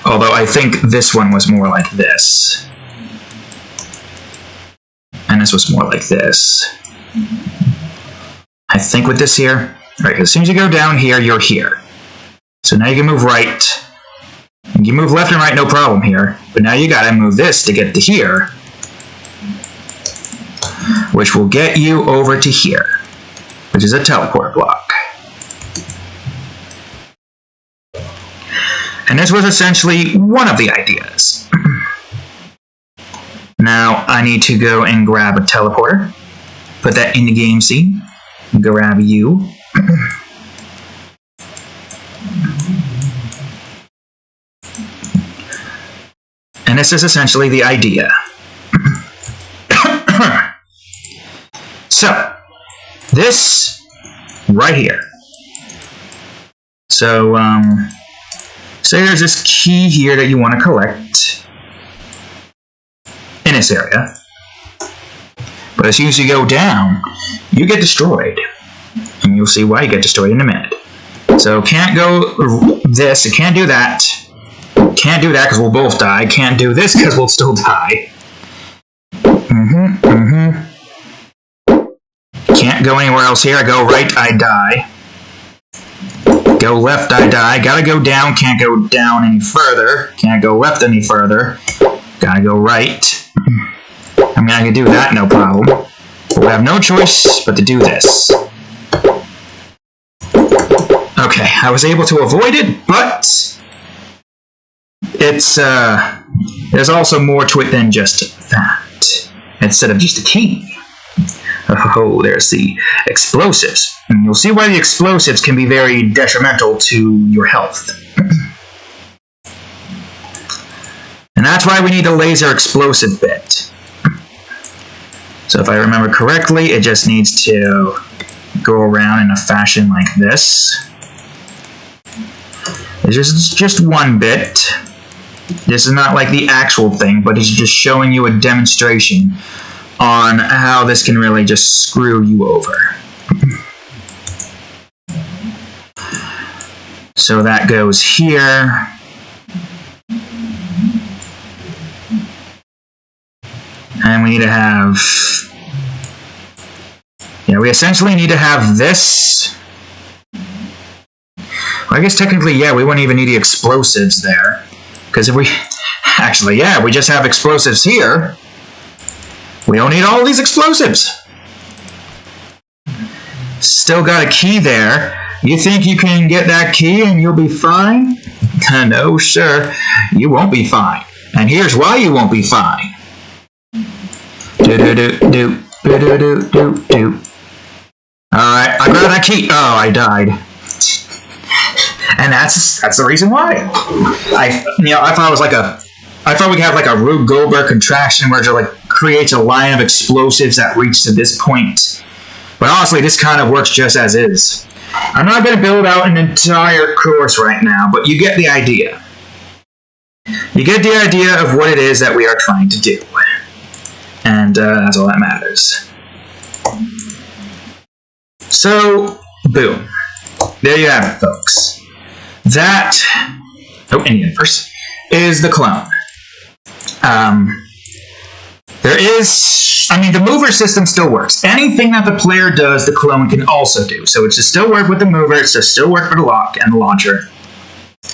Although I think this one was more like this. And this was more like this. I think with this here, right, as soon as you go down here, you're here. So now you can move right. You can move left and right, no problem here. But now you gotta move this to get to here. Which will get you over to here. Which is a teleport block. And this was essentially one of the ideas. Now I need to go and grab a teleporter. Put that in the game scene. Grab you. And this is essentially the idea. So, this right here. So, say there's this key here that you want to collect in this area. But as soon as you go down, you get destroyed. And you'll see why you get destroyed in a minute. So, can't go this, you can't do that. Can't do that because we'll both die. Can't do this because we'll still die. Can't go anywhere else here. I go right, I die. Go left, I die. Gotta go down, can't go down any further. Can't go left any further. Gotta go right. I'm gonna do that, no problem. We have no choice but to do this. Okay, I was able to avoid it, but it's, there's also more to it than just that. Instead of just a key. Oh, there's the explosives. And you'll see why the explosives can be very detrimental to your health. And that's why we need a laser explosive bit. So if I remember correctly, it just needs to go around in a fashion like this. It's just one bit. This is not like the actual thing, but it's just showing you a demonstration on how this can really just screw you over. So that goes here. And we need to have... yeah, we essentially need to have this. Well, I guess technically, yeah, we wouldn't even need the explosives there. Because if we... actually, yeah, we just have explosives here. We don't need all these explosives. Still got a key there. You think you can get that key and you'll be fine? No, sure. You won't be fine. And here's why you won't be fine. Do-do-do-do. Do-do-do-do-do. Alright, I grabbed that key. Oh, I died. And that's the reason why. I thought it was like a... I thought we could have like a Rube Goldberg contraction where it like creates a line of explosives that reach to this point. But honestly, this kind of works just as is. I'm not going to build out an entire course right now, but you get the idea. You get the idea of what it is that we are trying to do. And that's all that matters. So, boom. There you have it, folks. That, Indian first, is the clone. The mover system still works. Anything that the player does, the clone can also do. So it should still work with the mover, it should still work for the lock and the launcher.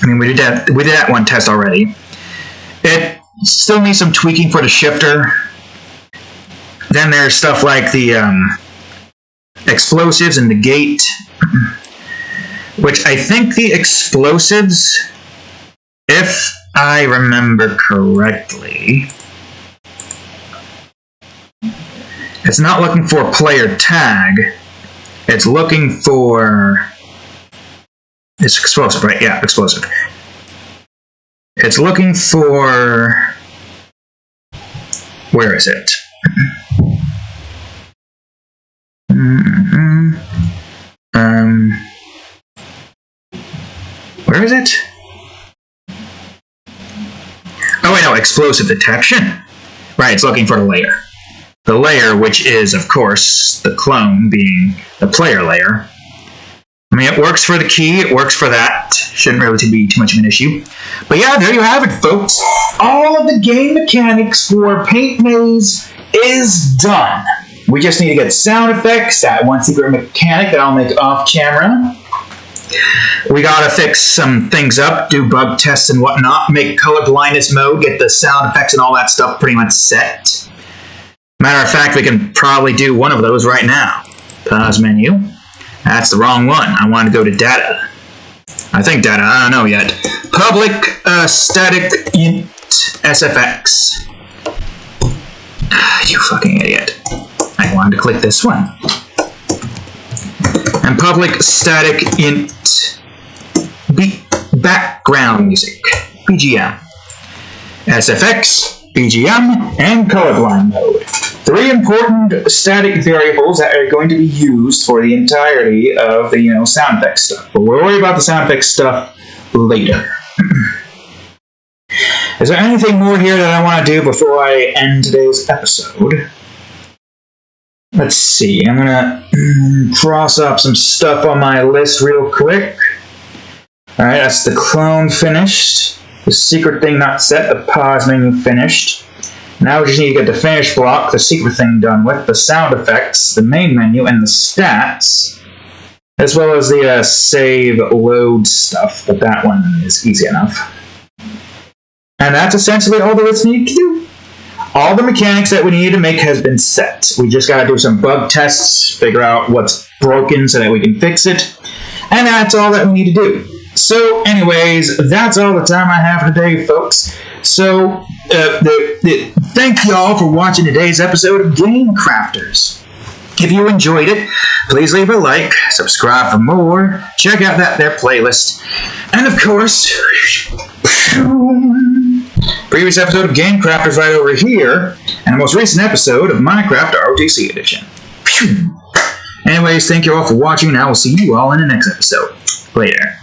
I mean, we did that one test already. It still needs some tweaking for the shifter, Then there's stuff like the explosives and the gate, which I think the explosives, if I remember correctly, it's not looking for a player tag. It's looking for... It's explosive, right? Yeah, explosive. It's looking for... Where is it? Where is it? Oh, wait, no, explosive detection. Right, it's looking for the layer. The layer, which is, of course, the clone being the player layer. I mean, it works for the key, it works for that. Shouldn't really be too much of an issue. But yeah, there you have it, folks. All of the game mechanics for Paint Maze is done. We just need to get sound effects, that one secret mechanic that I'll make off camera. We gotta fix some things up, do bug tests and whatnot, make color blindness mode, get the sound effects and all that stuff pretty much set. Matter of fact, we can probably do one of those right now. Pause menu. That's the wrong one. I want to go to data. I think data, I don't know yet. Public static int SFX. You fucking idiot. I wanted to click this one. And public static int background music. BGM. SFX, BGM, and colorblind mode. 3 important static variables that are going to be used for the entirety of the sound effects stuff. But we'll worry about the sound effects stuff later. Is there anything more here that I want to do before I end today's episode? Let's see. I'm gonna cross off some stuff on my list real quick. Alright, that's the clone finished. The secret thing not set. The pause menu finished. Now we just need to get the finish block, the secret thing done with, the sound effects, the main menu, and the stats, as well as the save load stuff, but that one is easy enough. And that's essentially all that it's needed to do. All the mechanics that we needed to make has been set. We just gotta do some bug tests, figure out what's broken so that we can fix it, and that's all that we need to do. So, anyways, that's all the time I have today, folks. So, thank y'all for watching today's episode of Game Crafters. If you enjoyed it, please leave a like, subscribe for more, check out that there playlist, and of course, previous episode of Game Crafters right over here, and the most recent episode of Minecraft ROTC Edition. Anyways, thank you all for watching, and I will see you all in the next episode. Later.